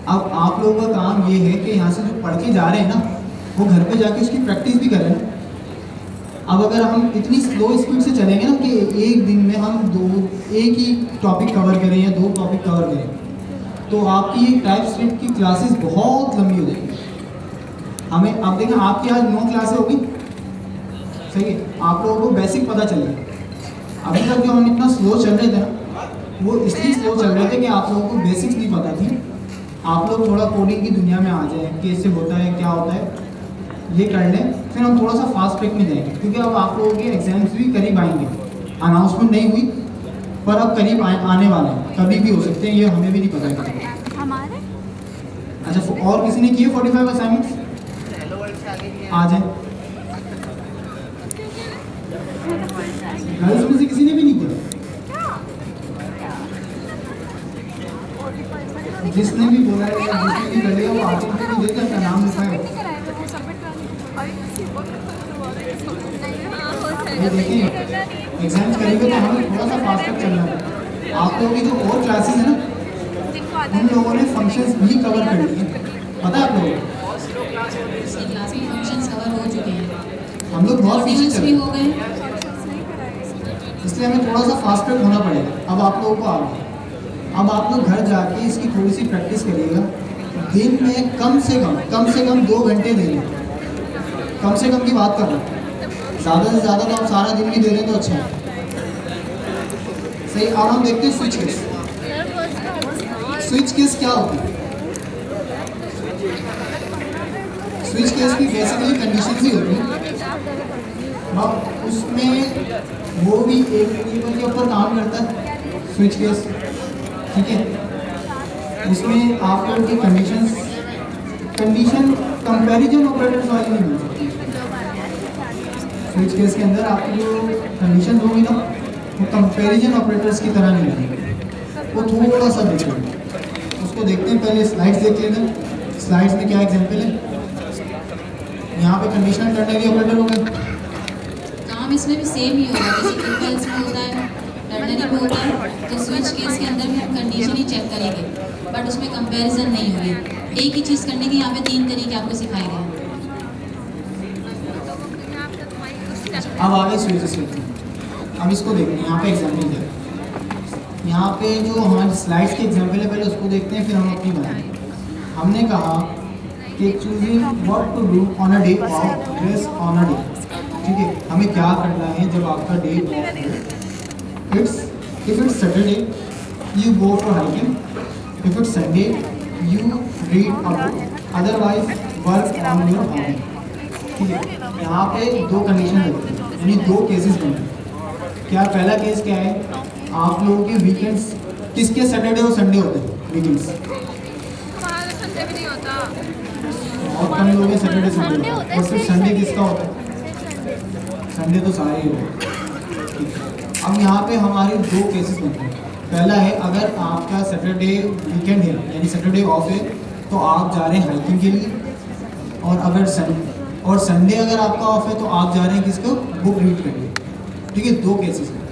अब आप लोगों का काम ये है कि यहाँ से जो पढ़ के जा रहे हैं ना, वो घर पे जाके उसकी प्रैक्टिस भी करें। अब अगर हम इतनी स्लो स्पीड से चलेंगे ना कि एक दिन में हम एक ही टॉपिक कवर करें या 2 टॉपिक कवर करें, तो आपकी ये टाइपस्क्रिप्ट की क्लासेस बहुत लंबी हो जाएगी। हमें अब देखें, आपकी आज 9 क्लासें होगी, सही है, आप लोगों को बेसिक पता चलेगा। अभी तक जो हम इतना स्लो चल रहे थे ना, वो इसलिए स्लो चल रहे थे कि आप लोगों को बेसिक्स नहीं पता थी। आप लोग थोड़ा कोडिंग की दुनिया में आ जाएं, कैसे होता है, क्या होता है, ये कर लें, फिर हम थोड़ा सा फास्ट ट्रैक में जाएंगे, क्योंकि अब आप लोगों के एग्जाम्स भी करीब आएंगे। अनाउंसमेंट नहीं हुई, पर अब करीब आने वाले हैं, कभी भी हो सकते हैं, ये हमें भी नहीं पता है। अच्छा, और किसी ने किए 45 असाइनमेंट्स? आ जाए। गर्ल्स में से किसी ने भी नहीं किया? जिसने भी बोला है, जिसने भी करेगा वो आगे भी देगा, अपना नाम लिखाए। ये देखिए, एग्जाम्स करेंगे तो हमें थोड़ा सा फास्ट तक चलना है। आप लोगों की जो और क्लासेस है ना, उन लोगों ने फंक्शंस भी कवर कर लिए, पता है आप लोगों को? क्लास में फंक्शंस कवर हो चुके हैं, हम लोग बहुत पीछे फिजिक्स चल भी रहे हो हैं, गए। इसलिए हमें थोड़ा सा फास्ट ट्रैक होना पड़ेगा। अब आप लोगों को आ गया, अब आप लोग घर जाके इसकी थोड़ी सी प्रैक्टिस करिएगा। दिन में कम से कम 2 घंटे दे लें, कम से कम की बात कर रहा हूँ, ज़्यादा से ज़्यादा तो हम सारा दिन भी दे दें तो अच्छा है। सही। अब हम देखते हैं स्विच केस। स्विच केस क्या होती है? स्विच केस की बेसिकली कंडीशन ही होती है, अब उसमें वो भी एक वेरिएबल के ऊपर काम करता है, स्विच केस, ठीक है। उसमें आप लोगों की कंडीशन कंपैरिजन ऑपरेटर्स वाली नहीं मिल सकती। स्विच केस के अंदर आपकी जो कंडीशन होगी ना, वो कंपैरिजन ऑपरेटर्स की तरह नहीं होगी, वो थोड़ा सा डिफरेंट है। उसको देखते हैं, पहले स्लाइड्स देख लेते हैं। स्लाइड्स में क्या एग्जाम्पल है? यहाँ पे कंडीशनल टर्नरी ऑपरेटर हो गए, काम इसमें भी सेम ही होगा, जैसे if else में होता है, टर्नरी में होता है, तो स्विच केस के अंदर भी हम कंडीशन ही चेक करेंगे, बट उसमें कंपैरिजन नहीं होगी। एक ही चीज़ करने के यहाँ पे 3 तरीके आपको सिखाए गए। अब आगे स्विचेस लेते हैं। अब इसको देखते हैं, यहाँ पे एग्जाम्पल है, यहाँ पे जो हमारे स्लाइड्स के एग्जाम्पल है, पहले उसको देखते हैं, फिर हम अपनी बनाएंगे। हमने कहा कि choosing what to do on a day off dress on a day, ठीक है, हमें क्या करना है जब आपका डे ऑफ हो। If it's Saturday you go for hiking, if it's Sunday you read a book, otherwise work on your hobby, ठीक है। यहाँ पे 2 कंडीशन होती है, यानी 2 केसेस बने। क्या पहला केस क्या है? आप लोगों के वीकेंड्स किसके सैटरडे और संडे होते हैं? वीकेंड्स बहुत कम लोगों के सैटरडे संडे होता है, और सिर्फ संडे किसका होता है? संडे तो सारे ही होते हैं। अब यहाँ पे हमारे 2 केसेस बनते हैं। पहला है, अगर आपका सैटरडे वीकेंड है, यानी सैटरडे ऑफ है, तो आप जा रहे हैं हाइकिंग के लिए, और अगर संडे अगर आपका ऑफ है तो आप जा रहे हैं किसको? बुक रीड करने, ठीक है। 2 केसेस हैं।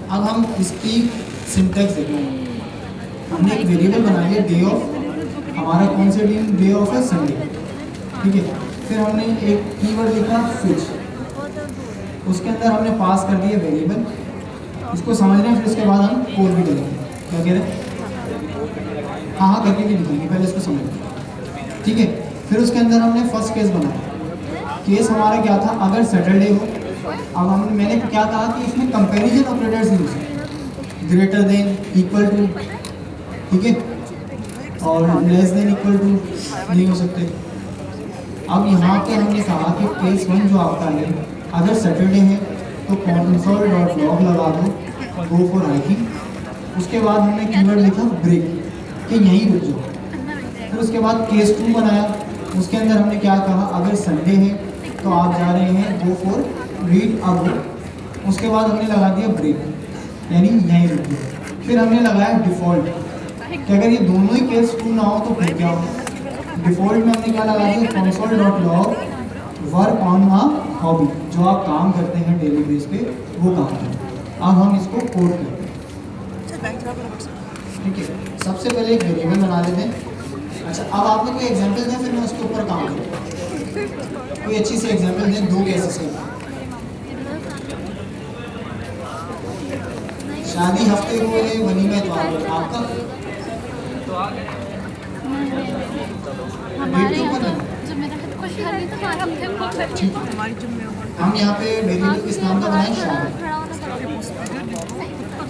अब हम इसकी सिंटैक्स देखेंगे। हमने एक वेरिएबल बना लिया डे ऑफ, हमारा कौन सा डे ऑफ है? संडे, ठीक है। फिर हमने एक कीवर्ड लिखा स्विच, उसके अंदर हमने पास कर दिए वेरिएबल, इसको समझ रहे हैं, फिर उसके बाद हम कोड भी करेंगे। क्या कह रहे हैं? हाँ हाँ करके भी लिखेंगे, पहले इसको समझ लें, ठीक है। फिर उसके अंदर हमने फर्स्ट केस बनाया। केस हमारा क्या था, अगर सैटरडे हो। अब मैंने क्या कहा कि इसमें कंपैरिजन ऑपरेटर्स यूज है, ग्रेटर देन, इक्वल टू, ठीक है, और लेस देन इक्वल टू नहीं हो सकते। अब यहाँ पे हमने कहा कि केस 1 जो आपका है, अगर सैटरडे है तो console.log लगा दो, गो फॉर हाइकिंग। उसके बाद हमने कीवर्ड लिखा ब्रेक, कि यहीं रुक जाओ। फिर उसके बाद केस 2 बनाया, उसके अंदर हमने क्या कहा, अगर संडे है तो आप जा रहे हैं गो फॉर रीड अब। उसके बाद हमने लगा दिया ब्रेक, यानी यहीं रुक जाओ। फिर हमने लगाया डिफ़ॉल्ट, कि अगर ये दोनों ही केस ट्रू ना हो तो फिर क्या हो। डिफ़ॉल्ट में हमने क्या लगा दिया, console.log work on a hobby, जो आप काम करते हैं डेली बेस पे वो काम करें। अब हम इसको कोड करते हैं, ठीक है। सबसे पहले एक वेरिएबल बना लेते हैं। अच्छा, अब आपने कोई एग्जांपल दें, फिर मैं उसके ऊपर काम करूँ। कोई अच्छी सी एग्जांपल दें, 2 केसेस के। शादी हफ्ते को है, वलीमा इतवार को, आपका ठीक है। हम यहाँ पे वेरिएबल किस नाम का बनाए,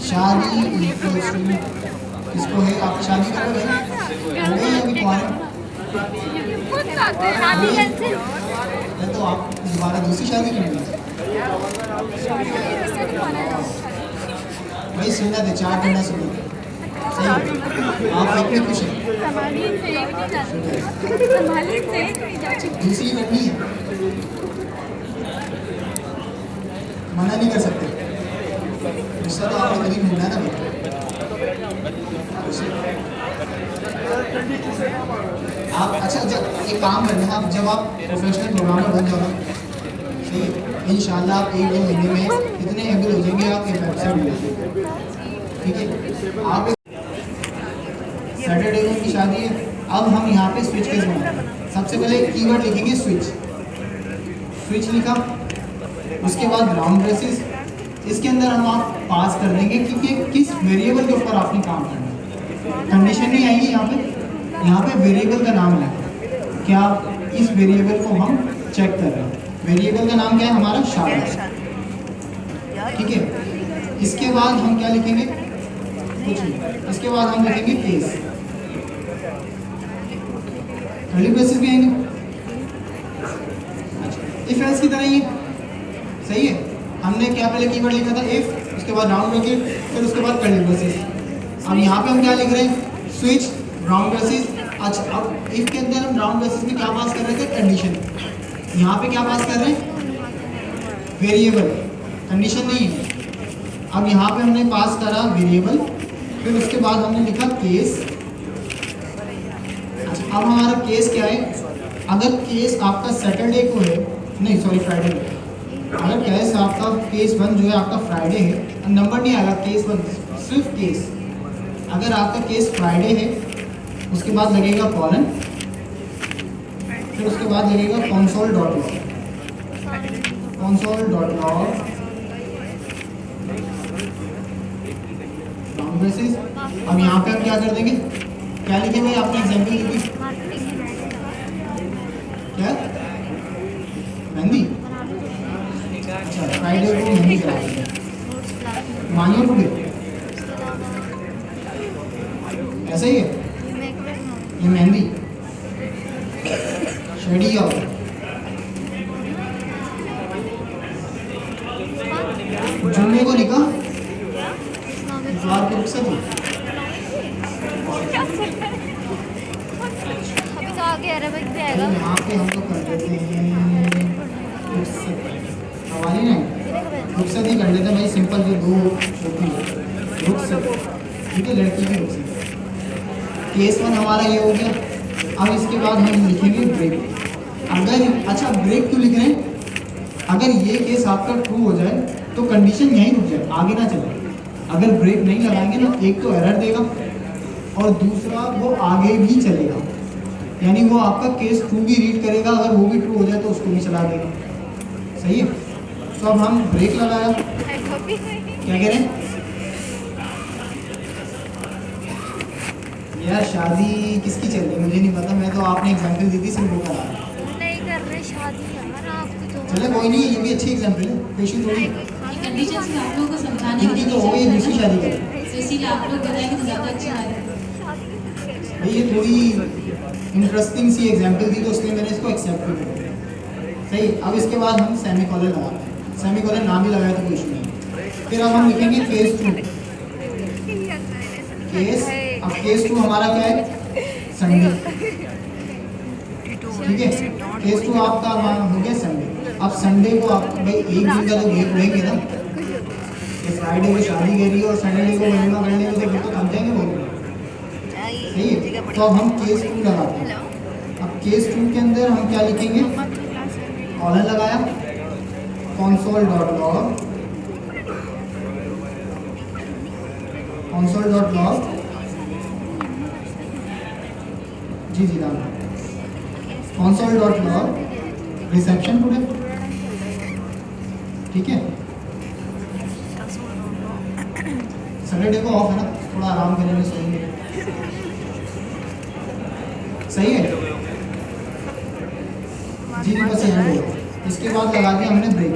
शादी इक्वल्स टू, इसको है आप शादी करो है, हो गई अभी कुआरे, तो आप दोबारा दूसरी शादी करेंगे भाई। सुनना थे 4 घंटा सुनो, सही है, आप इतने खुश हैं। दूसरी करनी है, मना नहीं कर सकते, गुस्सा तो आपने कभी ढूंढना ना भाई। आप अच्छा जब एक काम करना है, आप जब आप प्रोफेशनल प्रोग्रामर बन जाओ ना, सही है, इंशाल्लाह आप 1-2 महीने में इतने एबल हो जाएंगे, आप एक वेबसाइट मिलेगी, ठीक है। आप सैटरडे को उनकी शादी है। अब हम यहाँ पे स्विच केस बनाएंगे। सबसे पहले कीवर्ड लिखेंगे स्विच, स्विच लिखा, उसके बाद ग्राउंड ब्रेसेस, इसके अंदर हम आप पास कर देंगे कि किस वेरिएबल के ऊपर आपने काम करना है। कंडीशन नहीं आएगी यहाँ पे वेरिएबल का नाम है, क्या इस वेरिएबल को हम चेक कर रहे हैं। वेरिएबल का नाम क्या है हमारा, शादी, ठीक है। इसके बाद हम क्या लिखेंगे, कुछ नहीं, इसके बाद हम लिखेंगे केस, कर्ली ब्रेसेस भी आएंगे, इफ एल्स की तरह ही, सही है। हमने क्या पहले कीवर्ड लिखा था इफ, उसके बाद राउंड ब्रैकेट, फिर उसके बाद कर्ली ब्रेसेस। अब यहाँ पे हम क्या लिख रहे हैं, स्विच, राउंड ब्रेसेस। अच्छा, अब इफ के अंदर हम राउंड ब्रेसेस में क्या पास कर रहे थे, कंडीशन। यहाँ पे क्या पास कर रहे हैं, वेरिएबल, कंडीशन नहीं है। अब यहाँ पे हमने पास करा वेरिएबल, फिर उसके बाद हमने लिखा केस। अच्छा, अब हमारा केस क्या है, अगर केस आपका सैटरडे को है, नहीं सॉरी फ्राइडे को, अगर केस आपका केस 1 जो है आपका फ्राइडे है, नंबर नहीं आएगा, केस 1 सिर्फ केस। अगर आपका केस फ्राइडे है, उसके बाद लगेगा कॉलन, फिर उसके बाद लगेगा console.log, console.log राउंड ब्रेसेस। अब यहाँ पे हम क्या कर देंगे, क्या लिखे भाई आपने एग्जाम्पल लिखी, क्या मेहंदी। अच्छा, फ्राइडे को मेहंदी करा देंगे, मानियो टुडे, ऐसा ही है, ये मेहंदी शेडी का होगा। जुम्मे को लिखा, इतवार को रुखसत हुई। यहाँ पे हम लोग कर देते हैं रुखसत, हवाली नहीं, रुखसत ही कर देते हैं भाई, सिंपल जो 2 होती है रुखसत, ठीक है, लड़की की रुखसत। केस 1 हमारा ये हो गया। अब इसके बाद हम लिखेंगे ब्रेक। अगर अच्छा ब्रेक क्यों लिख रहे हैं, अगर ये केस आपका ट्रू हो जाए तो कंडीशन यहीं रुक जाए, आगे ना चले। अगर ब्रेक नहीं लगाएंगे ना, एक तो एरर देगा और दूसरा वो आगे भी चलेगा, यानी वो आपका केस ट्रू भी रीड करेगा, अगर वो भी ट्रू हो जाए तो उसको भी चला देगा, सही है। तो अब हम ब्रेक लगाया, क्या कह रहे हैं यार? शादी किसकी चल रही है मुझे नहीं पता, मैं तो आपने एग्जाम्पल दी थी सिर्फ वो करा। नहीं कर रहे शादी यार, आपको तो चलो कोई नहीं, ये भी अच्छी एग्जाम्पल है, पेशेंट थोड़ी कंडीशन से आप लोगों को समझाने इनकी तो हो गई दूसरी शादी करें। तो इसीलिए आप लोग बताएंगे तो ज़्यादा अच्छा रहेगा। भाई ये थोड़ी इंटरेस्टिंग सी एग्जाम्पल थी तो इसलिए मैंने इसको एक्सेप्ट भी किया। सही, अब इसके बाद हम सेमी कॉलर लगाते हैं। सेमी कॉलर नाम भी लगाया तो कोई इशू नहीं। फिर अब हम लिखेंगे केस 2। केस, अब केस 2 हमारा क्या है? संडे। ठीक है, केस 2 आपका हो गया संडे। अब संडे को आप भाई एक दिन का तो गेप लेंगे ना, फ्राइडे को शादी करी और संडे को वलीमा करने में तो फिर तो थक जाएंगे बहुत। सही है, तो अब हम केस 2 लगाते हैं। अब केस 2 के अंदर हम क्या लिखेंगे? कॉलन लगाया, console.log, console.log, जी नाम console.log रिसेप्शन टुडे। ठीक है, सैटरडे को ऑफ है ना, थोड़ा आराम करेंगे, सोएंगे। सही है जी, बस यही है। इसके बाद लगा दिया हमने ब्रेक।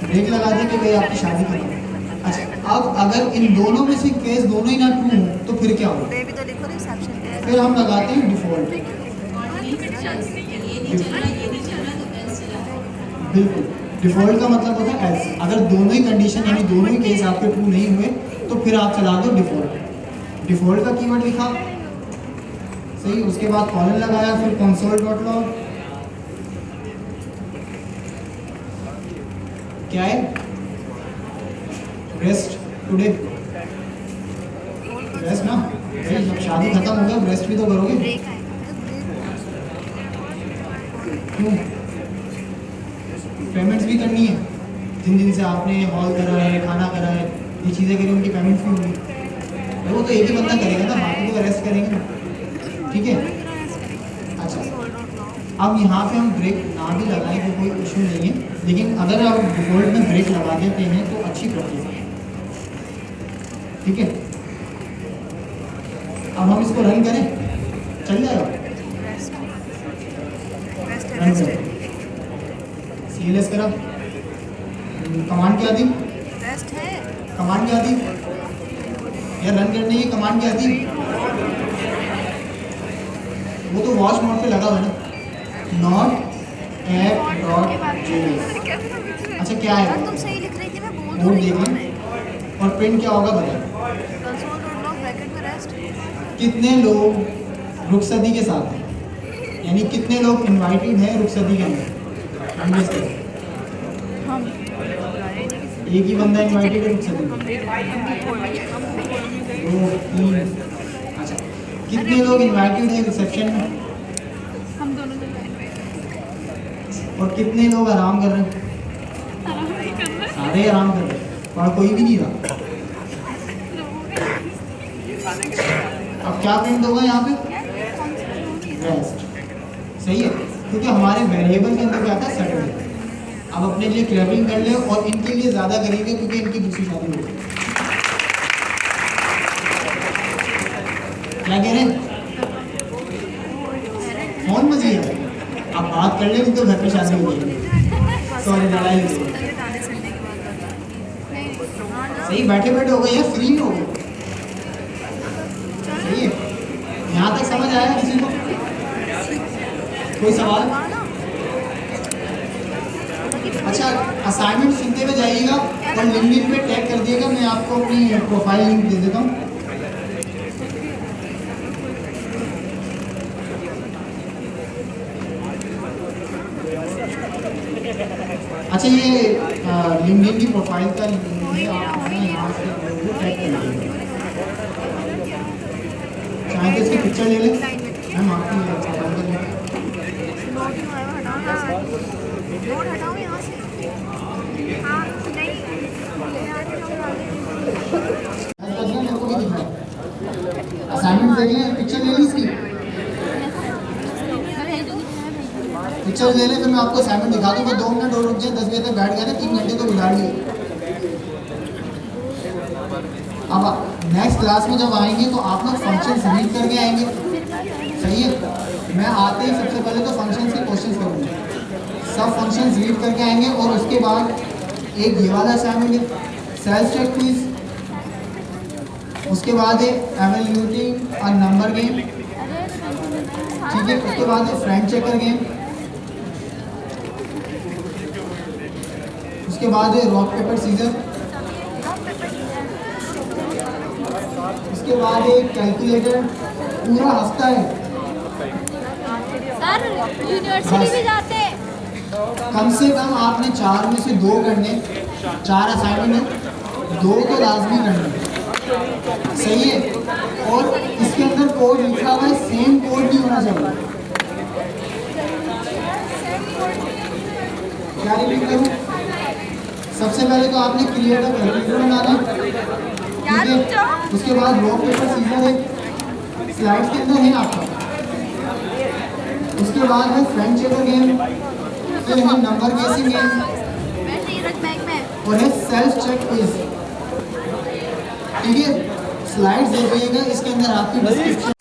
ब्रेक लगा दिया कि भाई आपकी शादी करें। अच्छा, अब अगर इन दोनों में से केस दोनों ही ना ट्रू हो तो फिर क्या होगा? फिर हम लगाते हैं डिफॉल्ट। बिल्कुल, डिफॉल्ट का मतलब होता है एल्स। अगर दोनों ही कंडीशन यानी दोनों ही केस आपके ट्रू नहीं हुए तो फिर आप चला दो डिफॉल्ट। डिफॉल्ट का कीवर्ड लिखा, सही, उसके बाद कॉलन लगाया, फिर console.log क्या है? Rest today. रेस्ट ना भाई, जब शादी खत्म हो गया रेस्ट भी तो करोगे। क्यों? पेमेंट्स भी करनी है, जिन जिन से आपने हॉल करा है, खाना करा है, ये चीज़ें करी, उनकी पेमेंट्स भी होगी। वो तो एक ही बंदा करेगा ना, बाकी तो रेस्ट करेंगे ना। ठीक है, अच्छा, अब यहाँ पे हम ब्रेक ना भी लगाएं तो कोई इशू नहीं है, लेकिन अगर आप डिफॉल्ट में ब्रेक लगा देते हैं तो अच्छी प्रैक्टिस है। ठीक है, अब हम इसको रन करें, चल जाएगा। रन करें, CLS करा, कमांड क्या दी? कमांड क्या दी यार? रन करने की कमांड क्या दी? वो तो वॉच मोड पे लगा हुआ है ना, नॉट app.js। अच्छा क्या है? तुम सही लिख रही थी, मैं बोल कोड रही देख हूँ। लें और प्रिंट क्या होगा बताएं। console.log ब्रैकेट में रेस्ट। कितने लोग रुखसती के साथ हैं, यानी कितने लोग इनवाइटेड हैं रुखसती के अंदर? हम में से एक ही बंदा इनवाइटेड है रुखसती में? 2 3। अच्छा, कितने लोग इनवाइटेड हैं रिसेप्शन में? हम दोनों और कितने लोग आराम कर रहे हैं? सारे आराम कर रहे हैं और कोई भी नहीं रहा। अब क्या प्रिंट होगा यहाँ पे? रेस्ट। सही है, क्योंकि हमारे वेरिएबल के अंदर क्या था? सैटरडे। अब अपने लिए क्लैपिंग कर ले और इनके लिए ज़्यादा करेंगे क्योंकि इनकी दूसरी शादी हो गई। क्या कह रहे हैं? कौन मजी है? आप बात कर लेंगे तो घर पे शादी हो जाएगी। सॉरी, लड़ाई हो गई। सही, बैठे बैठे हो गए यार, फ्री में हो गए। सही है, यहाँ तक समझ आया किसी को? कोई सवाल? अच्छा, असाइनमेंट सुनते हुए जाइएगा और लिंक्डइन पे टैग कर दिएगा, मैं आपको अपनी प्रोफाइल लिंक दे देता हूँ। अच्छा, ये लिंक्डइन की प्रोफाइल का लिंक है, आप यहाँ से टैग कर दीजिए। चाहे तो इसकी पिक्चर ले लें, मैम आपकी प्रोफाइल का लिंक। नोट हटाओ यहाँ से। हाँ नहीं, मेरे को भी दिख रहा है। असाइनमेंट देख लें, पिक्चर ले ली इसकी। पिक्चर ले लें, फिर मैं आपको असाइनमेंट दिखा दूँ। 2 मिनट और रुक जाए, 10 बजे तक बैठ गए ना, 3 घंटे तो गुजार लिए। अब नेक्स्ट क्लास में जब आएंगे तो आप लोग फंक्शंस रीड करके आएंगे, सही है। मैं आते ही सबसे पहले तो फंक्शंस के क्वेश्चंस करूँगा, सब फंक्शंस रीड करके आएंगे। और उसके बाद एक ये वाला असाइनमेंट है, सेल्फ चेक क्विज। उसके बाद है एवैल्यूएटिंग अ नंबर गेम, ठीक है। उसके बाद है फ्रेंड चेकर गेम। उसके बाद है रॉक पेपर सीजर। उसके बाद है कैलकुलेटर। पूरा हफ्ता है, सर यूनिवर्सिटी भी जाते हैं। कम से कम आपने 4 में से 2 करने, 4 असाइनमेंट है, 2 तो लाजमी करने, सही है। और इसके अंदर कोड लिखा हुआ है, सेम कोड नहीं होना चाहिए। क्या रिपीट करूँ? सबसे पहले तो आपने क्रिएट अ कैलकुलेटर बनाना, ठीक है। उसके बाद रॉक पेपर सीजर है, स्लाइड्स के अंदर है आपका। उसके बाद है फ्रेंड चेकर गेम, फिर है नंबर गेसिंग गेम, और है सेल्फ चेक क्विज, ठीक है। स्लाइड्स देखिएगा, इसके अंदर आपकी डिस्क्रिप्शन